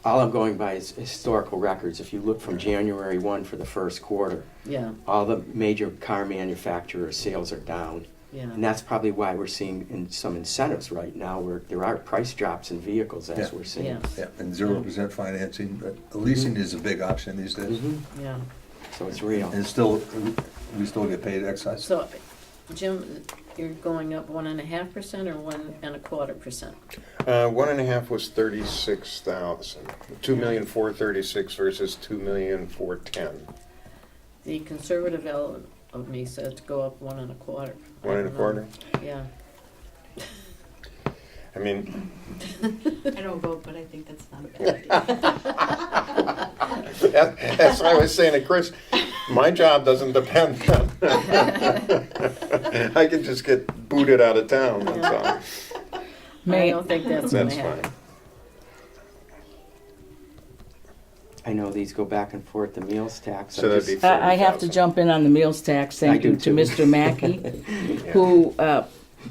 Speaker 5: all I'm going by is historical records. If you look from January 1 for the first quarter,
Speaker 1: Yeah,
Speaker 5: all the major car manufacturers' sales are down. And
Speaker 1: yeah,
Speaker 5: that's probably why we're seeing some incentives right now where there are price drops in vehicles as
Speaker 4: Yeah.
Speaker 5: we're seeing.
Speaker 1: yeah,
Speaker 4: Yeah, and 0% financing, but leasing is a big option these days.
Speaker 5: Mhm.
Speaker 1: yeah.
Speaker 5: So it's real.
Speaker 4: And still, we still get paid excise.
Speaker 1: So, Jim, you're going up 1.5% or 1.25%?
Speaker 3: 1.5 was 36,000. 2,436,000 versus 2,410,000.
Speaker 1: The conservative element of me said to go up 1.25.
Speaker 3: 1.25.
Speaker 1: Yeah.
Speaker 3: I mean,
Speaker 7: I don't vote, but I think that's not a bad idea.
Speaker 3: as I was saying to Chris, my job doesn't depend on. I can just get booted out of town. That's all.
Speaker 1: I
Speaker 2: May,
Speaker 1: don't think that's gonna
Speaker 3: That's
Speaker 1: happen.
Speaker 3: fine.
Speaker 5: I know these go back and forth, the meals tax.
Speaker 3: So that'd be
Speaker 2: I have to
Speaker 3: 30,000.
Speaker 2: jump in on the meals tax.
Speaker 5: I
Speaker 2: Thank
Speaker 5: do
Speaker 2: you to
Speaker 5: too.
Speaker 2: Mr. Mackey,
Speaker 3: Yeah.
Speaker 2: who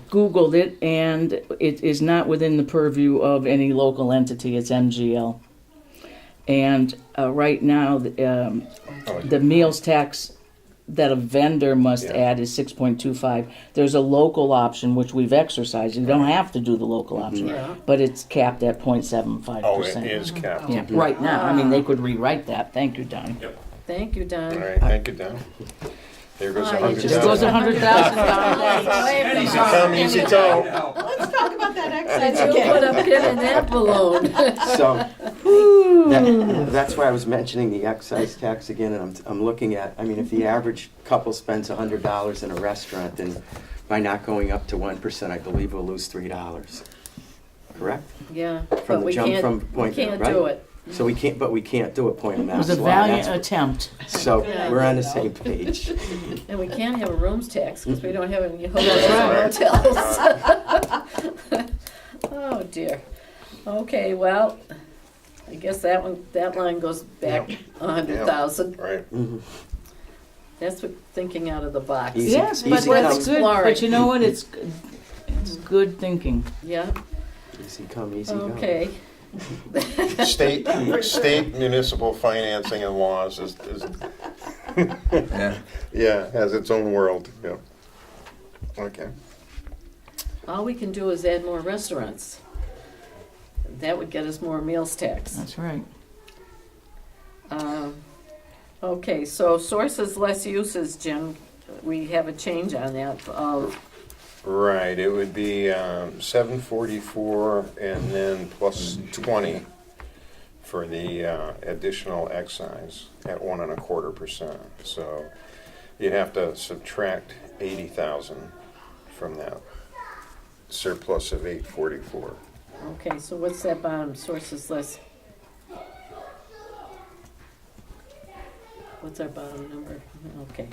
Speaker 2: Googled it, and it is not within the purview of any local entity. It's MGL. And right now, the meals tax that a vendor must
Speaker 3: Yeah.
Speaker 2: add is 6.25. There's a local option, which we've exercised. You don't have to do the local option,
Speaker 1: Yeah.
Speaker 2: but it's capped at 0.75%.
Speaker 3: Oh, it is capped.
Speaker 2: Yeah, right now. I mean, they could rewrite that. Thank you, Don.
Speaker 1: Thank you, Don.
Speaker 3: All right, thank you, Don. There goes
Speaker 1: Aye.
Speaker 2: There goes
Speaker 3: 100,000.
Speaker 2: $100,000.
Speaker 3: Easy come, easy go.
Speaker 7: Let's talk about that excise
Speaker 1: Did you
Speaker 7: again.
Speaker 1: put a pin in that balloon?
Speaker 5: So that's why I was mentioning the excise tax again, and I'm looking at, I mean, if the average couple spends $100 in a restaurant, then by not going up to 1%, I believe we'll lose $3. Correct?
Speaker 1: Yeah,
Speaker 5: From
Speaker 1: but
Speaker 5: the
Speaker 1: we
Speaker 5: jump from
Speaker 1: can't,
Speaker 5: point,
Speaker 1: we can't
Speaker 5: right?
Speaker 1: do it.
Speaker 5: So we can't do a point of
Speaker 2: It was
Speaker 5: mass
Speaker 2: a
Speaker 5: law.
Speaker 2: valiant
Speaker 5: That's-
Speaker 2: attempt.
Speaker 5: So we're on the same page.
Speaker 1: And we can't have a rooms tax because we don't have any
Speaker 2: That's
Speaker 1: hotels. Oh, dear. Okay, well, I guess that line goes back 100,000.
Speaker 3: Right.
Speaker 5: Mhm.
Speaker 1: That's what thinking out of the box.
Speaker 5: Easy-
Speaker 2: Yes, but
Speaker 5: easy
Speaker 2: that's
Speaker 5: come-
Speaker 2: good. But you know what? It's good thinking.
Speaker 1: Yeah,
Speaker 5: Easy come, easy go.
Speaker 1: okay.
Speaker 3: State municipal financing and laws is
Speaker 4: Yeah.
Speaker 3: has its own world. Yeah. Okay.
Speaker 1: All we can do is add more restaurants. That would get us more meals tax.
Speaker 2: That's right.
Speaker 1: Okay, so sources, less uses, Jim, we have a change on that.
Speaker 3: Right. It would be 744 and then plus 20 for the additional excise at 1.25%. So you'd have to subtract 80,000 from that surplus of 844.
Speaker 1: Okay, so what's that bottom, sources less? What's our bottom number? Okay,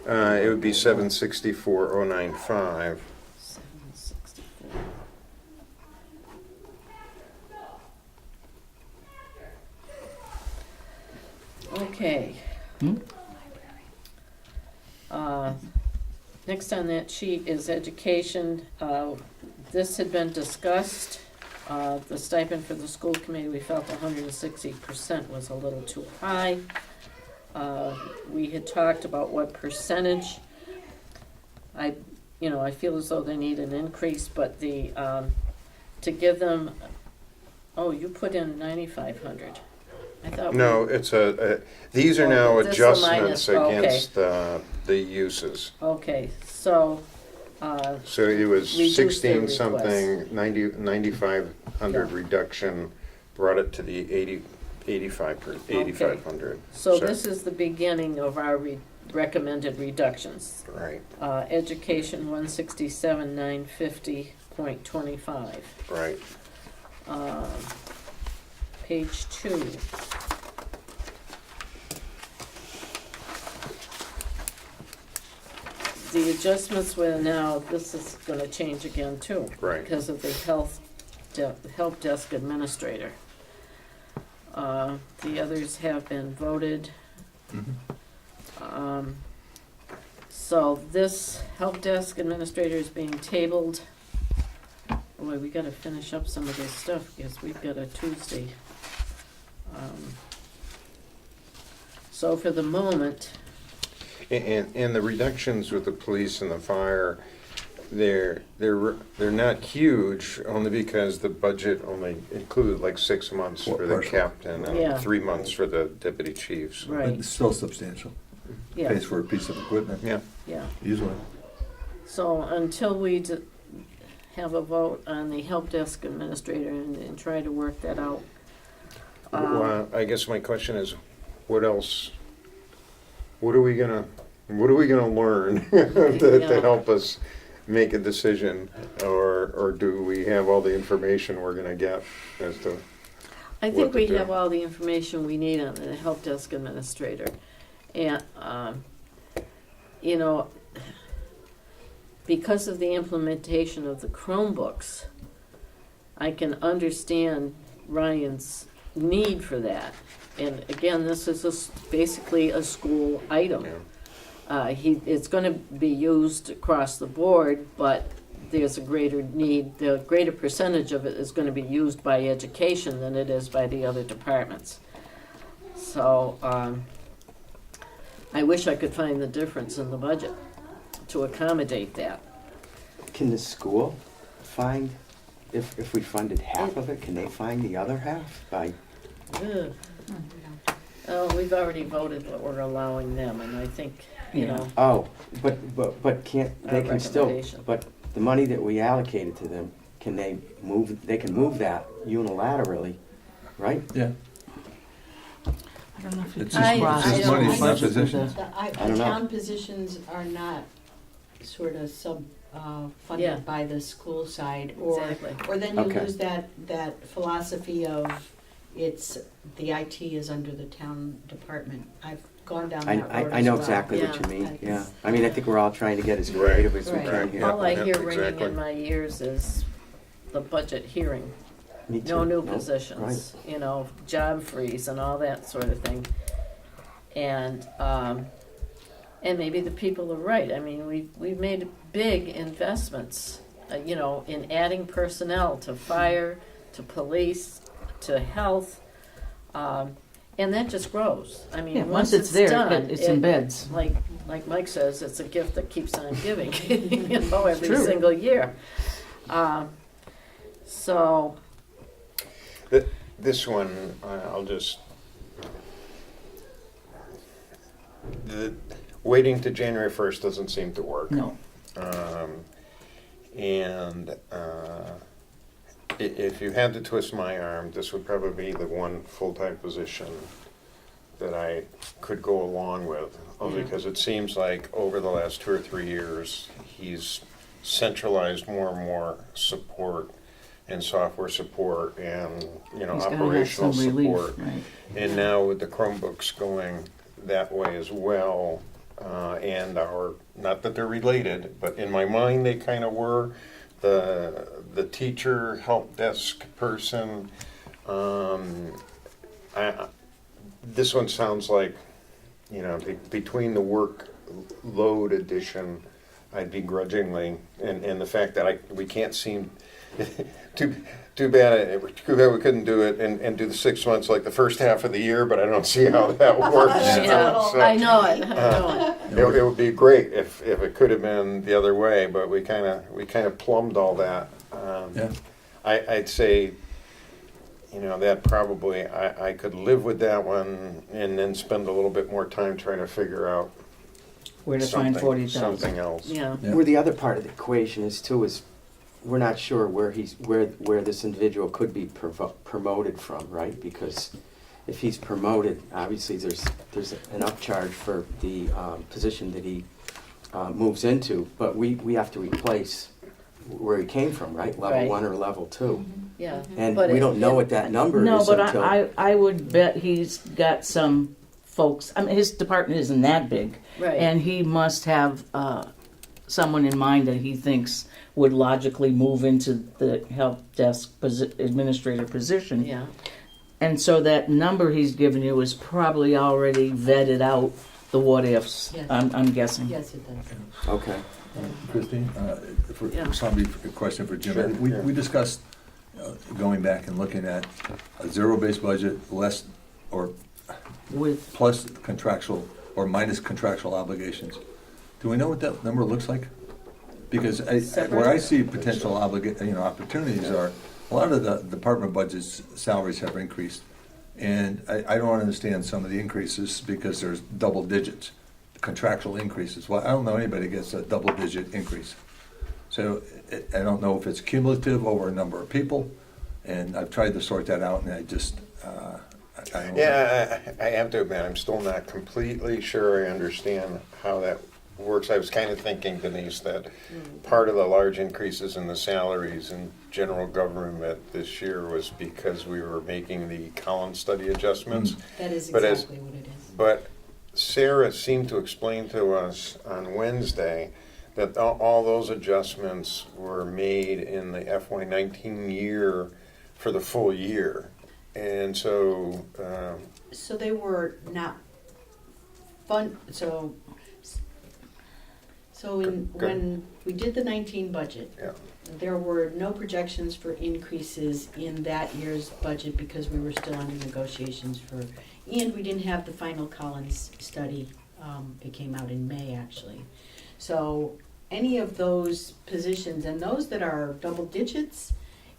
Speaker 3: It would be 764,095.
Speaker 1: 764. Okay.
Speaker 2: Hmm?
Speaker 1: Next on that sheet is education. This had been discussed. The stipend for the school committee, we felt 160% was a little too high. We had talked about what percentage. I feel as though they need an increase, but to give them, oh, you put in 9,500. I thought.
Speaker 3: No, it's these are now
Speaker 1: Oh, this is a
Speaker 3: adjustments
Speaker 1: minus, okay.
Speaker 3: against the uses.
Speaker 1: Okay, so,
Speaker 3: So it was
Speaker 1: Reduce the
Speaker 3: 16
Speaker 1: request.
Speaker 3: something, 9,500
Speaker 1: Yeah.
Speaker 3: reduction, brought it to the 8,500.
Speaker 1: so this is the beginning of our recommended reductions.
Speaker 3: Right,
Speaker 1: Education, 167,950.25.
Speaker 3: right.
Speaker 1: Page 2. The adjustments were now, this is gonna change again too.
Speaker 3: Right.
Speaker 1: Because of the help desk administrator. The others have been voted. So this help desk administrator is being tabled. Boy, we gotta finish up some of this stuff because we've got a Tuesday. So for the moment,
Speaker 3: And the reductions with the police and the fire, they're not huge, only because the budget only included like 6 months for the
Speaker 4: Partial.
Speaker 3: captain
Speaker 1: Yeah.
Speaker 3: and 3 months for the deputy chiefs.
Speaker 4: But
Speaker 1: right,
Speaker 4: it's still substantial.
Speaker 1: yeah,
Speaker 4: Pays for a piece of equipment,
Speaker 3: Yeah,
Speaker 1: yeah.
Speaker 4: easily.
Speaker 1: So until we have a vote on the help desk administrator and try to work that out.
Speaker 3: well, I guess my question is, what else, what are we gonna learn to
Speaker 1: Yeah.
Speaker 3: help us make a decision? Or do we have all the information we're gonna get as to,
Speaker 1: I
Speaker 3: What
Speaker 1: think
Speaker 3: to
Speaker 1: we
Speaker 3: do.
Speaker 1: have all the information we need on the help desk administrator. And, you know, because of the implementation of the Chromebooks, I can understand Ryan's need for that. And again, this is basically a school item.
Speaker 3: you know,
Speaker 1: It's gonna be used across the board, but there's a greater need, the greater percentage of it is gonna be used by education than it is by the other departments. So, I wish I could find the difference in the budget to accommodate that.
Speaker 5: Can the school find, if we funded half of it, can they find the other half by,
Speaker 1: Ugh. Oh, we've already voted what we're allowing them, and I think, you
Speaker 2: Yeah.
Speaker 1: know,
Speaker 5: oh, but can't, they
Speaker 1: Our
Speaker 5: can still,
Speaker 1: recommendation.
Speaker 5: but the money that we allocated to them, can they can move that unilaterally, right?
Speaker 4: Yeah.
Speaker 2: I don't know if
Speaker 4: It's
Speaker 2: you
Speaker 1: I-
Speaker 4: just, it's just
Speaker 1: I
Speaker 4: money,
Speaker 1: don't-
Speaker 4: it's not
Speaker 2: budget with
Speaker 4: positions.
Speaker 2: the-
Speaker 5: I don't know.
Speaker 7: Town positions are not sort of
Speaker 1: Yeah.
Speaker 7: funded by the school side, or
Speaker 1: exactly.
Speaker 7: then you
Speaker 5: Okay.
Speaker 7: lose that philosophy of the IT is under the town department. I've gone down that road
Speaker 5: I
Speaker 7: as
Speaker 5: know
Speaker 7: well.
Speaker 5: exactly what
Speaker 1: Yeah.
Speaker 5: you mean, yeah. I mean, I think we're all trying to get as
Speaker 3: Right.
Speaker 5: creative as we
Speaker 7: Right.
Speaker 5: can here.
Speaker 1: All I
Speaker 3: Yeah,
Speaker 1: hear ringing
Speaker 3: exactly.
Speaker 1: in my ears is the budget hearing.
Speaker 5: Me
Speaker 1: No
Speaker 5: too.
Speaker 1: new
Speaker 5: No,
Speaker 1: positions, you know, job freeze and all that sort of thing. And maybe the people are right. I mean, we've made big investments, you know, in adding personnel to fire, to police, to health, and that just grows. I mean,
Speaker 2: Yeah, once it's there,
Speaker 1: done,
Speaker 2: it embeds.
Speaker 1: like Mike says, it's a gift that keeps on giving, you know, every
Speaker 2: true.
Speaker 1: single year. So,
Speaker 3: this one, I'll just, waiting to January 1st doesn't seem to work.
Speaker 2: No.
Speaker 3: And if you had to twist my arm, this would probably be the one full-time position that I could go along with, only
Speaker 1: Yeah.
Speaker 3: because it seems like over the last 2 or 3 years, he's centralized more and more support and software support and, you know,
Speaker 2: He's gotta have
Speaker 3: operational
Speaker 2: some relief,
Speaker 3: support.
Speaker 2: right.
Speaker 3: And now with the Chromebooks going that way as well, and not that they're related, but in my mind they kind of were, the teacher help desk person. This one sounds like, you know, between the workload addition, I'd begrudgingly, and the fact that we can't seem, too bad we couldn't do it and do the 6 months like the first half of the year, but I don't see how that works.
Speaker 1: yeah,
Speaker 3: So,
Speaker 1: I know it, I know it.
Speaker 3: it would be great if it could have been the other way, but we kind of plumbed all that.
Speaker 4: Yeah.
Speaker 3: I'd say you know, that probably, I could live with that one and then spend a little bit more time trying to figure out
Speaker 2: Where to find
Speaker 3: something
Speaker 2: 40,000.
Speaker 3: else.
Speaker 1: Yeah,
Speaker 4: Yeah.
Speaker 5: Where the other part of the equation is too is we're not sure where this individual could be promoted from, right? Because if he's promoted, obviously there's an upcharge for the position that he moves into, but we have to replace where he came from, right? Level
Speaker 1: Right.
Speaker 5: 1 or level 2.
Speaker 1: yeah.
Speaker 5: And
Speaker 1: But
Speaker 5: we
Speaker 1: it-
Speaker 5: don't know what that number
Speaker 2: No,
Speaker 5: is
Speaker 2: but
Speaker 5: until.
Speaker 2: I would bet he's got some folks, I mean, his department isn't that big.
Speaker 1: Right.
Speaker 2: And he must have someone in mind that he thinks would logically move into the help desk administrator position.
Speaker 1: Yeah,
Speaker 2: And so that number he's given you is probably already vetted out the what ifs,
Speaker 7: Yes.
Speaker 2: I'm guessing.
Speaker 7: Yes, it does.
Speaker 5: Okay.
Speaker 4: Christine,
Speaker 1: Yeah.
Speaker 4: somebody, a question for Jim.
Speaker 3: Sure,
Speaker 4: We discussed going back and looking at a zero-based budget, less or
Speaker 2: With,
Speaker 4: plus contractual or minus contractual obligations. Do we know what that number looks like? Because where I see potential opportunities are, a lot of the department budgets, salaries have increased. And I don't understand some of the increases because there's double digits, contractual increases. Well, I don't know anybody that gets a double-digit increase. So I don't know if it's cumulative over a number of people, and I've tried to sort that out, and I just, I don't know.
Speaker 3: Yeah, I have to admit, I'm still not completely sure I understand how that works. I was kind of thinking, Denise, that part of the large increases in the salaries in general government this year was because we were making the Collins study adjustments.
Speaker 7: That is
Speaker 3: But as-
Speaker 7: exactly what it is.
Speaker 3: But Sarah seemed to explain to us on Wednesday that all those adjustments were made in the FY19 year for the full year. And so,
Speaker 7: So they were not so
Speaker 3: Go-
Speaker 7: when we did the 19 budget,
Speaker 3: yeah,
Speaker 7: there were no projections for increases in that year's budget because we were still under negotiations and we didn't have the final Collins study. It came out in May, actually. So any of those positions, and those that are double digits,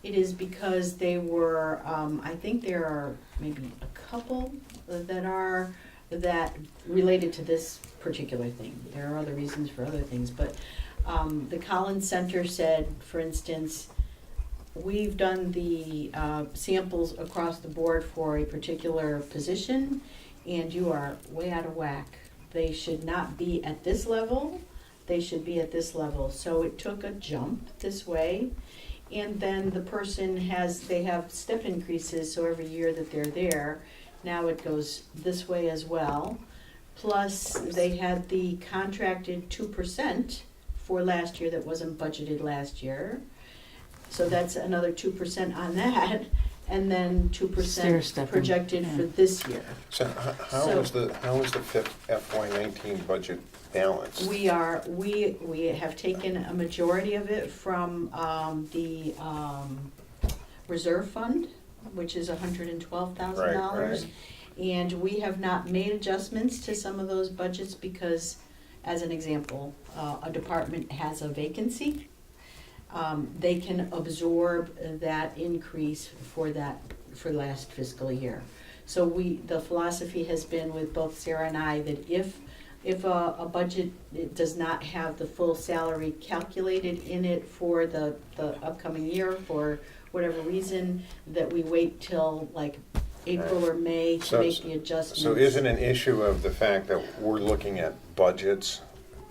Speaker 7: it is because they were, I think there are maybe a couple that related to this particular thing. There are other reasons for other things, but the Collins Center said, for instance, we've done the samples across the board for a particular position, and you are way out of whack. They should not be at this level. They should be at this level. So it took a jump this way. And then the person they have step increases, so every year that they're there, now it goes this way as well. Plus, they had the contracted 2% for last year that wasn't budgeted last year. So that's another 2% on that, and then 2%
Speaker 2: Stair-stepping,
Speaker 7: projected
Speaker 2: yeah.
Speaker 7: for this year.
Speaker 3: so how
Speaker 7: So-
Speaker 3: was the FY19 budget balanced?
Speaker 7: We have taken a majority of it from the reserve fund, which is $112,000. And we have not made adjustments to some of those budgets because, as an example, a department has a vacancy. They can absorb that increase for last fiscal year. So the philosophy has been with both Sarah and I that if a budget it does not have the full salary calculated in it for the upcoming year for whatever reason, that we wait till like April or May to make the adjustments.
Speaker 3: So isn't an issue of the fact that we're looking at budgets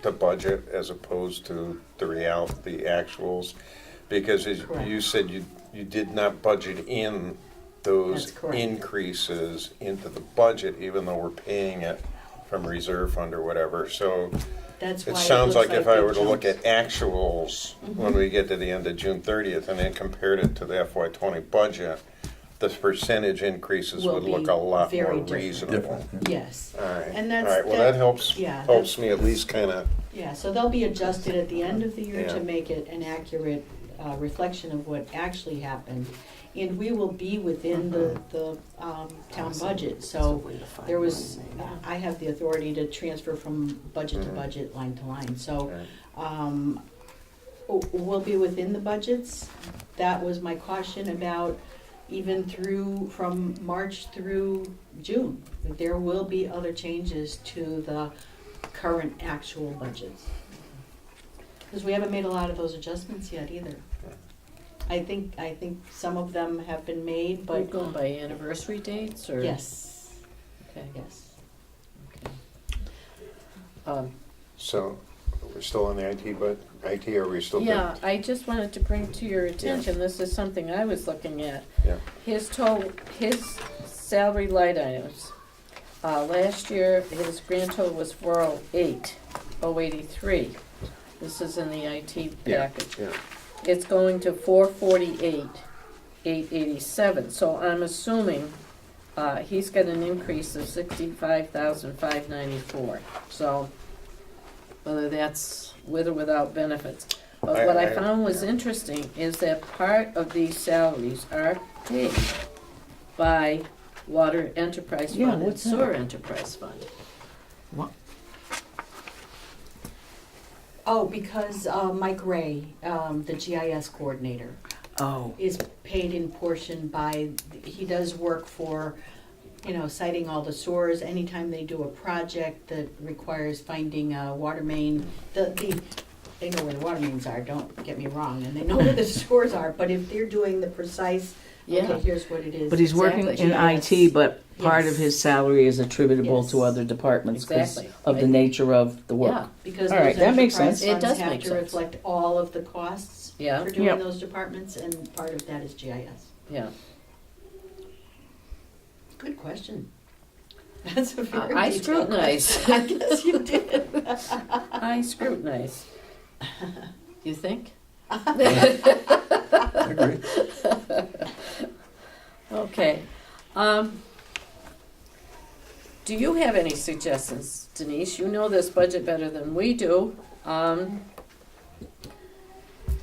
Speaker 3: to budget as opposed to the actuals? Because as
Speaker 7: Correct.
Speaker 3: you said, you did not budget in those
Speaker 7: That's correct.
Speaker 3: increases into the budget, even though we're paying it from reserve fund or whatever. So
Speaker 7: That's why
Speaker 3: it sounds
Speaker 7: looks
Speaker 3: like if I
Speaker 7: they
Speaker 3: were to look
Speaker 7: jumped.
Speaker 3: at actuals when we get to the end of June 30th and then compared it to the FY20 budget, the percentage increases
Speaker 7: Will
Speaker 3: would look
Speaker 7: be
Speaker 3: a lot
Speaker 7: very
Speaker 3: more
Speaker 7: different.
Speaker 3: reasonable.
Speaker 4: Different.
Speaker 7: Yes.
Speaker 3: All right.
Speaker 7: And that's-
Speaker 3: all right. Well,
Speaker 7: that-
Speaker 3: that helps.
Speaker 7: yeah,
Speaker 3: Helps me at least kind of.
Speaker 7: Yeah, so they'll be adjusted at the end of the year
Speaker 3: Yeah.
Speaker 7: to make it an accurate reflection of what actually happened. And we will be within the town budget, so there was, I have the authority to transfer from budget to budget, line to line, so we'll be within the budgets. That was my caution about even from March through June. There will be other changes to the current actual budgets. Because we haven't made a lot of those adjustments yet either. I think some of them have been made,
Speaker 1: We're
Speaker 7: but
Speaker 1: going by anniversary dates, or?
Speaker 7: yes,
Speaker 1: Okay.
Speaker 7: yes.
Speaker 3: So, we're still on the IT, but IT, are we still?
Speaker 1: Yeah, I just wanted to bring to your attention, this is something I was looking at.
Speaker 3: Yeah.
Speaker 1: His salary light items, last year, his grand total was 408,083. This is in the IT
Speaker 3: Yeah,
Speaker 1: package.
Speaker 3: yeah.
Speaker 1: It's going to 448,887, so I'm assuming, he's got an increase of 65,594. So, whether that's with or without benefits. But what I found was interesting is that part of these salaries are paid by Water Enterprise
Speaker 2: Yeah,
Speaker 1: Fund and
Speaker 2: what's that?
Speaker 1: Sewer Enterprise Fund.
Speaker 7: Oh, because Mike Ray, the GIS coordinator,
Speaker 2: Oh,
Speaker 7: is paid in portion by, he does work for, citing all the sewers. Anytime they do a project that requires finding a water main, they know where the water mains are, don't get me wrong, and they know where the sewers are, but if they're doing the precise,
Speaker 1: Yeah.
Speaker 7: okay, here's what it is.
Speaker 2: but he's working in
Speaker 7: exactly,
Speaker 2: IT, but part of
Speaker 7: Yes.
Speaker 2: his salary is attributable
Speaker 7: Yes.
Speaker 2: to other departments because
Speaker 1: Exactly.
Speaker 2: of the nature of the work.
Speaker 1: Yeah,
Speaker 7: Because
Speaker 2: All right,
Speaker 7: those
Speaker 2: that makes
Speaker 7: enterprise
Speaker 2: sense.
Speaker 1: It does
Speaker 7: funds have
Speaker 1: make
Speaker 7: to
Speaker 1: sense.
Speaker 7: reflect all of the costs
Speaker 1: yeah,
Speaker 7: for doing
Speaker 2: Yep.
Speaker 7: those departments, and part of that is GIS.
Speaker 1: yeah.
Speaker 7: Good question. That's a very
Speaker 1: I
Speaker 7: detailed
Speaker 1: scrutinize.
Speaker 7: question. I guess you did.
Speaker 1: I scrutinize. You think?
Speaker 4: I agree.
Speaker 1: Okay. Do you have any suggestions, Denise? You know this budget better than we do.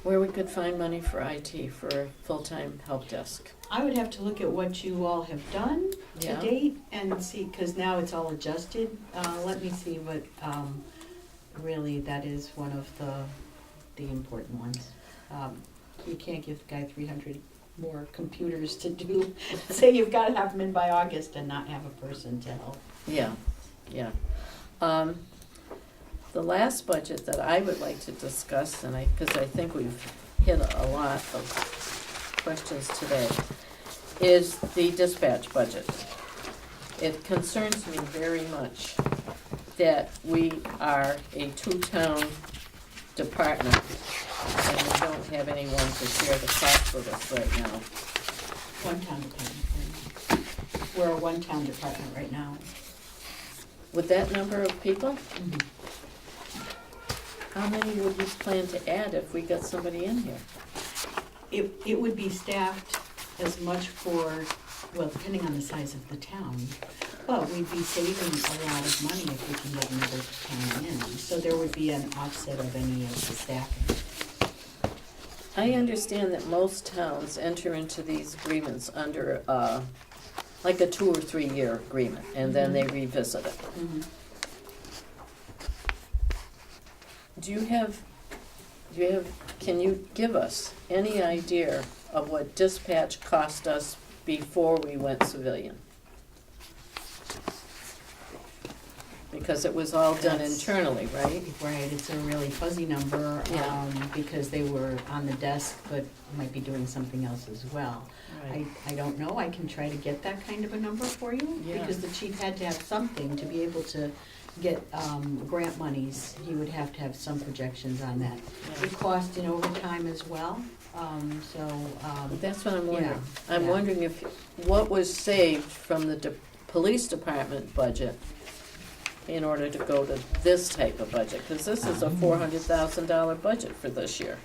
Speaker 1: Where we could find money for IT, for a full-time help desk?
Speaker 7: I would have to look at what you all have done to
Speaker 1: Yeah.
Speaker 7: date and see, because now it's all adjusted. Let me see what, really, that is one of the important ones. You can't give the guy 300 more computers to do, say you've got to have them in by August and not have a person to help.
Speaker 1: Yeah, yeah. The last budget that I would like to discuss, and because I think we've hit a lot of questions today, is the dispatch budget. It concerns me very much that we are a two-town department and we don't have anyone to share the cost with us right now.
Speaker 7: One-town department. We're a one-town department right now.
Speaker 1: With that number of people,
Speaker 7: Mhm.
Speaker 1: how many would we plan to add if we got somebody in here?
Speaker 7: It would be staffed as much for, well, depending on the size of the town, but we'd be saving a lot of money if we can get another town in. So there would be an offset of any of the staffing.
Speaker 1: I understand that most towns enter into these agreements under, like a 2 or 3 year agreement, and then they revisit it. Can you give us any idea of what dispatch cost us before we went civilian? Because it was all done
Speaker 7: That's-
Speaker 1: internally, right?
Speaker 7: Right, it's a really fuzzy number,
Speaker 1: Yeah.
Speaker 7: because they were on the desk, but might be doing something else as well. I don't know, I can try to get that kind of a number for you,
Speaker 1: Yeah.
Speaker 7: because the chief had to have something to be able to get, grant monies. He would have to have some projections on that. It cost in overtime as well,
Speaker 1: That's what I'm wondering.
Speaker 7: Yeah,
Speaker 1: I'm
Speaker 7: yeah.
Speaker 1: wondering if, what was saved from the police department budget in order to go to this type of budget? Because this is a $400,000 budget for this year.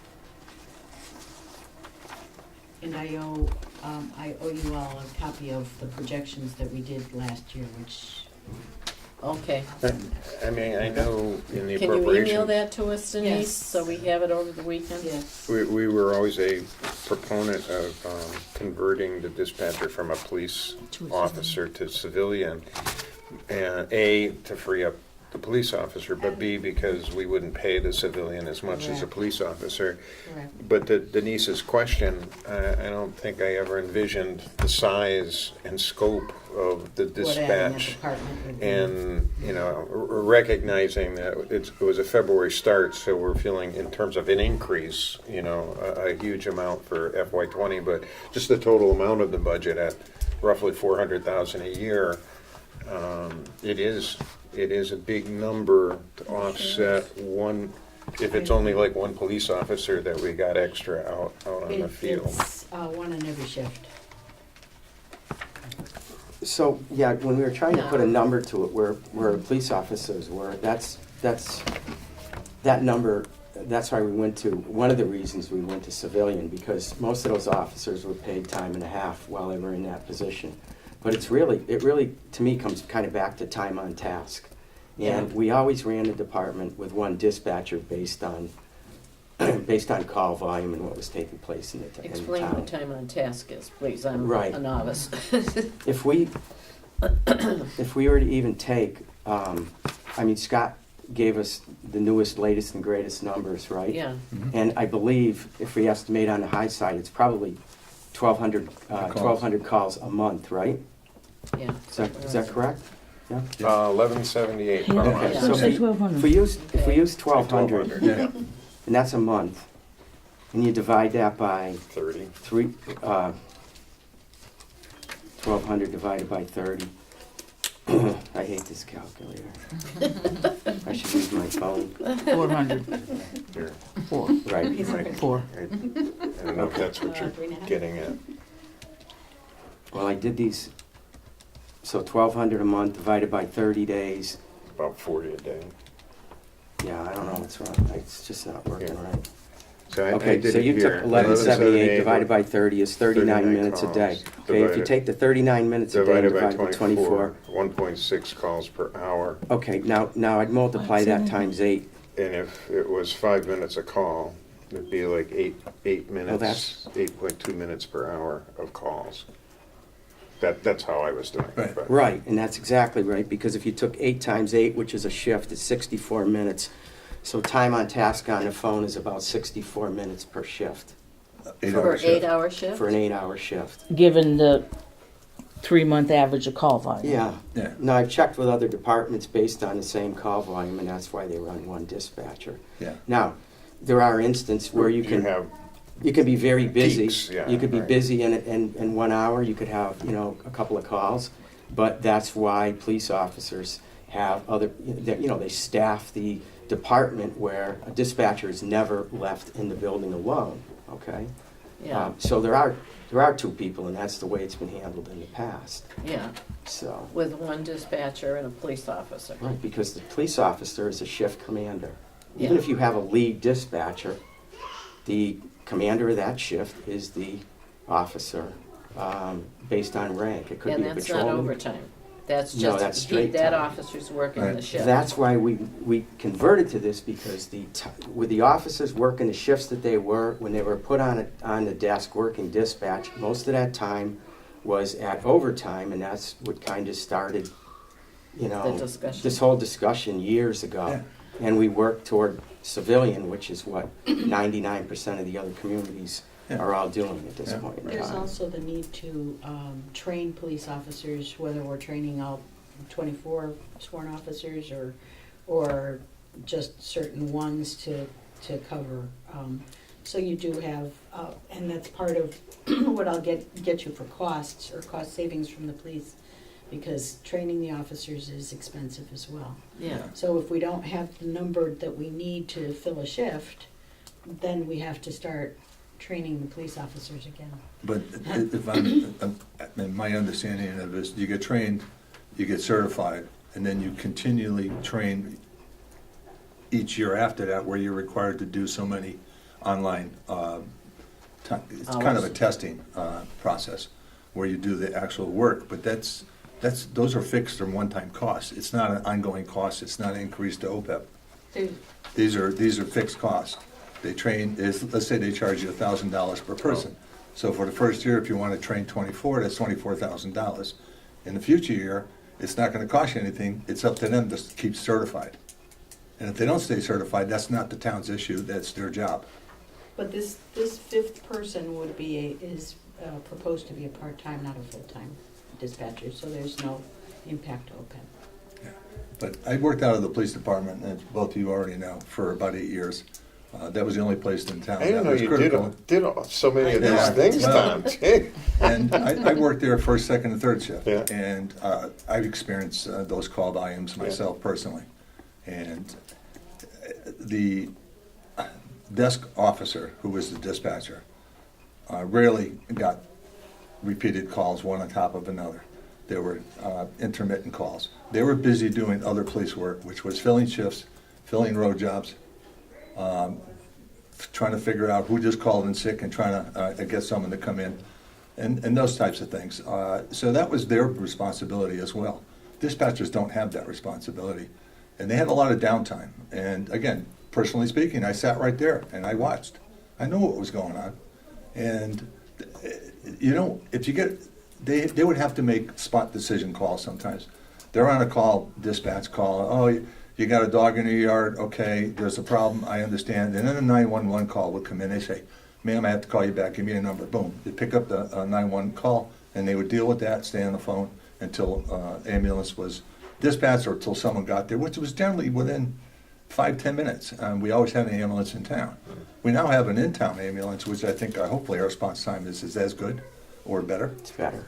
Speaker 7: And I owe you all a copy of the projections that we did last year, which,
Speaker 1: Okay.
Speaker 3: I mean, I know in the
Speaker 1: Can you email
Speaker 3: appropriation,
Speaker 1: that to us, Denise,
Speaker 7: Yes.
Speaker 1: so we have it over the weekend?
Speaker 7: yes.
Speaker 3: we were always a proponent of converting the dispatcher from a police officer to civilian. And to free up the police officer, but B, because we wouldn't pay the civilian as much as a
Speaker 1: Correct.
Speaker 3: police officer.
Speaker 1: Correct.
Speaker 3: But to Denise's question, I don't think I ever envisioned the size and scope of the
Speaker 1: What adding a
Speaker 3: dispatch.
Speaker 1: department would be.
Speaker 3: And, recognizing that it was a February start, so we're feeling in terms of an increase, a huge amount for FY '20, but just the total amount of the budget at roughly $400,000 a year, it is a big number to offset one, if it's only like one police officer that we got extra out on the field.
Speaker 7: It's one on every shift.
Speaker 5: So, yeah, when we were trying to put a
Speaker 1: No.
Speaker 5: number to it, where police officers were, that number, that's why we went to, one of the reasons we went to civilian, because most of those officers were paid time and a half while they were in that position. But it really, to me, comes kind of back to time on task. And we always ran the department with one dispatcher based on call volume and what was taking place in the town.
Speaker 1: Explain what time on task is, please, I'm
Speaker 5: Right.
Speaker 1: a novice.
Speaker 5: If we were to even take, Scott gave us the newest, latest, and greatest numbers, right?
Speaker 1: Yeah,
Speaker 5: And I believe if we estimate on the high side, it's probably 1,200 calls a month, right?
Speaker 1: yeah.
Speaker 5: Is that correct? Yeah.
Speaker 3: 1178 per
Speaker 2: Yeah.
Speaker 3: month.
Speaker 1: Yeah.
Speaker 5: So
Speaker 2: Say
Speaker 5: if
Speaker 2: 1,200.
Speaker 5: we use 1,200,
Speaker 4: Yeah.
Speaker 5: and that's a month, and you divide that by
Speaker 3: 30.
Speaker 5: 1,200 divided by 30. I hate this calculator. I should use my phone.
Speaker 2: 400.
Speaker 3: Here.
Speaker 2: 4.
Speaker 5: Right.
Speaker 3: Right.
Speaker 2: 4.
Speaker 3: I don't know if that's what you're
Speaker 7: 3.5.
Speaker 3: getting at.
Speaker 5: Well, I did these, so 1,200 a month divided by 30 days.
Speaker 3: About 40 a day.
Speaker 5: Yeah, I don't know what's wrong. It's just not working
Speaker 3: Yeah.
Speaker 5: right.
Speaker 3: So I
Speaker 5: Okay,
Speaker 3: did
Speaker 5: so
Speaker 3: it
Speaker 5: you
Speaker 3: here.
Speaker 5: took 1178 divided by 30 is 39
Speaker 3: 39
Speaker 5: minutes a day.
Speaker 3: calls.
Speaker 5: Okay, if you
Speaker 3: Divided-
Speaker 5: take the 39 minutes a day and
Speaker 3: Divided by
Speaker 5: divide by 24.
Speaker 3: 1.6 calls per hour.
Speaker 5: Okay, now I'd multiply that times 8.
Speaker 3: And if it was 5 minutes a call, it'd be like eight minutes,
Speaker 5: that's-
Speaker 3: 8.2 minutes per hour of calls. That's how I was doing it.
Speaker 4: Right.
Speaker 3: but-
Speaker 5: Right, and that's exactly right, because if you took 8 times 8, which is a shift, it's 64 minutes. So time on task on the phone is about 64 minutes per shift,
Speaker 1: For 8-hour shift?
Speaker 5: for an 8-hour shift.
Speaker 2: Given the 3-month average of call volume.
Speaker 5: Yeah.
Speaker 4: Yeah.
Speaker 5: Now, I've checked with other departments based on the same call volume, and that's why they run one dispatcher.
Speaker 4: Yeah.
Speaker 5: Now, there are instances where you can be very busy.
Speaker 3: Peaks, yeah,
Speaker 5: You could be
Speaker 3: right.
Speaker 5: busy in 1 hour, you could have, a couple of calls, but that's why police officers have they staff the department where a dispatcher is never left in the building alone, okay?
Speaker 1: Yeah,
Speaker 5: So there are 2 people, and that's the way it's been handled in the past,
Speaker 1: yeah,
Speaker 5: so.
Speaker 1: with one dispatcher and a police officer.
Speaker 5: Right, because the police officer is a shift commander. Even
Speaker 1: Yeah.
Speaker 5: if you have a lead dispatcher, the commander of that shift is the officer, based on rank. It could
Speaker 1: And
Speaker 5: be a
Speaker 1: that's not
Speaker 5: patrolman.
Speaker 1: overtime. That's
Speaker 5: No,
Speaker 1: just,
Speaker 5: that's straight
Speaker 1: that
Speaker 5: time.
Speaker 1: officer's working
Speaker 4: Right.
Speaker 1: the shift.
Speaker 5: That's why we converted to this, because with the officers working the shifts that they were, when they were put on the desk working dispatch, most of that time was at overtime, and that's what kind of started,
Speaker 1: The discussion.
Speaker 5: this whole discussion years ago.
Speaker 4: Yeah.
Speaker 5: And we worked toward civilian, which is what 99% of the other communities
Speaker 4: Yeah.
Speaker 5: are all doing at this
Speaker 4: Yeah.
Speaker 5: point in
Speaker 7: There's
Speaker 5: time.
Speaker 7: also the need to train police officers, whether we're training out 24 sworn officers or just certain ones to cover. So you do have, and that's part of what I'll get you for costs or cost savings from the police, because training the officers is expensive as well.
Speaker 1: Yeah,
Speaker 7: So if we don't have the number that we need to fill a shift, then we have to start training the police officers again.
Speaker 4: But if in my understanding of this, you get trained, you get certified, and then you continually train each year after that, where you're required to do so many online, it's kind of a
Speaker 1: Hours.
Speaker 4: testing process, where you do the actual work, but those are fixed or one-time costs. It's not an ongoing cost, it's not an increase to OPEB. These are fixed costs. They train, let's say they charge you $1,000 per person. So for the first year, if you want to train 24, that's $24,000. In the future year, it's not gonna cost you anything, it's up to them to keep certified. And if they don't stay certified, that's not the town's issue, that's their job.
Speaker 7: But this fifth person would be is proposed to be a part-time, not a full-time dispatcher, so there's no impact to OPEB.
Speaker 4: But I worked out of the police department, and both of you already know, for about 8 years. That was the only place in town
Speaker 3: I didn't
Speaker 4: that
Speaker 3: know
Speaker 4: was
Speaker 3: you
Speaker 4: critical.
Speaker 3: did so many of these
Speaker 4: Yeah.
Speaker 3: things,
Speaker 4: Well,
Speaker 3: Tom. Gee.
Speaker 4: And I worked there first, second, and third shift.
Speaker 3: Yeah.
Speaker 4: And I've experienced those call volumes myself personally. And the desk officer, who was the dispatcher, rarely got repeated calls one on top of another. There were intermittent calls. They were busy doing other police work, which was filling shifts, filling road jobs, trying to figure out who just called in sick and trying to get someone to come in, and those types of things. So that was their responsibility as well. Dispatchers don't have that responsibility, and they had a lot of downtime. And again, personally speaking, I sat right there and I watched. I knew what was going on, and you know, if you get, they would have to make spot decision calls sometimes. They're on a call, dispatch call. Oh, you got a dog in your yard, okay, there's a problem, I understand. And then a 911 call would come in, they say, ma'am, I have to call you back, give me a number, boom. They pick up the 911 call, and they would deal with that, stay on the phone until ambulance was dispatched or until someone got there, which was generally within 5-10 minutes. We always had an ambulance in town. We now have an in-town ambulance, which I think hopefully our response time is as good or better.
Speaker 5: It's better.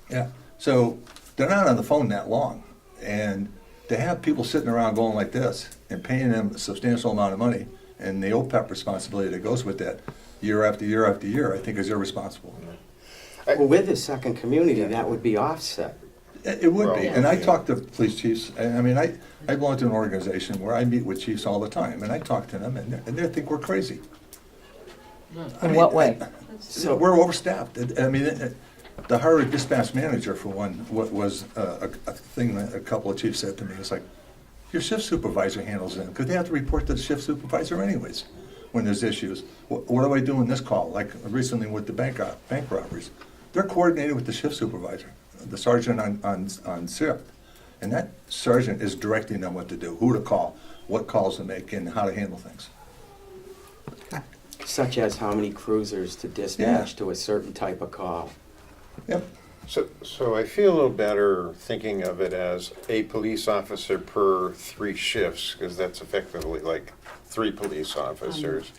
Speaker 4: Yeah, so they're not on the phone that long, and to have people sitting around going like this and paying them a substantial amount of money and the OPEB responsibility that goes with that year after year after year, I think is irresponsible.
Speaker 5: Well, with the second community, that would be offset.
Speaker 4: It would be,
Speaker 3: Well,
Speaker 4: and I
Speaker 3: yeah.
Speaker 4: talk to police chiefs. I mean, I belong to an organization where I meet with chiefs all the time, and I talk to them, and they think we're crazy. I
Speaker 2: In
Speaker 4: mean,
Speaker 2: what way?
Speaker 4: So we're overstaffed. I mean, the hire dispatch manager, for one, was a thing that a couple of chiefs said to me. It's like, your shift supervisor handles it, because they have to report to the shift supervisor anyways when there's issues. What do I do in this call? Like recently with the bank robberies. They're coordinated with the shift supervisor, the sergeant on shift. And that sergeant is directing them what to do, who to call, what calls to make, and how to handle things.
Speaker 5: Such as how many cruisers to dispatch
Speaker 4: Yeah.
Speaker 5: to a certain type of call.
Speaker 4: Yep.
Speaker 3: So I feel a little better thinking of it as a police officer per 3 shifts, because that's effectively like 3 police officers.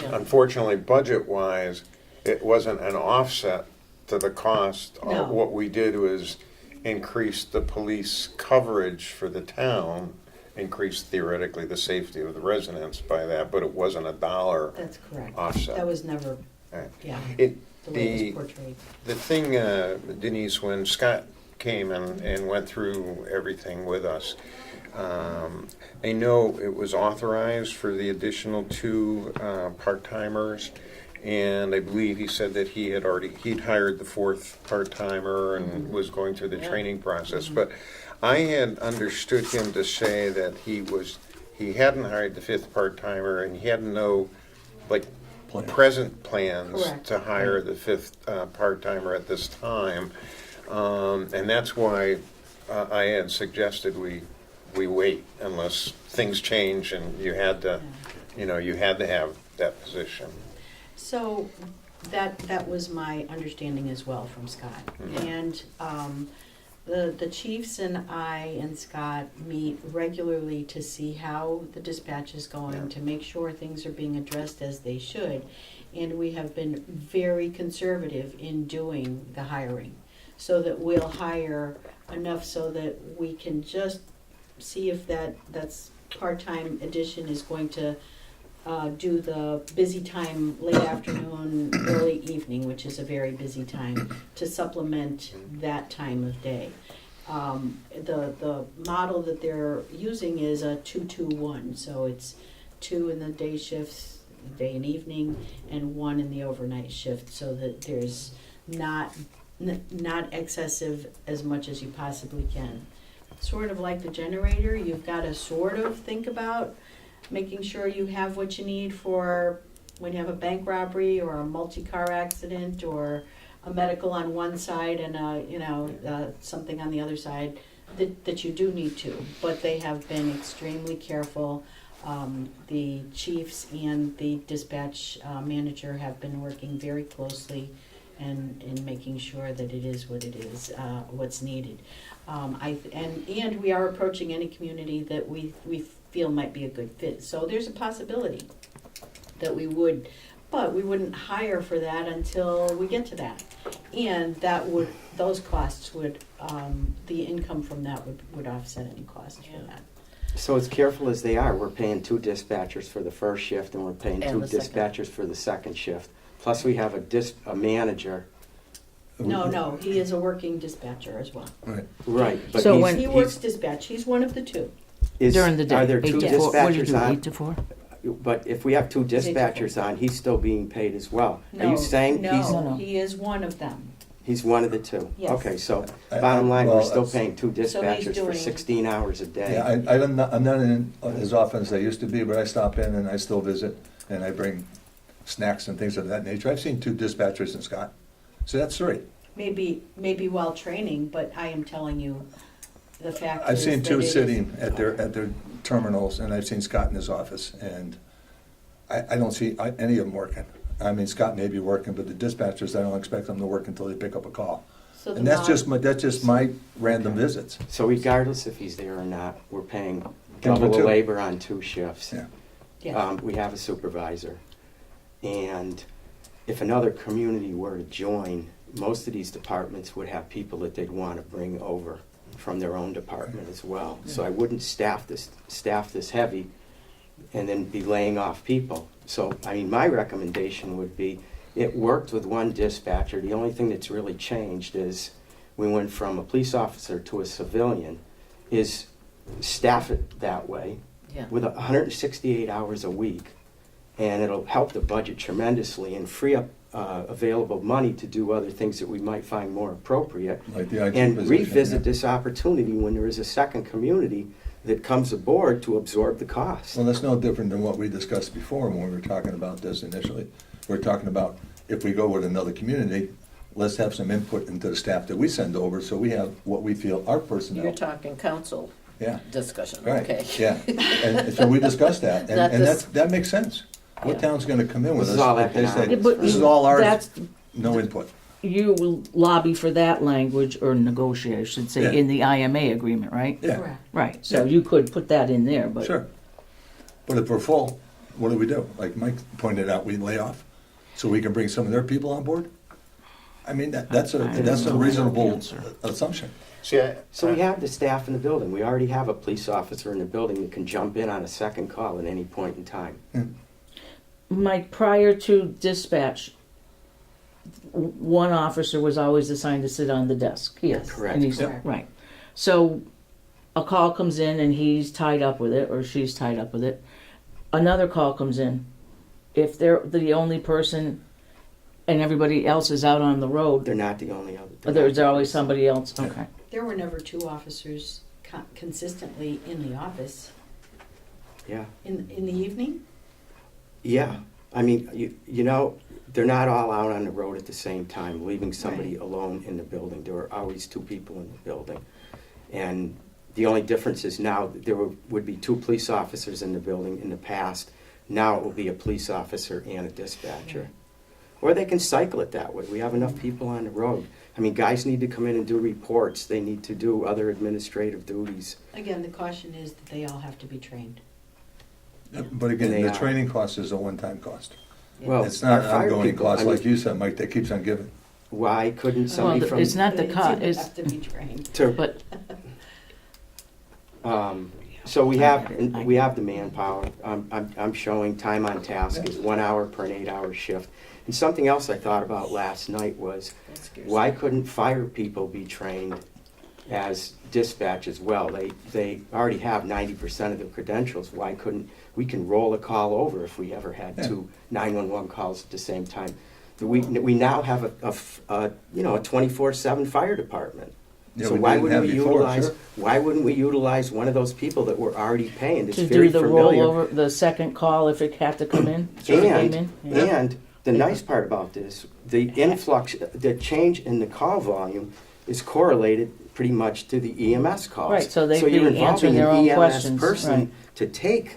Speaker 1: Yeah.
Speaker 3: Unfortunately, budget-wise, it wasn't an offset to the cost.
Speaker 7: No.
Speaker 3: What we did was increase the police coverage for the town, increase theoretically the safety of the residents by that, but it wasn't a dollar
Speaker 7: That's correct.
Speaker 3: offset.
Speaker 7: That was never,
Speaker 3: Right.
Speaker 7: yeah,
Speaker 3: It,
Speaker 7: the way
Speaker 3: the,
Speaker 7: it was portrayed.
Speaker 3: the thing, Denise, when Scott came and went through everything with us, I know it was authorized for the additional 2 part-timers, and I believe he said that he'd hired the 4th part-timer and was going through the
Speaker 1: Yeah.
Speaker 3: training process. But I had understood him to say that he hadn't hired the 5th part-timer, and he had no, like,
Speaker 4: Plan.
Speaker 3: present plans
Speaker 7: Correct.
Speaker 3: to hire the 5th part-timer at this time. And that's why I had suggested we wait unless things change and you had to have that position.
Speaker 7: So that was my understanding as well from Scott.
Speaker 3: Mhm.
Speaker 7: And the chiefs and I and Scott meet regularly to see how the dispatch is going,
Speaker 3: Yeah.
Speaker 7: to make sure things are being addressed as they should. And we have been very conservative in doing the hiring, so that we'll hire enough so that we can just see if that's part-time addition is going to do the busy time, late afternoon, early evening, which is a very busy time, to supplement that time of day. The model that they're using is a 2-2-1, so it's 2 in the day shifts, day and evening, and 1 in the overnight shift, so that there's not excessive as much as you possibly can. Sort of like the generator, you've got to sort of think about making sure you have what you need for when you have a bank robbery or a multi-car accident or a medical on one side and something on the other side. that you do need to, but they have been extremely careful. The chiefs and the dispatch manager have been working very closely and making sure that it is what it is, what's needed. And we are approaching any community that we feel might be a good fit. So there's a possibility that we would, but we wouldn't hire for that until we get to that. And those costs would, the income from that would offset any costs for that.
Speaker 5: So as careful as they are, we're paying 2 dispatchers for the first shift, and we're paying
Speaker 1: And
Speaker 5: 2
Speaker 1: the second.
Speaker 5: dispatchers for the second shift. Plus, we have a manager.
Speaker 7: No, he is a working dispatcher as well.
Speaker 4: Right.
Speaker 5: Right. But
Speaker 2: So
Speaker 5: he's-
Speaker 2: when-
Speaker 7: He works dispatch, he's one of the 2.
Speaker 2: During the day,
Speaker 5: Are there
Speaker 2: 8
Speaker 5: 2
Speaker 2: to 4. What do you
Speaker 5: dispatchers
Speaker 2: do,
Speaker 5: on?
Speaker 2: 8 to 4?
Speaker 5: But if we have 2
Speaker 7: 8 to 4.
Speaker 5: dispatchers on, he's still being paid as well. Are you saying
Speaker 2: No.
Speaker 7: He is one of them.
Speaker 5: he's one of the 2?
Speaker 7: Yes.
Speaker 5: Okay, so
Speaker 4: I-
Speaker 5: bottom line, we're
Speaker 4: well,
Speaker 5: still
Speaker 4: that's-
Speaker 5: paying 2 dispatchers for
Speaker 7: doing-
Speaker 5: 16 hours a day.
Speaker 4: Yeah, I'm not in as often as I used to be, but I stop in and I still visit, and I bring snacks and things of that nature. I've seen 2 dispatchers in Scott, so that's 3.
Speaker 7: Maybe while training, but I am telling you, the fact
Speaker 4: I've
Speaker 7: is
Speaker 4: seen
Speaker 7: that
Speaker 4: 2
Speaker 7: it is-
Speaker 4: sitting at their terminals, and I've seen Scott in his office, and I don't see any of them working. I mean, Scott may be working, but the dispatchers, I don't expect them to work until they pick up a call.
Speaker 7: So the
Speaker 4: And that's
Speaker 7: mod-
Speaker 4: just my random visits.
Speaker 5: So regardless if he's there or not, we're paying
Speaker 4: Give him
Speaker 5: double the
Speaker 4: 2.
Speaker 5: labor on 2 shifts.
Speaker 4: Yeah.
Speaker 7: Yeah.
Speaker 5: We have a supervisor. And if another community were to join, most of these departments would have people that they'd want to bring over from their own department as well. So I wouldn't staff this heavy and then be laying off people. So, I mean, my recommendation would be, it worked with 1 dispatcher. The only thing that's really changed is we went from a police officer to a civilian, is staff it that way
Speaker 1: Yeah.
Speaker 5: with 168 hours a week. And it'll help the budget tremendously and free up available money to do other things that we might find more appropriate.
Speaker 4: Like the IT
Speaker 5: And
Speaker 4: position,
Speaker 5: revisit
Speaker 4: yeah.
Speaker 5: this opportunity when there is a second community that comes aboard to absorb the cost.
Speaker 4: Well, that's no different than what we discussed before when we were talking about this initially. We're talking about if we go with another community, let's have some input into the staff that we send over, so we have what we feel our personnel.
Speaker 1: You're talking council
Speaker 4: Yeah,
Speaker 1: discussion,
Speaker 4: right,
Speaker 1: okay.
Speaker 4: yeah. And so we discussed that,
Speaker 1: That
Speaker 4: and
Speaker 1: dis-
Speaker 4: that makes sense. What
Speaker 1: Yeah.
Speaker 4: town's gonna come in with
Speaker 5: This
Speaker 4: us?
Speaker 5: is all
Speaker 4: if they say,
Speaker 5: economics.
Speaker 2: Yeah, but
Speaker 4: this is all ours,
Speaker 2: That's,
Speaker 4: no input?
Speaker 2: you will lobby for that language, or negotiate, I should say,
Speaker 4: Yeah.
Speaker 2: in the IMA agreement, right?
Speaker 4: Yeah,
Speaker 7: Correct.
Speaker 2: Right, so
Speaker 4: Yeah.
Speaker 2: you could put that in there, but.
Speaker 4: sure. But if we're full, what do we do? Like Mike pointed out, we lay off, so we can bring some of their people on board? I mean, that's
Speaker 2: I don't
Speaker 4: a
Speaker 2: know.
Speaker 4: reasonable
Speaker 2: Answer.
Speaker 4: assumption.
Speaker 3: See,
Speaker 5: So we have the staff in the building. We already have a police officer in the building that can jump in on a second call at any point in time.
Speaker 2: Mike, prior to dispatch, 1 officer was always assigned to sit on the desk. Yes.
Speaker 5: Correct.
Speaker 2: And he's-
Speaker 7: Correct.
Speaker 2: Right. So a call comes in and he's tied up with it, or she's tied up with it. Another call comes in. If they're the only person and everybody else is out on the road,
Speaker 5: They're not the only other.
Speaker 2: there's always somebody else. Okay.
Speaker 7: There were never 2 officers consistently in the office.
Speaker 5: Yeah.
Speaker 7: In the evening?
Speaker 5: Yeah. I mean, you know, they're not all out on the road at the same time, leaving somebody
Speaker 7: Right.
Speaker 5: alone in the building. There are always 2 people in the building. And the only difference is now that there would be 2 police officers in the building in the past. Now it will be a police officer and a dispatcher. Or they can cycle it that way. We have enough people on the road. I mean, guys need to come in and do reports. They need to do other administrative duties.
Speaker 7: Again, the caution is that they all have to be trained.
Speaker 4: But again,
Speaker 5: They
Speaker 4: the
Speaker 5: are.
Speaker 4: training cost is a one-time cost.
Speaker 5: Well,
Speaker 4: It's not
Speaker 5: our fire
Speaker 4: ongoing
Speaker 5: people,
Speaker 4: cost
Speaker 5: I mean,
Speaker 4: like you said, Mike, that keeps on giving.
Speaker 5: Why couldn't somebody
Speaker 2: Well,
Speaker 5: from...
Speaker 2: it's not the
Speaker 7: They
Speaker 2: cost.
Speaker 7: do
Speaker 2: It's
Speaker 7: have to be trained.
Speaker 5: to-
Speaker 2: but
Speaker 5: So we have the manpower. I'm showing time on task is 1 hour per an 8-hour shift. And something else I thought about last night was,
Speaker 1: That scares
Speaker 5: why
Speaker 1: me.
Speaker 5: couldn't fire people be trained as dispatch as well? They already have 90% of the credentials. Why couldn't, we can roll a call over if we ever had
Speaker 4: Yeah.
Speaker 5: 2 911 calls at the same time. We now have a 24/7 fire department.
Speaker 4: Yeah,
Speaker 5: So
Speaker 4: we
Speaker 5: why
Speaker 4: didn't
Speaker 5: wouldn't
Speaker 4: have
Speaker 5: we
Speaker 4: before,
Speaker 5: utilize,
Speaker 4: sure.
Speaker 5: why wouldn't we utilize one of those people that we're already paying, that's
Speaker 2: to
Speaker 5: very
Speaker 2: do the
Speaker 5: familiar?
Speaker 2: rollover, the second call if it had to come in. if it came in. Yeah.
Speaker 5: And the nice part about this, the influx, the change in the call volume is correlated pretty much to the EMS calls.
Speaker 2: Right, so they'd be
Speaker 5: you're involving
Speaker 2: answering their
Speaker 5: an
Speaker 2: own
Speaker 5: EMS
Speaker 2: questions,
Speaker 5: person
Speaker 2: right.
Speaker 5: to take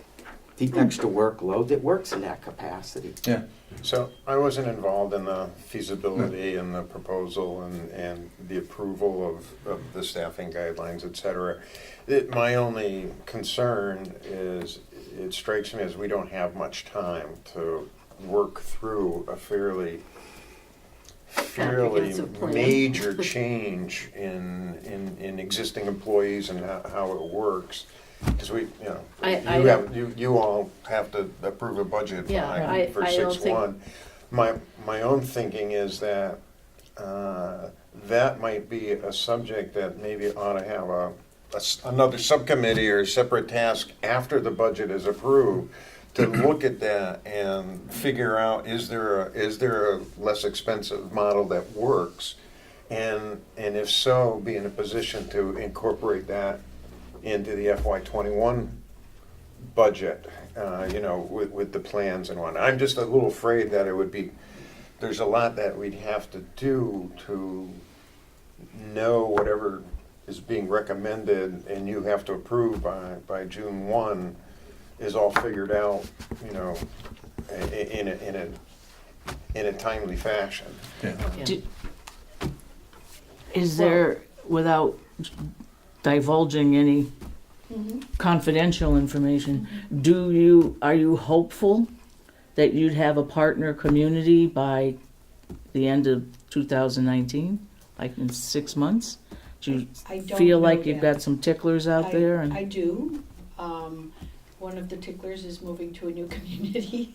Speaker 5: the extra workload that works in that capacity.
Speaker 4: Yeah.
Speaker 3: So I wasn't involved in the feasibility and the proposal and the approval of the staffing guidelines, et cetera. My only concern is, it strikes me as we don't have much time to work through a fairly
Speaker 1: Comprehensive plan.
Speaker 3: major change in existing employees and how it works. Because you all have to approve a budget
Speaker 1: Yeah,
Speaker 3: for
Speaker 1: I don't
Speaker 3: 6/1. My own thinking is that that might be a subject that maybe ought to have another subcommittee or a separate task after the budget is approved to look at that and figure out, is there a less expensive model that works, and if so, be in a position to incorporate that into the FY21 budget, with the plans and whatnot. I'm just a little afraid that there's a lot that we'd have to do to know whatever is being recommended and you have to approve by June 1 is all figured out, in a timely fashion.
Speaker 4: Yeah.
Speaker 1: Yeah.
Speaker 2: Is there, without divulging any confidential information, are you hopeful that you'd have a partner community by the end of 2019, like in 6 months? Do you
Speaker 7: I don't
Speaker 2: feel
Speaker 7: know
Speaker 2: like you've
Speaker 7: yet.
Speaker 2: got some ticklers out there? And
Speaker 7: I do. One of the ticklers is moving to a new community,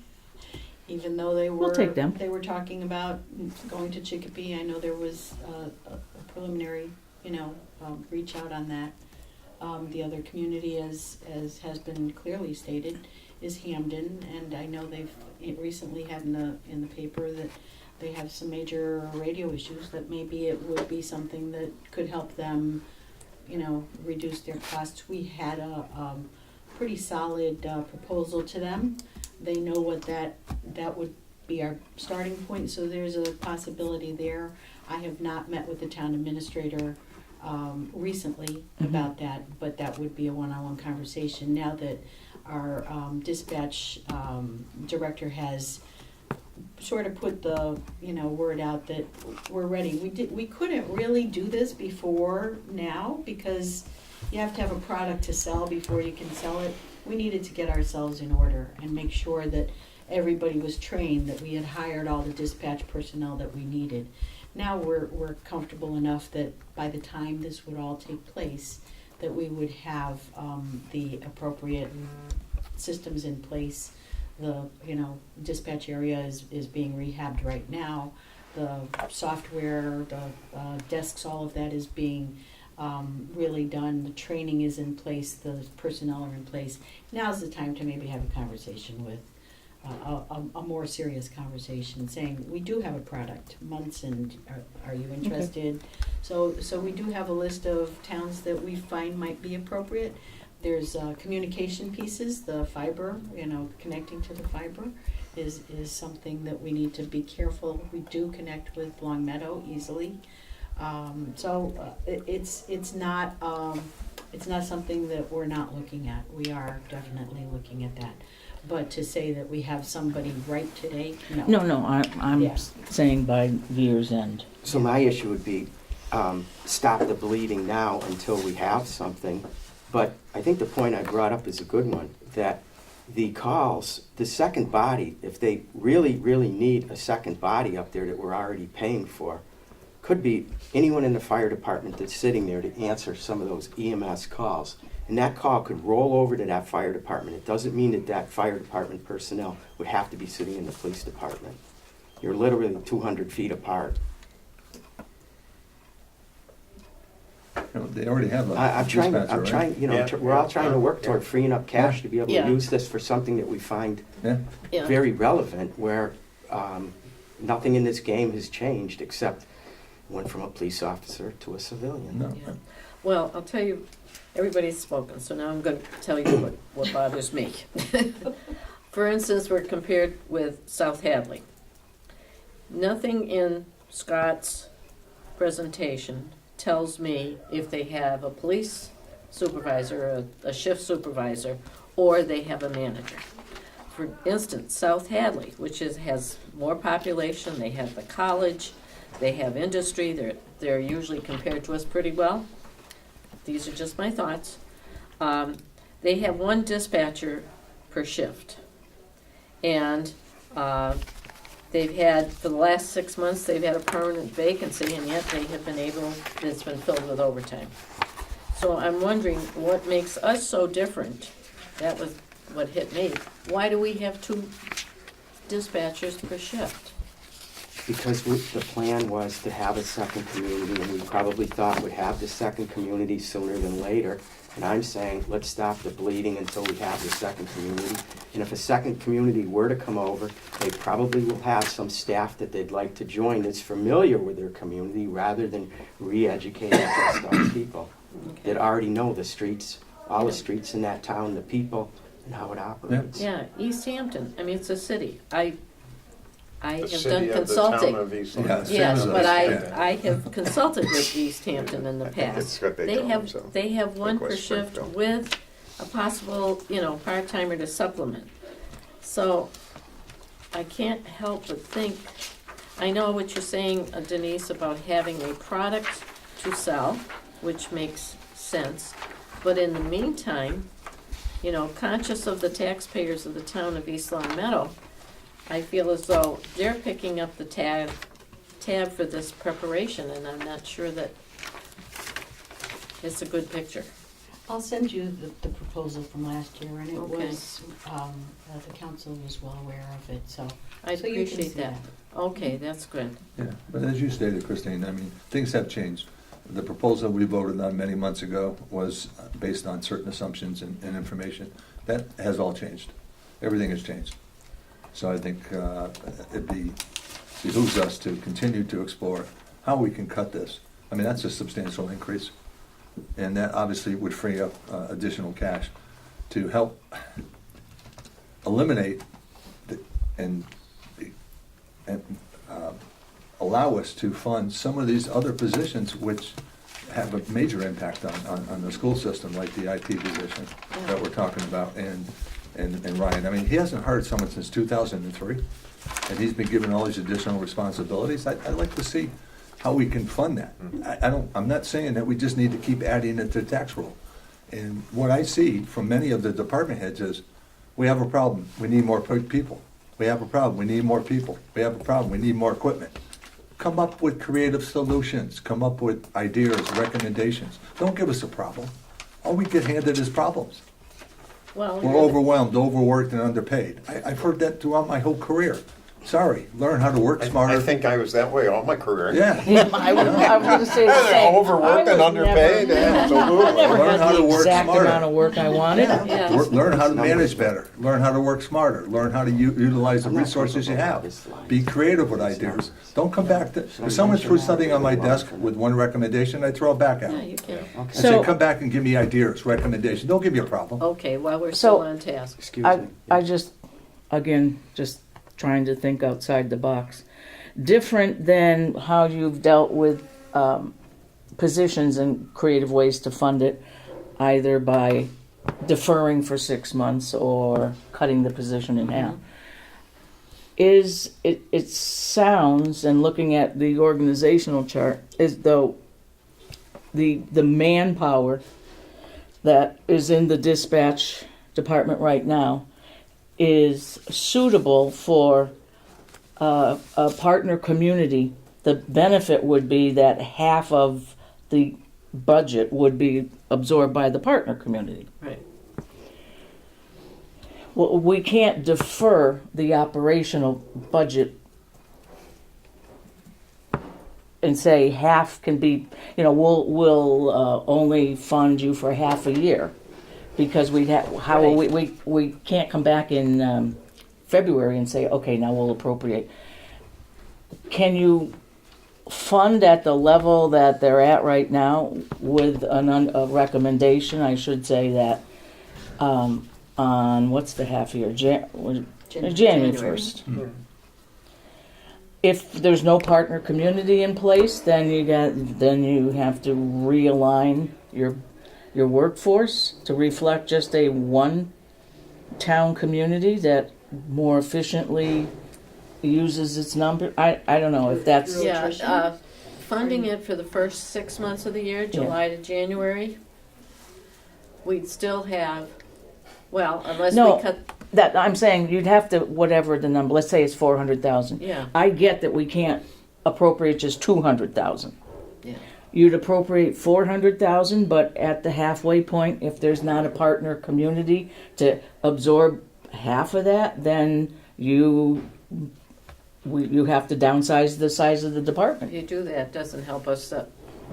Speaker 7: even though
Speaker 2: We'll take them.
Speaker 7: they were talking about going to Chicopee. I know there was a preliminary, reach out on that. The other community, as has been clearly stated, is Hamden, and I know they've recently had in the paper that they have some major radio issues, that maybe it would be something that could help them, reduce their costs. We had a pretty solid proposal to them. They know what that would be our starting point, so there's a possibility there. I have not met with the town administrator recently about that, but that would be a one-on-one conversation. Now that our dispatch director has sort of put the word out that we're ready. We couldn't really do this before now because you have to have a product to sell before you can sell it. We needed to get ourselves in order and make sure that everybody was trained, that we had hired all the dispatch personnel that we needed. Now we're comfortable enough that by the time this would all take place, that we would have the appropriate systems in place. The dispatch area is being rehabbed right now. The software, the desks, all of that is being really done. The training is in place. The personnel are in place. Now's the time to maybe have a conversation with a more serious conversation, saying we do have a product. Months, and are you interested? So we do have a list of towns that we find might be appropriate. There's communication pieces, the fiber, connecting to the fiber is something that we need to be careful. We do connect with Long Meadow easily. It's not something that we're not looking at. We are definitely looking at that. But to say that we have somebody right today, no.
Speaker 2: No, I'm
Speaker 7: Yeah.
Speaker 2: saying by year's end.
Speaker 5: So my issue would be, stop the bleeding now until we have something. But I think the point I brought up is a good one, that the calls, the second body, if they really, really need a second body up there that we're already paying for, could be anyone in the fire department that's sitting there to answer some of those EMS calls. And that call could roll over to that fire department. It doesn't mean that that fire department personnel would have to be sitting in the police department. You're literally 200 feet apart.
Speaker 4: They already have a
Speaker 5: I'm
Speaker 4: dispatcher,
Speaker 5: trying,
Speaker 4: right?
Speaker 5: we're all trying to work toward freeing up cash to be able to
Speaker 1: Yeah.
Speaker 5: use this for something that we find
Speaker 4: Yeah.
Speaker 1: Yeah.
Speaker 5: very relevant, where nothing in this game has changed except went from a police officer to a civilian.
Speaker 4: No.
Speaker 1: Yeah. Well, I'll tell you, everybody's spoken, so now I'm going to tell you what bothers me. For instance, we're compared with South Hadley. Nothing in Scott's presentation tells me if they have a police supervisor, a shift supervisor, or they have a manager. For instance, South Hadley, which has more population, they have the college, they have industry, they're usually compared to us pretty well. These are just my thoughts. They have one dispatcher per shift. And they've had, for the last 6 months, they've had a permanent vacancy, and yet they have been able, it's been filled with overtime. So I'm wondering what makes us so different. That was what hit me. Why do we have 2 dispatchers per shift?
Speaker 5: Because the plan was to have a second community, and we probably thought we'd have the second community sooner than later. And I'm saying, let's stop the bleeding until we have the second community. And if a second community were to come over, they probably will have some staff that they'd like to join that's familiar with their community, rather than re-educating just our people that already know the streets, all the streets in that town, the people, and how it operates.
Speaker 1: Yeah, East Hampton, I mean, it's a city. I
Speaker 3: The
Speaker 1: have
Speaker 3: city
Speaker 1: done
Speaker 3: of the town
Speaker 1: consulting.
Speaker 3: of East
Speaker 4: Yeah,
Speaker 3: Lyme.
Speaker 4: same
Speaker 1: Yes,
Speaker 4: as
Speaker 1: but
Speaker 4: us,
Speaker 1: I have consulted with East Hampton in the
Speaker 3: I think
Speaker 1: past.
Speaker 3: it's what they
Speaker 1: They
Speaker 3: tell them,
Speaker 1: have,
Speaker 3: so.
Speaker 1: they have one
Speaker 3: Like
Speaker 1: per
Speaker 3: West
Speaker 1: shift
Speaker 3: Springfield.
Speaker 1: with a possible, part-timer to supplement. So I can't help but think, I know what you're saying, Denise, about having a product to sell, which makes sense. But in the meantime, conscious of the taxpayers of the town of East Long Meadow, I feel as though they're picking up the tab for this preparation, and I'm not sure that it's a good picture.
Speaker 7: I'll send you the proposal from last year, and it
Speaker 1: Okay.
Speaker 7: was, the council was well aware of it, so.
Speaker 1: I
Speaker 7: so you can
Speaker 1: appreciate
Speaker 7: see
Speaker 1: that. Okay, that's good.
Speaker 4: Yeah, but as you stated, Christine, I mean, things have changed. The proposal we voted on many months ago was based on certain assumptions and information. That has all changed. Everything has changed. So I think it behooves us to continue to explore how we can cut this. I mean, that's a substantial increase, and that obviously would free up additional cash to help eliminate and allow us to fund some of these other positions which have a major impact on the school system, like the IT position that we're talking about, and Ryan. I mean, he hasn't hired someone since 2003, and he's been given all these additional responsibilities. I'd like to see how we can fund that. I'm not saying that we just need to keep adding it to the tax roll. And what I see from many of the department heads is, we have a problem, we need more people. We have a problem, we need more people. We have a problem, we need more equipment. Come up with creative solutions, come up with ideas, recommendations. Don't give us a problem. All we get handed is problems.
Speaker 1: Well,
Speaker 4: We're overwhelmed, overworked, and underpaid. I've heard that throughout my whole career. Sorry, learn how to work smarter.
Speaker 3: I think I was that way all my career.
Speaker 4: Yeah.
Speaker 2: I was going to say the same.
Speaker 3: Overworked
Speaker 2: I
Speaker 3: and
Speaker 2: was
Speaker 3: underpaid,
Speaker 2: never-
Speaker 3: absolutely.
Speaker 2: I never
Speaker 4: Learn
Speaker 2: had
Speaker 4: how to
Speaker 2: the
Speaker 4: work
Speaker 2: exact
Speaker 4: smarter.
Speaker 2: amount of work I wanted.
Speaker 1: Yeah.
Speaker 4: Learn how to manage better, learn how to work smarter, learn how to utilize the
Speaker 5: I'm not
Speaker 4: resources you
Speaker 5: comfortable
Speaker 4: have.
Speaker 5: with this line.
Speaker 4: Be creative with ideas. Don't come back to, if someone threw something on my desk with one recommendation, I throw it back at
Speaker 1: Yeah,
Speaker 4: them.
Speaker 1: you can.
Speaker 5: Okay.
Speaker 4: I say,
Speaker 2: So-
Speaker 4: come back and give me ideas, recommendations. Don't give me a problem.
Speaker 1: Okay, well, we're
Speaker 2: So-
Speaker 1: still on task.
Speaker 5: Excuse me.
Speaker 2: I just, again, just trying to think outside the box. Different than how you've dealt with positions and creative ways to fund it, either by deferring for 6 months or cutting the position in half. It sounds, and looking at the organizational chart, as though the manpower that is in the dispatch department right now is suitable for a partner community. The benefit would be that half of the budget would be absorbed by the partner community.
Speaker 1: Right.
Speaker 2: Well, we can't defer the operational budget and say half can be, we'll only fund you for half a year, because we can't come back in February and say, okay, now we'll appropriate. Can you fund at the level that they're at right now with a recommendation? I should say that on what's the half year? January 1st. if there's no partner community in place, then you have to realign your workforce to reflect just a one town community that more efficiently uses its number. I don't know if that's
Speaker 7: Through
Speaker 1: Yeah,
Speaker 7: attrition?
Speaker 1: funding it for the first 6 months of the year, July to January, we'd still have, well, unless
Speaker 2: No.
Speaker 1: we cut,
Speaker 2: that I'm saying you'd have to whatever the number. Let's say it's 400,000.
Speaker 1: yeah,
Speaker 2: I get that we can't appropriate just 200,000.
Speaker 1: yeah.
Speaker 2: You'd appropriate 400,000, but at the halfway point, if there's not a partner community to absorb half of that, then you have to downsize the size of the department.
Speaker 1: You do that, doesn't help us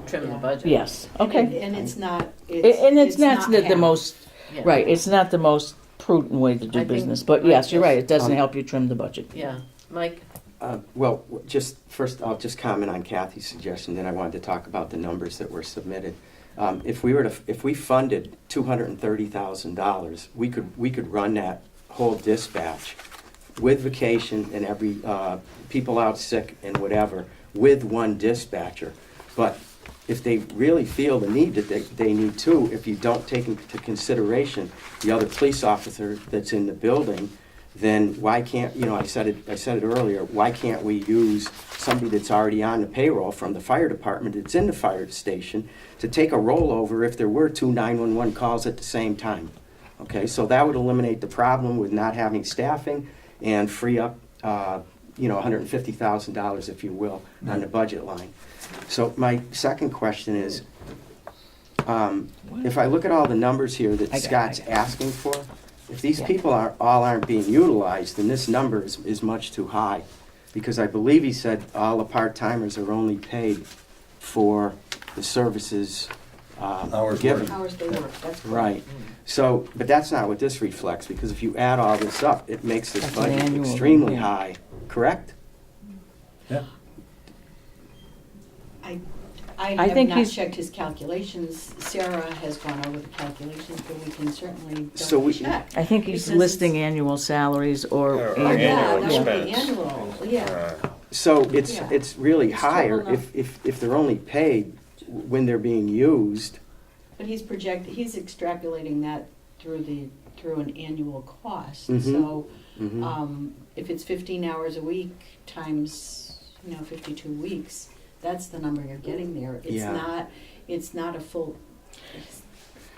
Speaker 1: trim the
Speaker 7: Yeah.
Speaker 1: budget.
Speaker 2: Yes. Okay.
Speaker 7: And it's not,
Speaker 2: And it's not the
Speaker 7: half.
Speaker 2: most
Speaker 1: Yeah.
Speaker 2: right. It's not the most prudent way to do
Speaker 1: I think
Speaker 2: business. But
Speaker 1: Mike
Speaker 2: yes, you're right.
Speaker 1: has-
Speaker 2: It doesn't help you trim the budget.
Speaker 1: Yeah, Mike,
Speaker 5: Well, just first, I'll just comment on Kathy's suggestion, then I wanted to talk about the numbers that were submitted. If we funded $230,000, we could run that whole dispatch with vacation and every, people out sick and whatever, with one dispatcher. But if they really feel the need that they need two, if you don't take into consideration the other police officer that's in the building, then why can't, I said it earlier, why can't we use somebody that's already on the payroll from the fire department that's in the fire station to take a rollover if there were two 911 calls at the same time? Okay, so that would eliminate the problem with not having staffing and free up, $150,000, if you will, on the budget line. So my second question is, if I look at all the numbers here that Scott's asking for, if these people aren't being utilized, then this number is much too high. Because I believe he said all the part-timers are only paid for the services
Speaker 4: Hours
Speaker 5: given.
Speaker 4: worked.
Speaker 7: Hours they work, that's correct.
Speaker 5: Right. So, but that's not what this reflects, because if you add all this up, it makes this
Speaker 2: That's an
Speaker 5: budget
Speaker 2: annual,
Speaker 5: extremely
Speaker 2: yeah.
Speaker 5: high, correct?
Speaker 4: Yeah.
Speaker 7: I
Speaker 2: I
Speaker 7: have
Speaker 2: think
Speaker 7: not
Speaker 2: he's-
Speaker 7: checked his calculations. Sarah has gone over the calculations, but we can certainly
Speaker 5: So
Speaker 7: double
Speaker 5: we-
Speaker 7: check.
Speaker 2: I think he's
Speaker 7: Because
Speaker 2: listing annual salaries or
Speaker 3: Or
Speaker 7: Oh,
Speaker 2: annual.
Speaker 7: yeah,
Speaker 3: annual
Speaker 7: that would be
Speaker 3: expense.
Speaker 7: annual, yeah.
Speaker 5: So
Speaker 7: Yeah.
Speaker 5: it's really
Speaker 7: It's
Speaker 5: higher
Speaker 7: total
Speaker 5: if they're only paid when they're being used.
Speaker 7: But he's extrapolating that through an annual cost.
Speaker 5: Mhm.
Speaker 7: So,
Speaker 5: Mhm.
Speaker 7: if it's 15 hours a week times, 52 weeks, that's the number you're getting there.
Speaker 5: Yeah.
Speaker 7: It's not a full,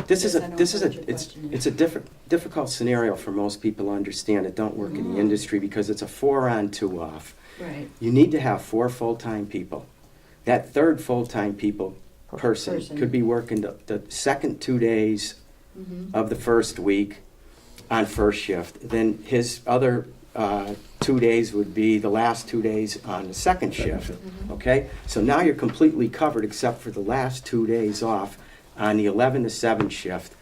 Speaker 5: This is
Speaker 7: Yes, I don't know what your
Speaker 5: it's
Speaker 7: question is.
Speaker 5: it's a difficult scenario for most people to understand that don't work in the industry, because it's a 4-on, 2-off.
Speaker 7: right.
Speaker 5: You need to have 4 full-time people. That third full-time person
Speaker 7: Person.
Speaker 5: could be working the second 2 days
Speaker 7: Mhm.
Speaker 5: of the first week on first shift. Then his other 2 days would be the last 2 days on the second shift.
Speaker 7: Mhm.
Speaker 5: Okay? So now you're completely covered except for the last 2 days off on the 11 to 7 shift.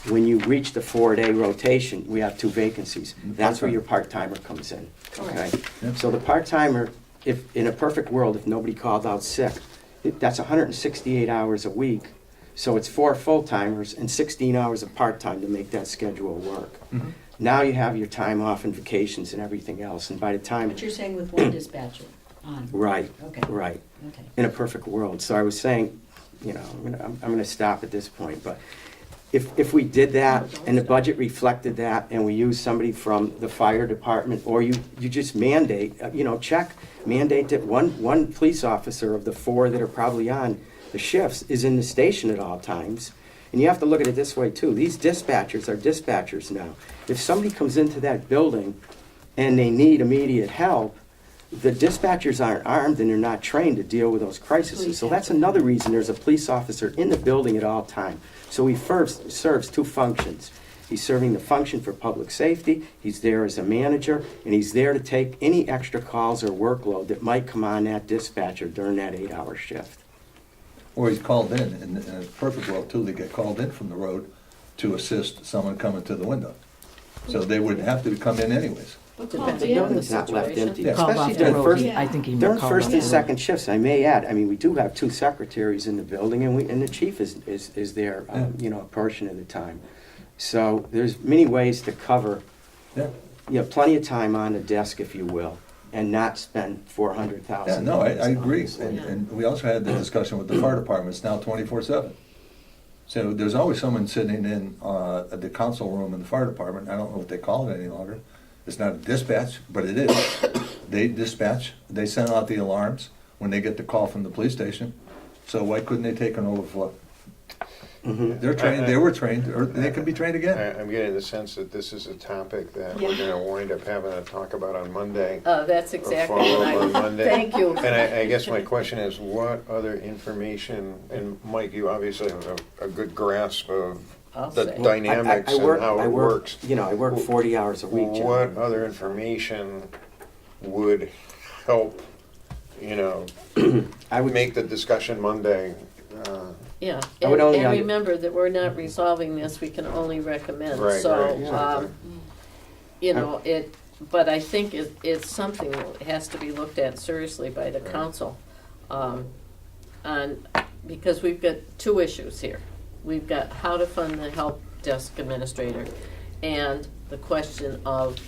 Speaker 5: When you reach the 4-day rotation, we have 2 vacancies. That's where your part-timer comes in. Okay?
Speaker 7: Correct.
Speaker 4: Yep.
Speaker 5: So the part-timer, if in a perfect world, if nobody called out sick, that's 168 hours a week. So it's 4 full-timers and 16 hours of part-time to make that schedule work.
Speaker 4: Mhm.
Speaker 5: Now you have your time off and vacations and everything else, and by the time,
Speaker 7: But you're saying with one dispatcher on?
Speaker 5: right,
Speaker 7: Okay,
Speaker 5: right,
Speaker 7: okay.
Speaker 5: in a perfect world. So I was saying, I'm gonna stop at this point, but if we did that and the budget reflected that and we used somebody from the fire department, or you just mandate, mandate that one police officer of the 4 that are probably on the shifts is in the station at all times. And you have to look at it this way too. These dispatchers are dispatchers now. If somebody comes into that building and they need immediate help, the dispatchers aren't armed and they're not trained to deal with those crises. So that's another reason there's a police officer in the building at all time. So he serves 2 functions. He's serving the function for public safety, he's there as a manager, and he's there to take any extra calls or workload that might come on that dispatcher during that 8-hour shift.
Speaker 4: Or he's called in a perfect world too, they get called in from the road to assist someone coming to the window. So they wouldn't have to come in anyways.
Speaker 7: But
Speaker 1: Depending
Speaker 7: called
Speaker 5: The
Speaker 7: in,
Speaker 5: building's not left
Speaker 1: situation.
Speaker 5: empty,
Speaker 4: Yeah.
Speaker 2: Called
Speaker 5: especially
Speaker 2: off the
Speaker 5: during
Speaker 2: road.
Speaker 5: first,
Speaker 2: I think he meant
Speaker 5: during
Speaker 2: called
Speaker 5: first
Speaker 2: off
Speaker 5: and
Speaker 2: the road.
Speaker 5: second shifts, I may add, we do have 2 secretaries in the building, and the chief is there, a portion of the time. So there's many ways to cover,
Speaker 4: Yeah.
Speaker 5: plenty of time on the desk, if you will. and not spend $400,000.
Speaker 4: Yeah, no, I
Speaker 5: on
Speaker 4: agree.
Speaker 5: this.
Speaker 4: And we also had the discussion with the fire department, it's now 24/7. So there's always someone sitting in the council room in the fire department, I don't know what they call it any longer. It's not a dispatch, but it is. They dispatch, they send out the alarms when they get the call from the police station. So why couldn't they take an overflow?
Speaker 5: Mhm.
Speaker 4: They're trained, they were trained, or they can be trained again.
Speaker 3: I'm getting the sense that this is a topic that we're
Speaker 7: Yeah.
Speaker 3: gonna wind up having to talk about on Monday.
Speaker 1: That's exactly
Speaker 3: follow
Speaker 1: what
Speaker 3: up on
Speaker 1: I,
Speaker 3: Monday.
Speaker 1: thank you.
Speaker 3: And I guess my question is, what other information, and Mike, you obviously have a good grasp of
Speaker 1: I'll
Speaker 3: the
Speaker 1: say.
Speaker 3: dynamics
Speaker 5: I
Speaker 3: and
Speaker 5: work-
Speaker 3: how
Speaker 5: I
Speaker 3: it
Speaker 5: work,
Speaker 3: works.
Speaker 5: You know, I work 40 hours a week,
Speaker 3: What
Speaker 5: John.
Speaker 3: other information would help, you know,
Speaker 5: I would
Speaker 3: make the discussion Monday?
Speaker 1: Yeah,
Speaker 5: I would
Speaker 1: and
Speaker 5: only
Speaker 1: and
Speaker 5: under-
Speaker 1: remember that we're not resolving this, we can only recommend.
Speaker 3: Right,
Speaker 1: So,
Speaker 3: right, exactly.
Speaker 1: you know, but I think it's something that has to be looked at seriously by the
Speaker 3: Right.
Speaker 1: council. Because we've got two issues here. We've got how to fund the help desk administrator and the question of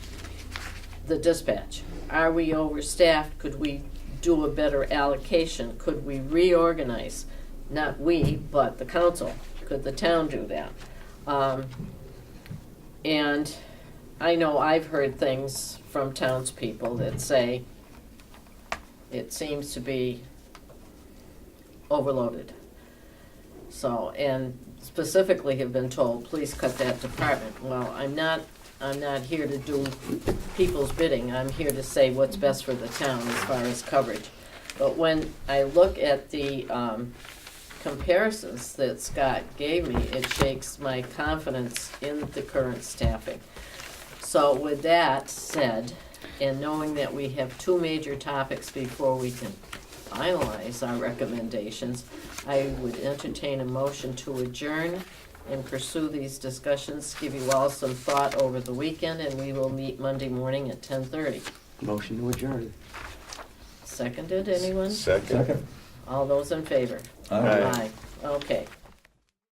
Speaker 1: the dispatch. Are we overstaffed? Could we do a better allocation? Could we reorganize? Not we, but the council. Could the town do that? And I know I've heard things from townspeople that say it seems to be overloaded. So, and specifically have been told, please cut that department. Well, I'm not here to do people's bidding. I'm here to say what's best for the town as far as coverage. But when I look at the comparisons that Scott gave me, it shakes my confidence in the current staffing. So with that said, and knowing that we have two major topics before we can finalize our recommendations, I would entertain a motion to adjourn and pursue these discussions, give you all some thought over the weekend, and we will meet Monday morning at 10:30.
Speaker 5: Motion to adjourn.
Speaker 1: Seconded, anyone?
Speaker 3: Second?
Speaker 4: Second.
Speaker 1: All those in favor?
Speaker 4: Aye.
Speaker 1: Okay.